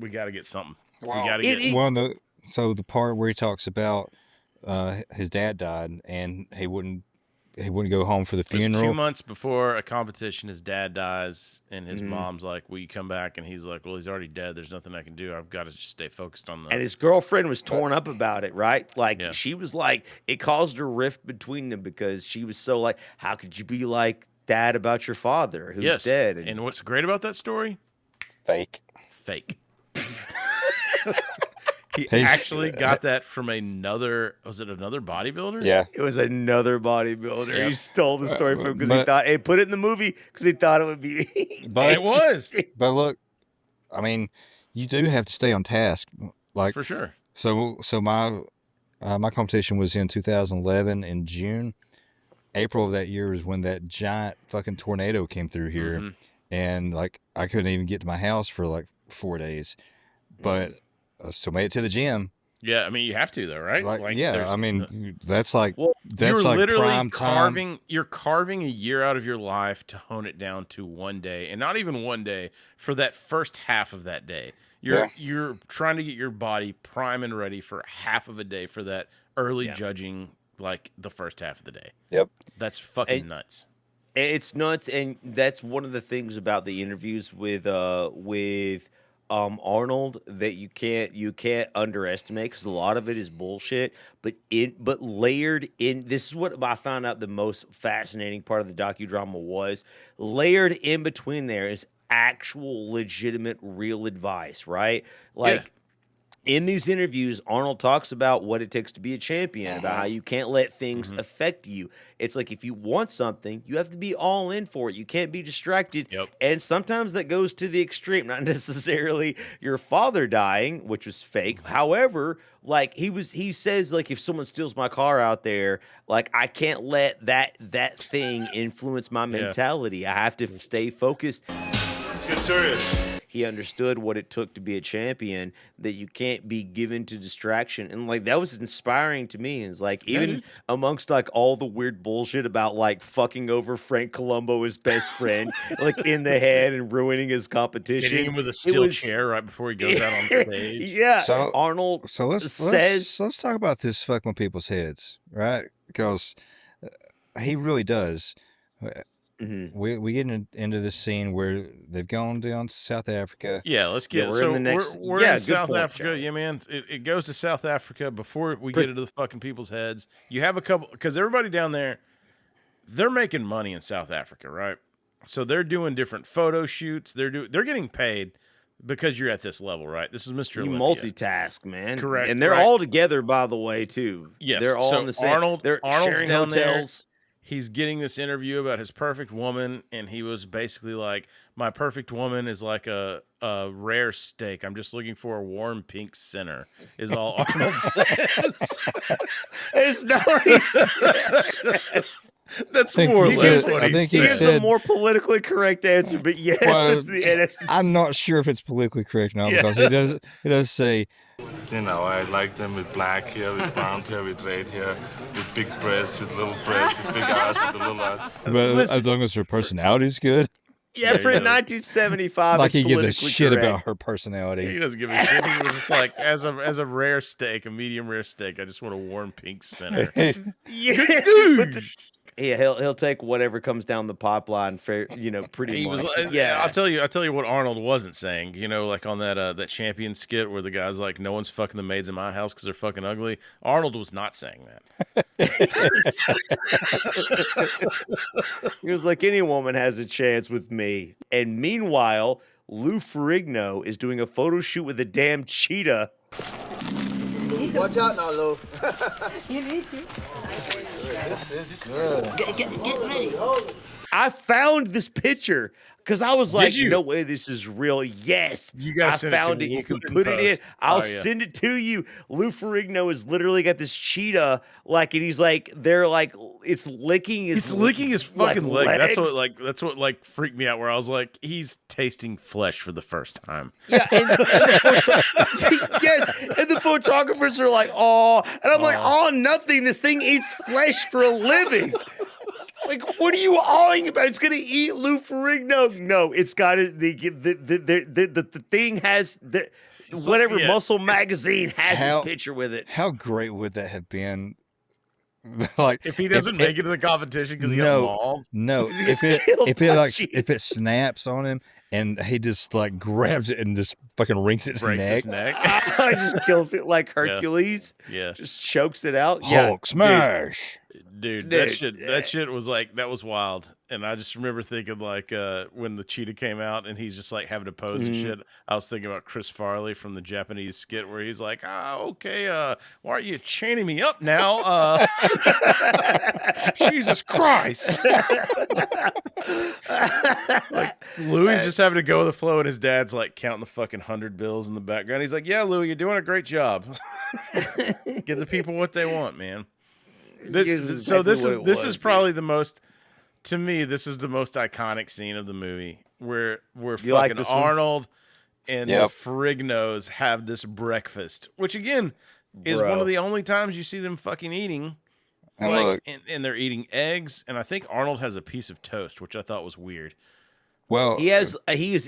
got to get something. Wow. We got to get. So the part where he talks about his dad died and he wouldn't go home for the funeral. 2 months before a competition, his dad dies, and his mom's like, "Will you come back?" And he's like, "Well, he's already dead. There's nothing I can do. I've got to just stay focused on the." And his girlfriend was torn up about it, right? Like she was like, it caused a rift between them because she was so like, "How could you be like that about your father who's dead?" And what's great about that story? Fake. He actually got that from another. Was it another bodybuilder? Yeah, it was another bodybuilder. Yep. He stole the story from him because he but- thought, hey, put it in the movie because he thought it would be. But it was. But look, I mean, you do have to stay on task, like For sure. So my competition was in 2011 in June. April of that year is when that giant fucking tornado came through here, and like I couldn't even get to my house for like 4 days. But still made it to the gym. Yeah, I mean you have to though, right? Like, yeah, I mean that's like that's you're like literally prime time. You're carving a year out of your life to hone it down to one day, and not even one day for that first half of that day. You're trying to get your body prime and ready for half of a day for that early judging, like the first half of the day. Yep, that's fucking nuts. It's nuts, and that's one of the things about the interviews with Arnold that you can't underestimate because a lot of it is bullshit. But layered in, this is what I found out the most fascinating part of the docudrama was. Layered in between there is actual legitimate real advice, right? Like in these interviews, Arnold talks about what it takes to be a champion, about how you can't let things affect you. It's like if you want something, you have to be all in for it. You can't be distracted. And sometimes that goes to the extreme, not necessarily your father dying, which was fake. However, like he says, like if someone steals my car out there, like I can't let that thing influence my mentality. I have to stay focused. Let's get serious. He understood what it took to be a champion, that you can't be given to distraction. And like that was inspiring to me. It's like even amongst like all the weird bullshit about like fucking over Frank Colombo, his best friend, like in the head and ruining his competition. Hitting him with a steel chair right before he goes out on stage. Yeah. So Arnold let's talk about this fucking with people's heads, right? Because he really does. We get into this scene where they've gone down to South Africa. Yeah, let's get. we're So in the next. we're in South Africa. Yeah, man. It goes to South Africa before we get into the fucking people's heads. You have a couple because everybody down there, they're making money in South Africa, right? So they're doing different photo shoots. They're getting paid because you're at this level, right? This is Mr. You Olympia. multitask, man. Correct. And they're all together, by the way, too. Yes. They're all in the same. Arnold's sharing down hotels. There. He's getting this interview about his perfect woman, and he was basically like, my perfect woman is like a rare steak. I'm just looking for a warm pink center, is all Arnold says. It's not what he says. That's more or less what he said. He gives a more politically correct answer, but yes, that's the I'm not sure if it's politically correct now because he does say, You know, I like them with black hair, with brown hair, with red hair, with big breasts, with little breasts, with big ass, with a little ass. But as long as her personality's good. Yeah, for 1975, like he gives a politically shit correct. about her personality. He doesn't give a shit. He was just like, as a rare steak, a medium rare steak, I just want a warm pink center. Yeah, he'll take whatever comes down the pipeline for pretty much. I'll tell you what Arnold wasn't saying. You know, like on that champion skit where the guy's like, "No one's fucking the maids in my house because they're fucking ugly." Arnold was not saying that. He was like, "Any woman has a chance with me." And meanwhile, Lou Ferrigno is doing a photo shoot with a damn cheetah. Watch out now, Lou. You need to. This is good. Get ready. I found this picture because I was like, you? no way this is real. Yes, you guys I send it to found me. it. We'll You can put it in put it in. post. I'll Oh, yeah. send it to you. Lou Ferrigno has literally got this cheetah, like, and he's like, they're like, it's licking his. He's licking his fucking leg. legs. That's what freaked me out. Where I was like, he's tasting flesh for the first time. Yeah, and yes, and the photographers are like, oh, and I'm like, oh, nothing. This thing eats flesh for a living. Like, what are you awing about? It's gonna eat Lou Ferrigno. No, it's got the thing has whatever Muscle Magazine has his picture with it. How great would that have been? Like, if he doesn't make it to the competition because he got mauled. No, if it snaps on him and he just like grabs it and just fucking wrings its neck. Just kills it like Hercules. Yeah. Just chokes it out. Hulk smash. Dude, that shit was like, that was wild. And I just remember thinking like when the cheetah came out and he's just like having to pose and shit, I was thinking about Chris Farley from the Japanese skit where he's like, okay, why are you chaining me up now? Jesus Christ. Like Louis just having to go with the flow and his dad's like counting the fucking 100 bills in the background. He's like, yeah, Louis, you're doing a great job. Give the people what they want, man. This is probably the most, to me, this is the most iconic scene of the movie where fucking Arnold and the Ferrignos have this breakfast, which again is one of the only times you see them fucking eating. And they're eating eggs, and I think Arnold has a piece of toast, which I thought was weird. Well, he is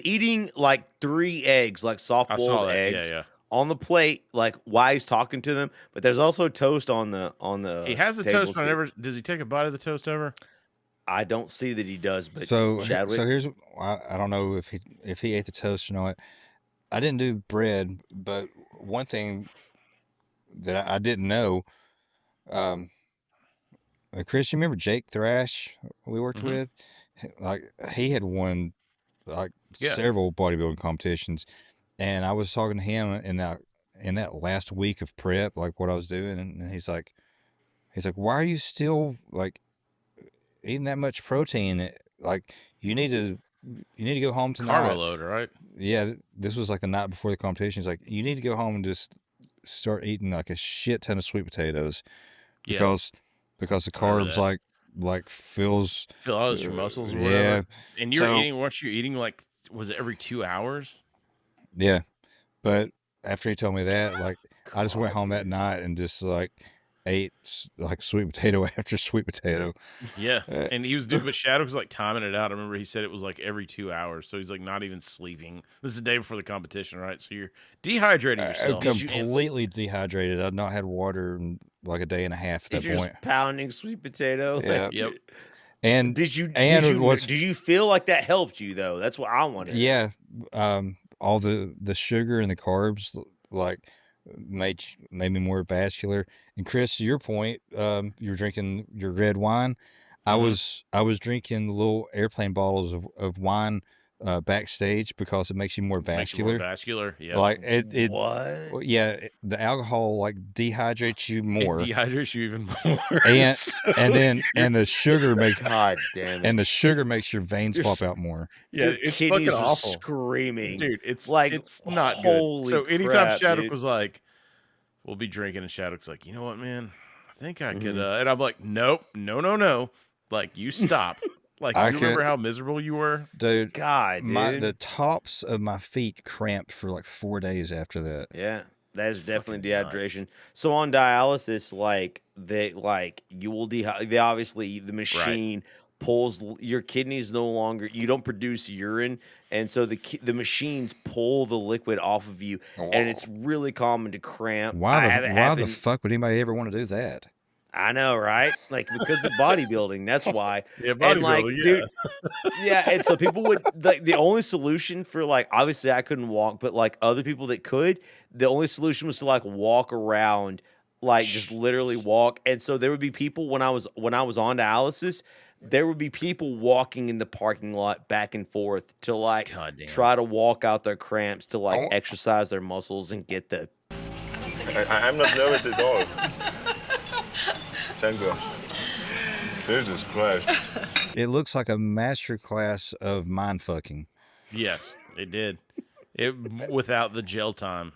eating like 3 eggs, like soft boiled eggs. On the plate, like while he's talking to them, but there's also toast on the. He has the toast, but does he take a bite of the toast ever? I don't see that he does. But so here's, I don't know if he ate the toast or not. I didn't do bread, but one thing that I didn't know, Chris, you remember Jake Thrash we worked with? Like he had won like several bodybuilding competitions. And I was talking to him in that last week of prep, like what I was doing, and he's like, why are you still like eating that much protein? Like you need to go home tonight. Carbo load, right? Yeah, this was like the night before the competition. He's like, you need to go home and just start eating like a shit ton of sweet potatoes, because the carbs fill out your muscles or whatever. And weren't you eating like, was it every 2 hours? Yeah, but after he told me that, like, I just went home that night and just like ate like sweet potato after sweet potato. Yeah, and he was doing, but Shadow was like timing it out. I remember he said it was like every 2 hours, so he's like not even sleeping. This is the day before the competition, right? So you're dehydrating yourself. Completely dehydrated. I'd not had water in like a day and a half at that point. Just pounding sweet potato. Yeah. Yep. And did you feel like that helped you though? That's what I wanted. Yeah. All the sugar and the carbs like made me more vascular. And Chris, to your point, you were drinking your red wine. I was drinking little airplane bottles of wine backstage because it makes you more vascular. Yeah. Like it what? Yeah, the alcohol like dehydrates you more. It dehydrates you even more. And the sugar God damn it. And the sugar makes your veins pop out more. Yeah, it's fucking awful. Screaming. Dude, it's not good. Holy so anytime crap, Shattuck was like, we'll be drinking, and Shattuck's like, you know what, man? I think I could and I'm like, nope, no. Like, you stop. Like, you remember how miserable you were? Dude, God, dude. The tops of my feet cramped for like 4 days after that. Yeah, that is definitely dehydration. Nice. So on dialysis, you will obviously the machine pulls your kidneys no longer. You don't produce urine, and so the machines pull the liquid off of you, and it's really common to cramp. Why the fuck would anybody ever want to do that? I know, right? Like, because of bodybuilding, that's why. Yeah, bodybuilding, dude, and so people would, like, the only solution for, like, obviously I couldn't walk, but, like, other people that could, the only solution was to, like, walk around, like, just literally walk. And so there would be people, when I was on dialysis, there would be people walking in the parking lot back and forth to, like, try to walk out their cramps, to, like, exercise their muscles and get the... I'm not nervous at all. Thank God. Jesus Christ. It looks like a master class of mind fucking. Yes, it did. It without the gel time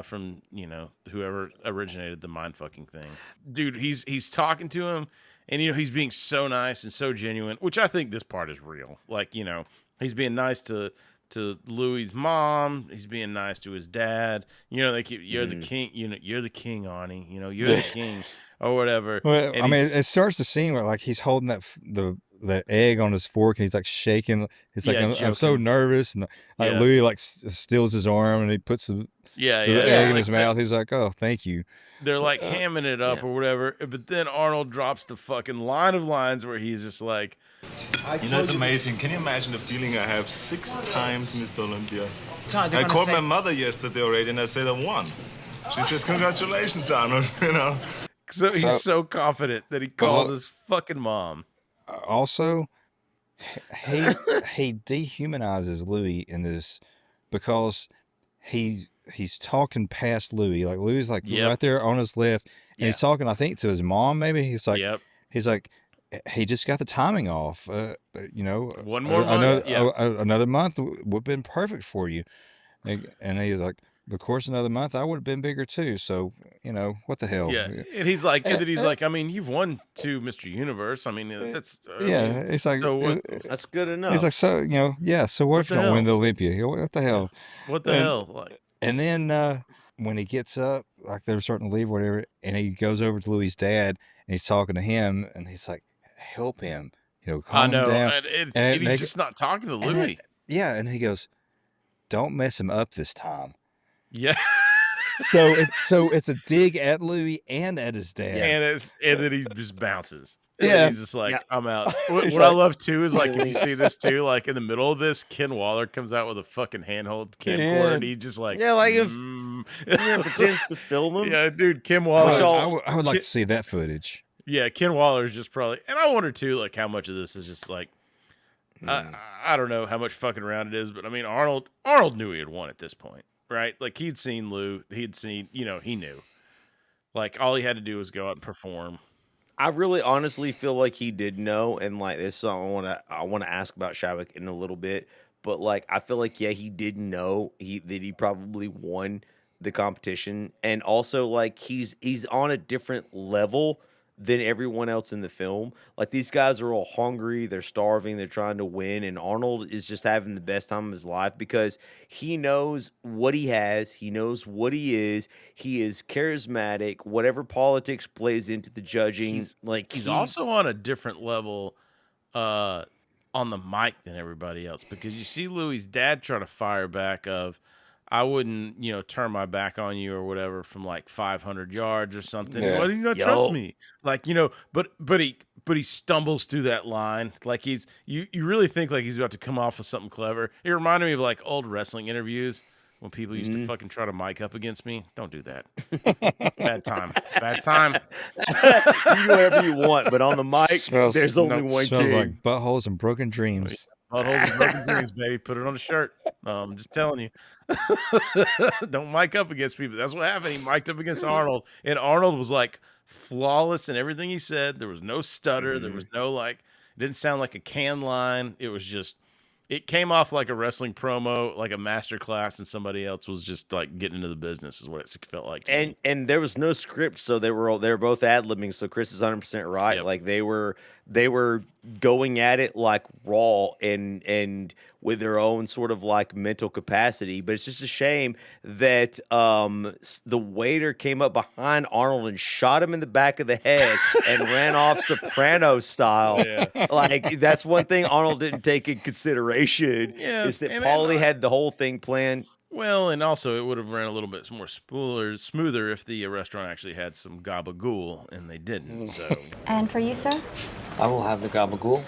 from, whoever originated the mind fucking thing. Dude, he's talking to him, and he's being so nice and so genuine, which I think this part is real. Like, he's being nice to Louis' mom. He's being nice to his dad. They keep, you're the king. You're the king, Arnie. You're the king, or whatever. Well, I mean, it starts the scene where like he's holding the egg on his fork, and he's like shaking. He's like, I'm so nervous, and like Louis like steals his arm, and he puts the egg in his mouth. He's like, oh, thank you. They're like hamming it up or whatever, but then Arnold drops the fucking line of lines where he's just like, it's amazing. Can you imagine the feeling I have 6 times Mr. Olympia? I called my mother yesterday already, and I said I won. She says, congratulations, Arnold. So he's so confident that he calls his fucking mom. Also, he dehumanizes Louis in this because he's talking past Louis. Like Louis like right there on his left, and he's talking, I think, to his mom. Maybe he's like, he just got the timing off. One more month. Another month would have been perfect for you. And he's like, of course, another month I would have been bigger too. So what the hell? Yeah, and he's like, I mean, you've won 2 Mr. Universe. I mean, that's it's like that's good enough. He's like, so so what if you don't win the Olympia? What the hell? What the hell? Like, and then when he gets up, like they're starting to leave, or whatever, and he goes over to Louis' dad, and he's talking to him, and he's like, help him, calm him down. And he's just not talking to Louis. And he goes, don't mess him up this time. Yeah. So it's a dig at Louis and at his dad. And then he just bounces. Yeah. He's just like, I'm out. What I love too is like, if you see this too, like in the middle of this, Ken Waller comes out with a fucking handheld camcorder, and he just like, pretends to film him. Yeah, dude, Ken Waller. I would like to see that footage. Yeah, Ken Waller is just probably, and I wonder too, like how much of this is just like, I don't know how much fucking around it is, but I mean, Arnold knew he had won at this point, right? Like he'd seen Lou, he'd seen, he knew. Like all he had to do was go out and perform. I really honestly feel like he did know, and like this is something I want to ask about Chadwick in a little bit, but like I feel like he did know that he probably won the competition, and also like he's on a different level than everyone else in the film. Like these guys are all hungry, they're starving, they're trying to win, and Arnold is just having the best time of his life because he knows what he has, he knows what he is charismatic, whatever politics plays into the judging. He's also on a different level on the mic than everybody else, because you see Louis' dad try to fire back of, I wouldn't, turn my back on you or whatever from like 500 yards or something. Yeah. Why do you not trust me? Like, but he stumbles through that line. Like you really think like he's about to come off with something clever. It reminded me of like old wrestling interviews when people used to fucking try to mic up against me. Don't do that. Bad time. You do whatever you want, but on the mic, there's only one smells king. like buttholes and broken dreams. Buttholes and broken dreams, baby. Put it on a shirt. I'm just telling you. Don't mic up against people. That's what happened. He mic'd up against Arnold, and Arnold was like flawless in everything he said. There was no stutter. There was no like, it didn't sound like a canned line. It was just, it came off like a wrestling promo, like a master class, and somebody else was just like getting into the business is what it felt like. And there was no script, so they were both ad-libbing. So Chris is 100% right. Yep. Like they were going at it like raw and with their own sort of like mental capacity. But it's just a shame that the waiter came up behind Arnold and shot him in the back of the head and ran off Soprano style. Yeah. Like that's one thing Arnold didn't take in consideration is that Paulie had the whole thing planned. Well, and also it would have ran a little bit more smoother if the restaurant actually had some gabagool, and they didn't. So. And for you, sir? I will have the gabagool.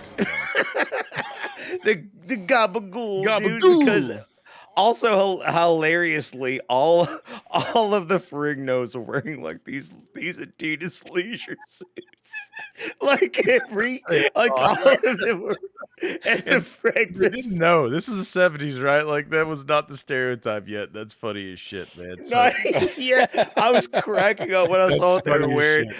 the gabagool, dude, because also hilariously, all of the Ferrignos are wearing like these Adidas leisure suits. Like all of them were at the breakfast. Didn't know this is the 70s, right? Like that was not the stereotype yet. That's funny as shit, man. So. Yeah, I was cracking up when I saw what they were wearing.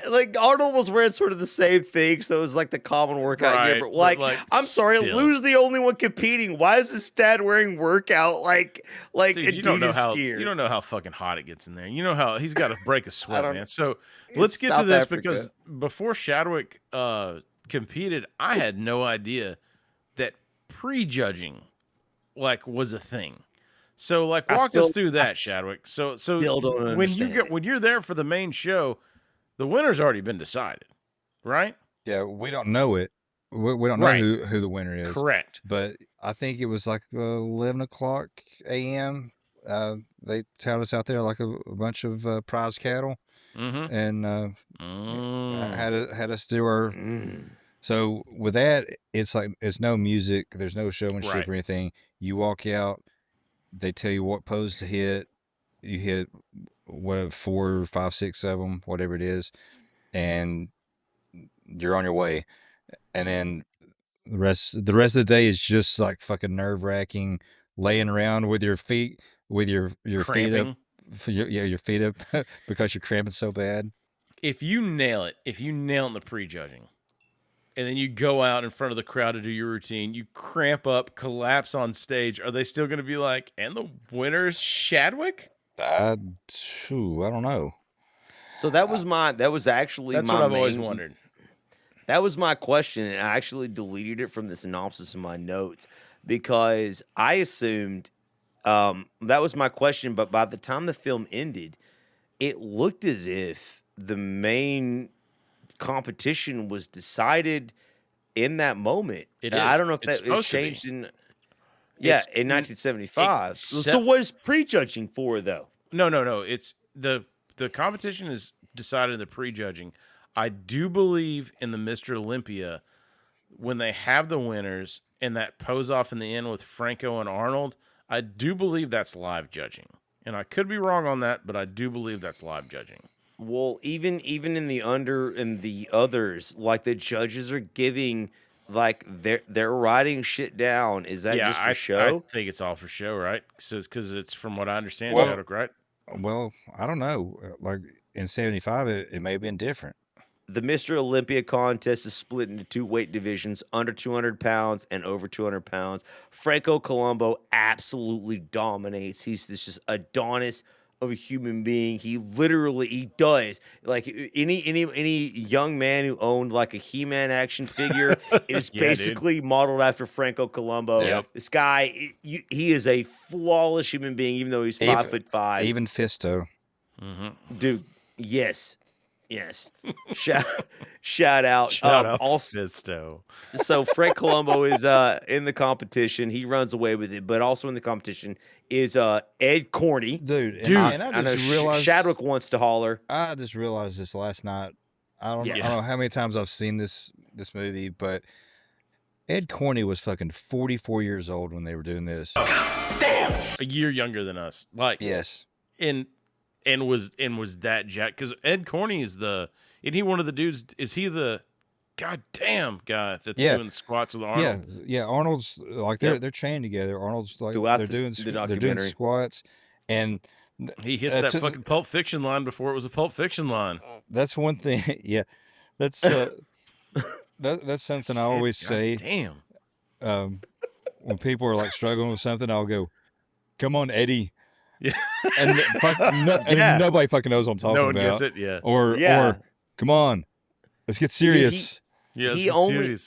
Like Arnold was wearing sort of the same thing, so it was like the common workout gear. But like I'm sorry, Lou's the only one competing. Why is his dad wearing workout like Dude, Adidas gear? You don't know how fucking hot it gets in there. You know how he's got to break a sweat, man. So let's get to this because before Chadwick competed, I had no idea that prejudging was a thing. So walk us through that, Chadwick. So when you're there for the main show, the winner's already been decided, right? Yeah, we don't know it. We don't know who the winner is. Correct. But I think it was like 11 o'clock a.m. They touted us out there like a bunch of prize cattle, and had us do our. So with that, it's like it's no music. There's no showmanship or anything. You walk out, they tell you what pose to hit, you hit what 4, 5, 6 of them, whatever it is, and you're on your way. And then the rest of the day is just like fucking nerve wracking, laying around with your feet feet up, your feet up because you're cramping so bad. If you nail it in the prejudging, and then you go out in front of the crowd to do your routine, you cramp up, collapse on stage, are they still going to be like, and the winner's Shadwick? I don't know. So that was actually that's what I've always wondered. That was my question, and I actually deleted it from the synopsis in my notes because I assumed that was my question. But by the time the film ended, it looked as if the main competition was decided in that moment. It is. I don't know if that it changed in 1975. So what is prejudging for, though? No. It's the competition is decided in the prejudging. I do believe in the Mr. Olympia when they have the winners and that pose off in the end with Franco and Arnold. I do believe that's live judging, and I could be wrong on that, but I do believe that's live judging. Well, even in the others, like the judges are giving, like they're writing shit down. Is that just for show? I think it's all for show, right? Because it's from what I understand, Shadwick, right? Well, I don't know. Like in '75, it may have been different. The Mr. Olympia contest is split into 2 weight divisions, under 200 pounds and over 200 pounds. Franco Colombo absolutely dominates. He's this just Adonis of a human being. He does. Like any young man who owned like a He-Man action figure is basically modeled after Franco Colombo. Yep. This guy, he is a flawless human being, even though he's 5'5". Even Fisto. Mm-hmm. Dude, yes. Shout out. Shout out also, Fisto. So Frank Colombo is in the competition. He runs away with it, but also in the competition is Ed Corney. Dude, and I just realized Shadwick wants to holler. I just realized this last night. I don't know how many times I've seen this movie, but Ed Corney was fucking 44 years old when they were doing this. Damn! A year younger than us. Like, yes. And was that jack? Because Ed Corney is isn't he one of the dudes? Is he the goddamn guy that's doing squats with Arnold? Yeah. Arnold's like they're chained together. Arnold's like they're doing squats, and he hits that fucking Pulp Fiction line before it was a Pulp Fiction line. That's one thing. Yeah, that's that's something I always say. Damn. When people are like struggling with something, I'll go, "Come on, Eddie." Yeah, and nobody fucking knows what I'm talking about. No one gets it. Yeah, or come on, let's get serious. Dude,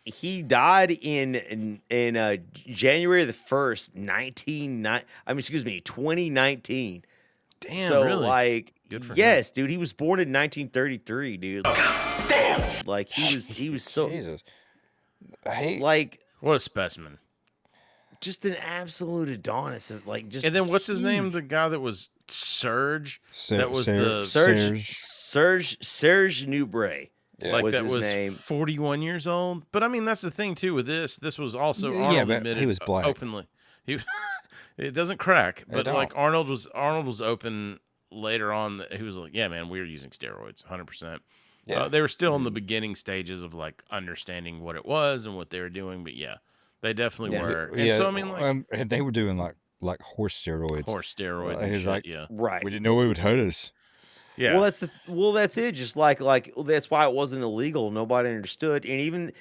he died in January the 1st, 2019. Damn, so really? Like, good for him. Dude, he was born in 1933, dude. Damn, like he was so Jesus. What a specimen. Just an absolute Adonis of like just. And then what's his name? The guy that was Serge. That was Serge Nubret. Yeah. Like that was name. 41 years old. But I mean, that's the thing too with this. This was also Arnold admitted he was black openly. It doesn't crack, but like Arnold was open later on. He was like, "Yeah, man, we were using steroids, 100%." Yeah, they were still in the beginning stages of like understanding what it was and what they were doing, but yeah. They definitely were. And so I mean, like, they were doing like horse steroids. He's like, right. We didn't know it would hurt us. Yeah. Well, that's it. Just like that's why it wasn't illegal. Nobody understood, and even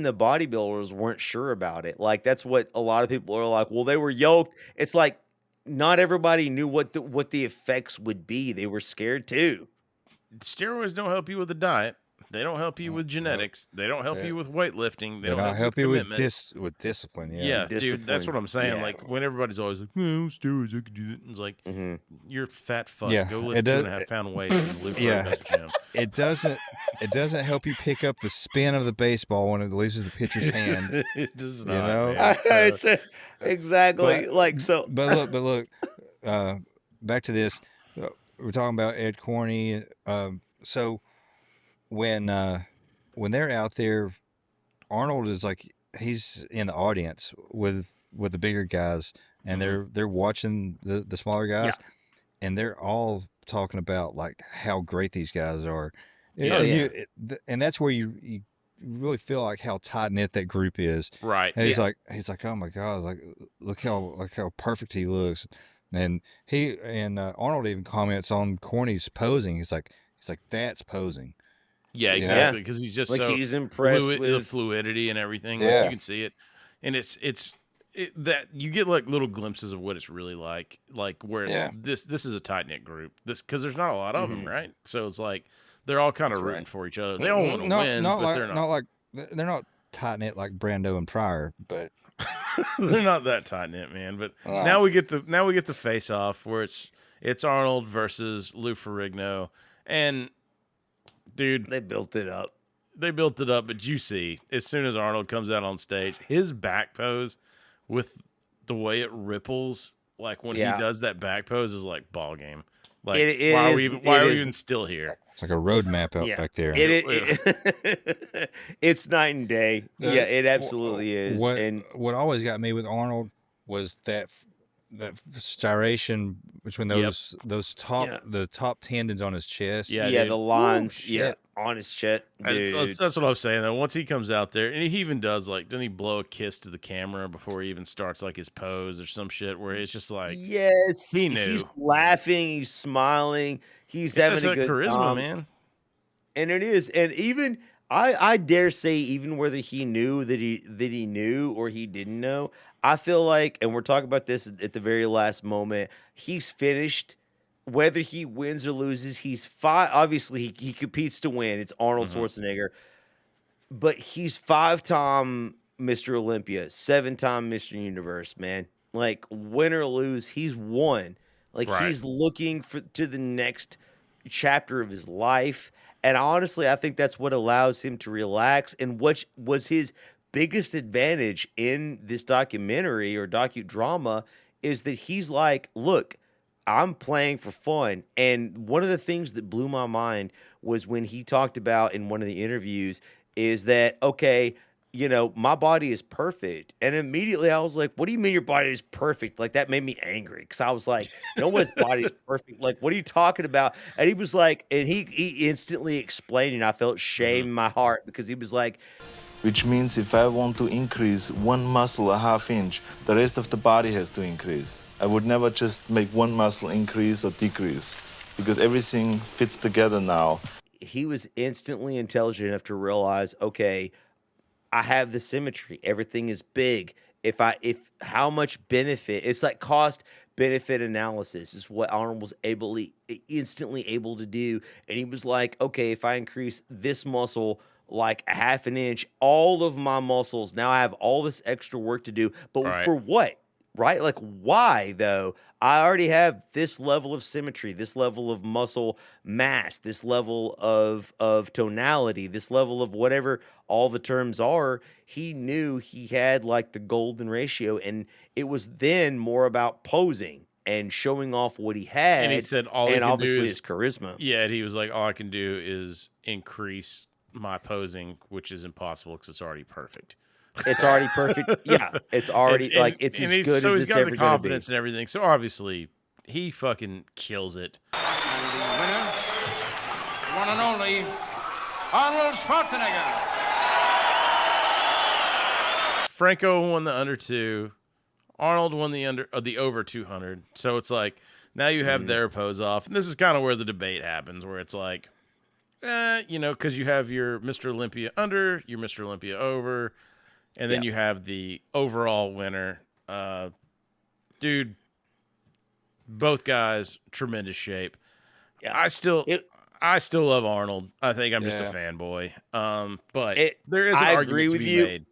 the bodybuilders weren't sure about it. Like that's what a lot of people are like. Well, they were yoked. It's like not everybody knew what the effects would be. They were scared too. Steroids don't help you with the diet. They don't help you with genetics. They don't help you with weightlifting. They don't help you with discipline. Yeah, dude, that's what I'm saying. Yeah. Like when everybody's always like, "No, steroids, I could do it." It's like, you're a fat fuck. Yeah. Go lift 2.5 pound weights and live gym. It doesn't help you pick up the spin of the baseball when it leaves the pitcher's hand. It does not. You know? Exactly. But look. Back to this. We're talking about Ed Corney. So. When they're out there, Arnold is like he's in the audience with the bigger guys, and they're watching the smaller guys, and they're all talking about like how great these guys are. Yeah. And that's where you really feel like how tight knit that group is. Right. And he's like, oh my God, like look how perfect he looks. And Arnold even comments on Corney's posing. He's like, that's posing. Yeah, exactly. Because he's just like so he's impressed with the fluidity and everything. Yeah. Like, you can see it, and it's that you get like little glimpses of what it's really like where it's this is a tight knit group. This because there's not a lot of them, right? So it's like they're all kind of rooting for each other. They all want to win, but they're not tight knit like Brando and Pryor, but they're not that tight knit, man. But now we get the face off where it's Arnold versus Lou Ferrigno, and dude, they built it up. But you see, as soon as Arnold comes out on stage, his back pose with the way it ripples, like when he does that back pose, is like ball game. Like, why are we even still here? It's like a road map out back there. It's night and day. It absolutely is. What always got me with Arnold was that styration between those top tendons on his chest. The lines on his chest. That's what I'm saying though. Once he comes out there, and he even does doesn't he blow a kiss to the camera before he even starts like his pose or some shit where it's just like, yes, he knew. He's laughing, he's smiling, he's having a good charisma, time. man. And it is, and even I dare say, even whether he knew that he knew or he didn't know, I feel like, and we're talking about this at the very last moment, he's finished. Whether he wins or loses, he's fine. Obviously, he competes to win. It's Arnold Schwarzenegger, but he's 5-time Mr. Olympia, 7-time Mr. Universe. Man, like win or lose, he's won. Like he's looking to the next chapter of his life. And honestly, I think that's what allows him to relax. And what was his biggest advantage in this documentary or docudrama is that he's like, look, I'm playing for fun. And one of the things that blew my mind was when he talked about in one of the interviews is that, okay, my body is perfect. And immediately I was like, what do you mean your body is perfect? Like, that made me angry because I was like, no one's body is perfect. Like, what are you talking about? And he was like, and he instantly explained, and I felt shame in my heart because he was like, which means if I want to increase one muscle a half inch, the rest of the body has to increase. I would never just make one muscle increase or decrease because everything fits together now. He was instantly intelligent enough to realize, okay, I have the symmetry. Everything is big. If how much benefit, it's like cost benefit analysis is what Arnold was instantly able to do. And he was like, okay, if I increase this muscle like a half an inch, all of my muscles, now I have all this extra work to do. But for what? Right? Like, why, though? I already have this level of symmetry, this level of muscle mass, this level of tonality, this level of whatever all the terms are. He knew he had, like, the golden ratio, and it was then more about posing and showing off what he had. And he said all and he obviously can do is his charisma. Yeah, and he was like, all I can do is increase my posing, which is impossible because it's already perfect. It's already perfect. Yeah, it's already it's as good as it's ever going to be. So he's got the confidence and everything. So obviously, he fucking kills it. And the winner, one and only, Arnold Schwarzenegger. Franco won the under 2. Arnold won the over 200. So it's like now you have their pose off, and this is kind of where the debate happens, where it's like, because you have your Mr. Olympia under, your Mr. Olympia over. And then you have the overall winner. Dude, both guys, tremendous shape. Yeah. I still love Arnold. I think I'm just a fanboy. But there is an argument to be made.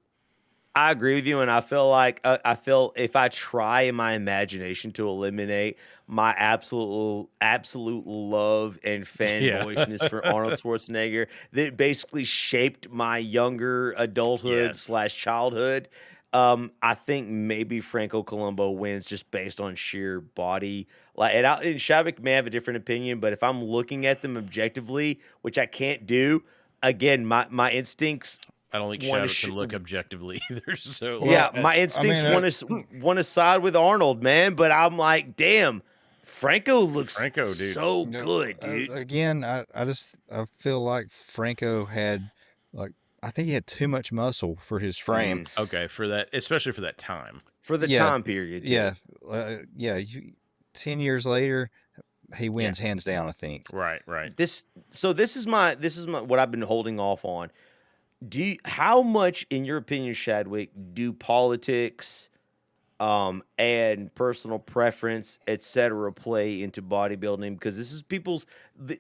I agree with you, and I feel like if I try in my imagination to eliminate my absolute love and fanboyishness for Arnold Schwarzenegger that basically shaped my younger adulthood / childhood, I think maybe Franco Colombo wins just based on sheer body. And Shabik may have a different opinion, but if I'm looking at them objectively, which I can't do, again, my instincts. I don't think Shabik can look objectively either. So my instincts want to side with Arnold, man. But I'm like, damn, Franco looks dude. so good, dude. Again, I feel like Franco had I think he had too much muscle for his frame. Okay, for that, especially for that time. For the time period. Too. Yeah. 10 years later, he wins hands down, I think. Right. This is my what I've been holding off on. How much, in your opinion, Shadwick, do politics, and personal preference, etc., play into bodybuilding? Because this is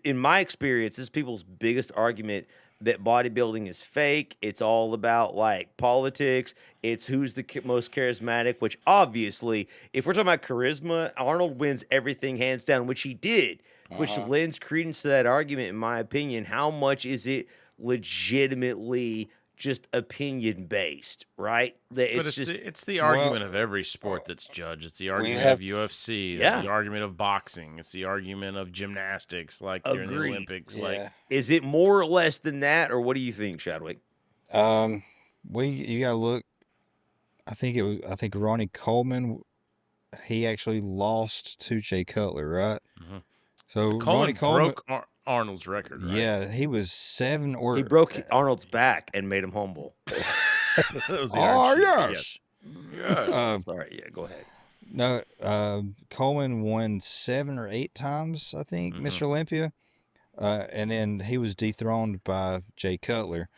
in my experience, this is people's biggest argument that bodybuilding is fake. It's all about like politics. It's who's the most charismatic, which obviously, if we're talking about charisma, Arnold wins everything hands down, which he did, which lends credence to that argument, in my opinion. How much is it legitimately just opinion based, right? It's the argument of every sport that's judged. It's the argument of UFC. It's the argument of boxing. It's the argument of gymnastics, like during the Olympics. Like, is it more or less than that, or what do you think, Shadwick? You gotta look. I think Ronnie Coleman, he actually lost to Jay Cutler, right? Mm-hmm. So Ronnie Coleman broke Arnold's record, right? Yeah, he was 7 or... He broke Arnold's back and made him humble. That was the yes. Sorry, go ahead. No, Coleman won 7 or 8 times, I think, Mr. Olympia. And then he was dethroned by Jay Cutler.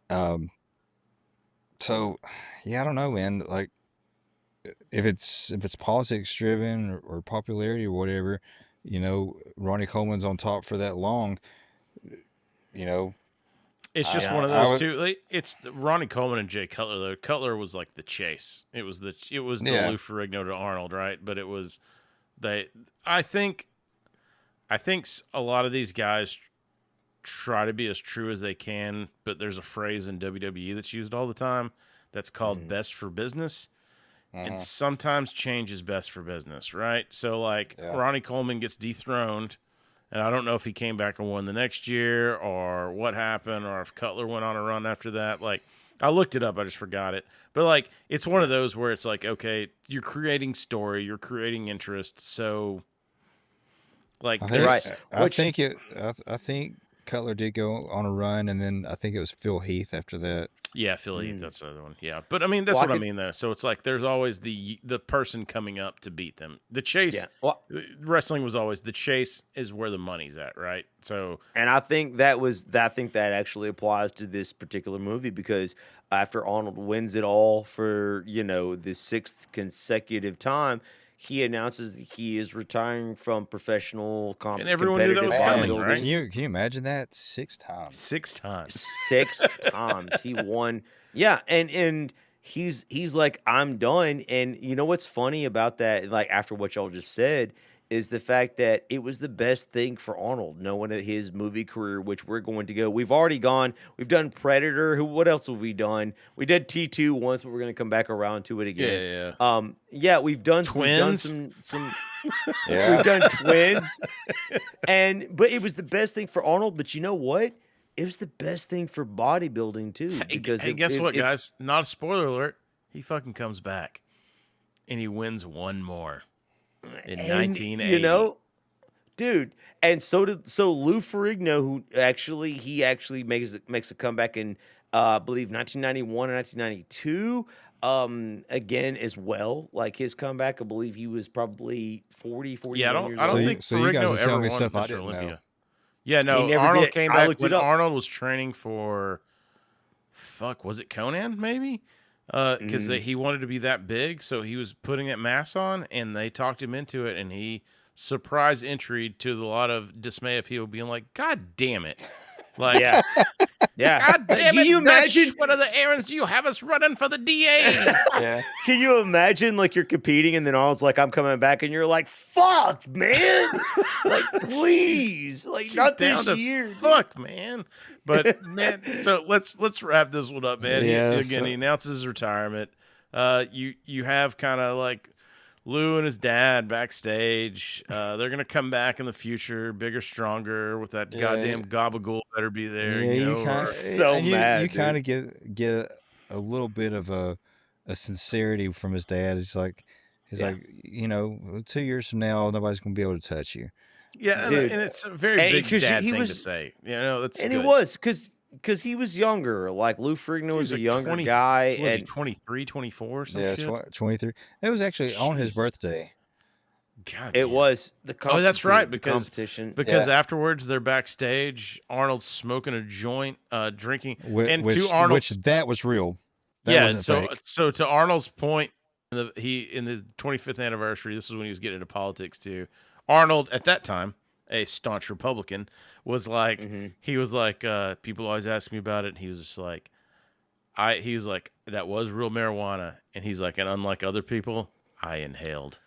So, yeah, I don't know, man. Like, if it's politics driven or popularity or whatever, you know, Ronnie Coleman's on top for that long. You know, it's just one of those two. Like, it's Ronnie Coleman and Jay Cutler. Though Cutler was like the chase. It was the Lou Ferrigno to Arnold, right? But it was I think a lot of these guys try to be as true as they can, but there's a phrase in WWE that's used all the time that's called "best for business." And sometimes change is best for business, right? So, like, Ronnie Coleman gets dethroned, and I don't know if he came back and won the next year or what happened, or if Cutler went on a run after that. Like, I looked it up, I just forgot it. But, like, it's one of those where it's like, okay, you're creating story, you're creating interest, so, like, I think Cutler did go on a run, and then I think it was Phil Heath after that. Yeah, Phil Heath, that's the other one. Yeah, but I mean, that's what I mean, though. So it's like there's always the person coming up to beat them. The chase, wrestling was always the chase is where the money's at, right? So, and I think that actually applies to this particular movie, because after Arnold wins it all for the 6th consecutive time, he announces that he is retiring from professional and everyone knew that was coming, right? Can you imagine that? 6 times. 6 times. 6 times he won. Yeah, and he's like, I'm done. And you know what's funny about that? Like, after what y'all just said, is the fact that it was the best thing for Arnold, knowing his movie career, which we're going to go. We've already gone. We've done Predator. What else have we done? We did T2 once, but we're going to come back around to it again. Yeah. We've done Twins. We've done some we've done Twins. But it was the best thing for Arnold. But you know what? It was the best thing for bodybuilding too. Because guess what, guys? Not a spoiler alert. He fucking comes back, and he wins one more. In 1980, dude, and so Lou Ferrigno, who actually makes a comeback in I believe 1991 or 1992, again as well. Like his comeback, I believe he was probably 40 years old. I don't think Ferrigno ever won Mr. Olympia. Know. Yeah, no, Arnold came back when Arnold was training for, was it Conan maybe? Because he wanted to be that big, so he was putting that mass on, and they talked him into it, and he surprise entry to a lot of dismay of people being like, God damn it. Like, yeah. God damn Can it. you imagine? What other errands do you have us running for the DA? Yeah. Can you imagine, like, you're competing, and then Arnold's like, I'm coming back, and you're like, fuck, man. Like, please. Like, not this year. Fuck, man. But, man, so let's wrap this one up, man. Yeah, he announces his retirement. You have kind of like Lou and his dad backstage. They're going to come back in the future, bigger, stronger, with that goddamn gabagool better be there. Yeah, you kind of get a little bit of a sincerity from his dad. It's like, He's like, 2 years from now, nobody's going to be able to touch you. Yeah, and it's a very big dad thing to say. That's and good. he was because he was younger. Like Lou Ferrigno was a younger guy. Was and he 23, 24? Yeah, 23. It was actually on his birthday. God, it was the oh, that's right, because competition. Because afterwards they're backstage. Arnold's smoking a joint, drinking, to Arnold, which that was real. That wasn't fake. So to Arnold's point, in the 25th anniversary, this is when he was getting into politics too. Arnold at that time, a staunch Republican, was like, he was like, people always ask me about it, and he was just like, he was like, that was real marijuana, and he's like, and unlike other people, I inhaled.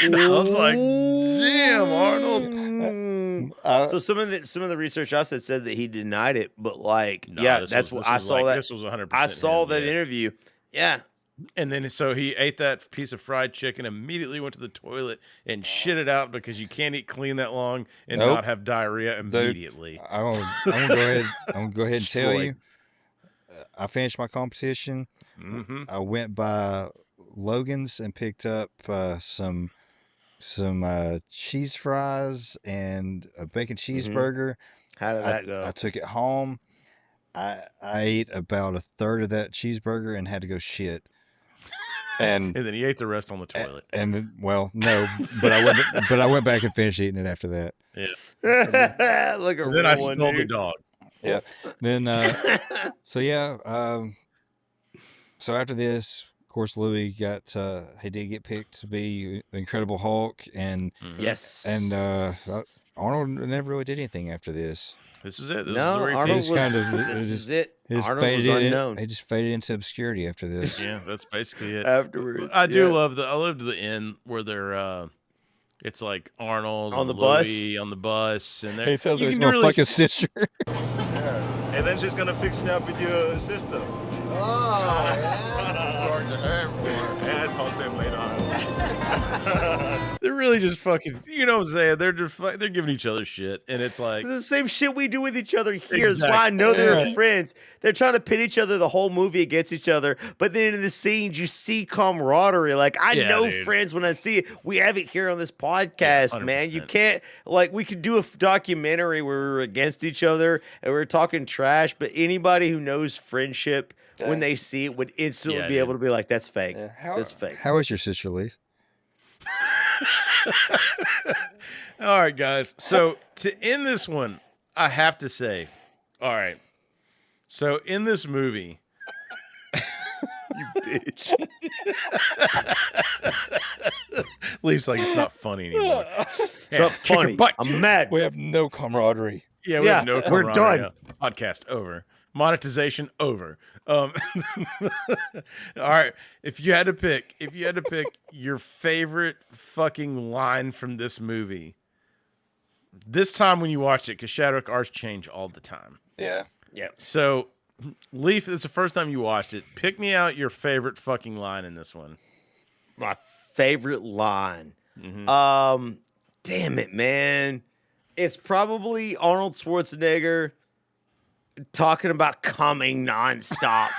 And I was like, damn, Arnold. So some of the research I said that he denied it, but like, that's what I saw. This was 100%. I saw that interview. Yeah. And then so he ate that piece of fried chicken, immediately went to the toilet and shit it out, because you can't eat clean that long and not have diarrhea immediately. Dude, I'm gonna go ahead and tell you. I finished my competition. I went by Logan's and picked up some cheese fries and a bacon cheeseburger. How did that go? I took it home. I ate about a third of that cheeseburger and had to go shit. And then he ate the rest on the toilet. And then, well, no, but I went back and finished eating it after that. Yeah. Like a then I stole the dog. Yeah. Then so after this, of course, Louis he did get picked to be the Incredible Hulk, and yes, and Arnold never really did anything after this. This is it. Arnold was kind of. This is it. Arnold was unknown. He just faded into obscurity after this. Yeah, that's basically it. Afterwards, I loved the end where they're it's like Arnold on the Louis on the bus, and he tells her he's gonna fuck his sister. And then she's gonna fix me up with your sister. Oh, yeah. And I told them later on. They're really just fucking, what I'm saying? They're just they're giving each other shit, and it's like the same shit we do with each other here. Exactly. That's why I know they're friends. They're trying to pit each other the whole movie against each other, but then in the scenes you see camaraderie. Like I know friends when I see it. We have it here on this podcast, man. You can't we could do a documentary where we're against each other and we're talking trash, but anybody who knows friendship when they see it would instantly be able to be like, "That's fake. That's fake." How is your sister, Lee? All right, guys. So to end this one, I have to say, all right. So in this movie, you bitch. Leaves like it's not funny anymore. It's not funny. I'm mad. We have no camaraderie. Yeah, we have no camaraderie. We're done. Podcast over. Monetization over. All right. If you had to pick your favorite fucking line from this movie, this time when you watched it, because Chadwick, ours change all the time. Yeah. Yeah. So, Leaf, this is the first time you watched it. Pick me out your favorite fucking line in this one. My favorite line. Damn it, man. It's probably Arnold Schwarzenegger talking about coming nonstop.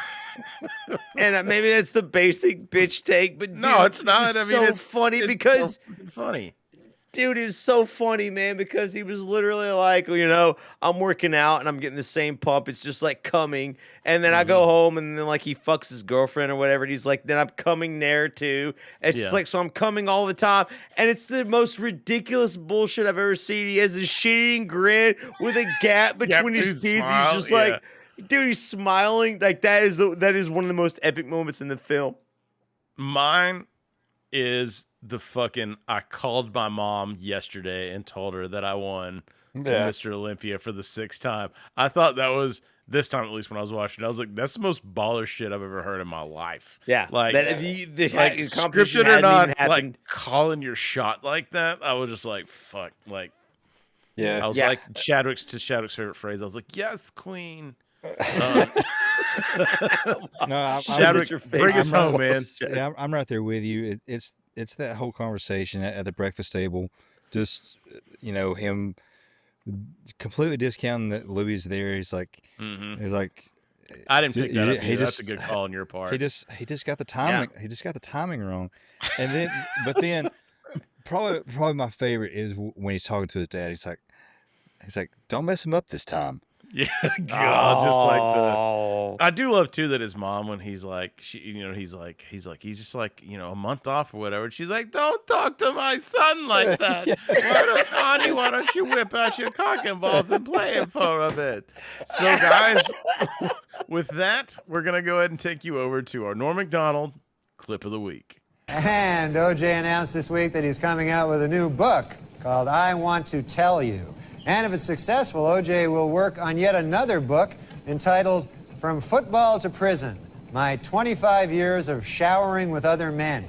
And maybe that's the basic bitch take, but dude, no, it's not. I mean, it's funny because so funny. Dude, it was so funny, man, because he was literally like, I'm working out and I'm getting the same pump. It's just like coming. And then I go home and then like he fucks his girlfriend or whatever. And he's like, then I'm coming there too. And it's like, so I'm coming all the time. And it's the most ridiculous bullshit I've ever seen. He has a shitting grin with a gap between his teeth. He's just like, dude, he's smiling. Like that is one of the most epic moments in the film. Mine is the fucking, I called my mom yesterday and told her that I won Mr. Olympia for the 6th time. I thought that was, this time at least when I was watching it, I was like, that's the most baller shit I've ever heard in my life. Yeah. Like, the scripted or not, like calling your shot like that, I was just like, fuck. Like, I was like, Chadwick's favorite phrase. I was like, yes, queen. Chadwick, bring us home, man. Yeah, I'm right there with you. It's that whole conversation at the breakfast table, just him completely discounting that Louis is there. He's like, I didn't pick that up. That's a good call on your part. He just got the timing. Yeah. He just got the timing wrong. And then, probably my favorite is when he's talking to his dad. He's like, don't mess him up this time. Yeah, God, just like the. I do love too that his mom, when he's like, he's just like, a month off or whatever. And she's like, don't talk to my son like that. Honey, why don't you whip out your cock and balls and play in front of it? So, guys, with that, we're gonna go ahead and take you over to our Norm Macdonald clip of the week. And OJ announced this week that he's coming out with a new book called I Want to Tell You. And if it's successful, OJ will work on yet another book entitled From Football to Prison, My 25 Years of Showering with Other Men.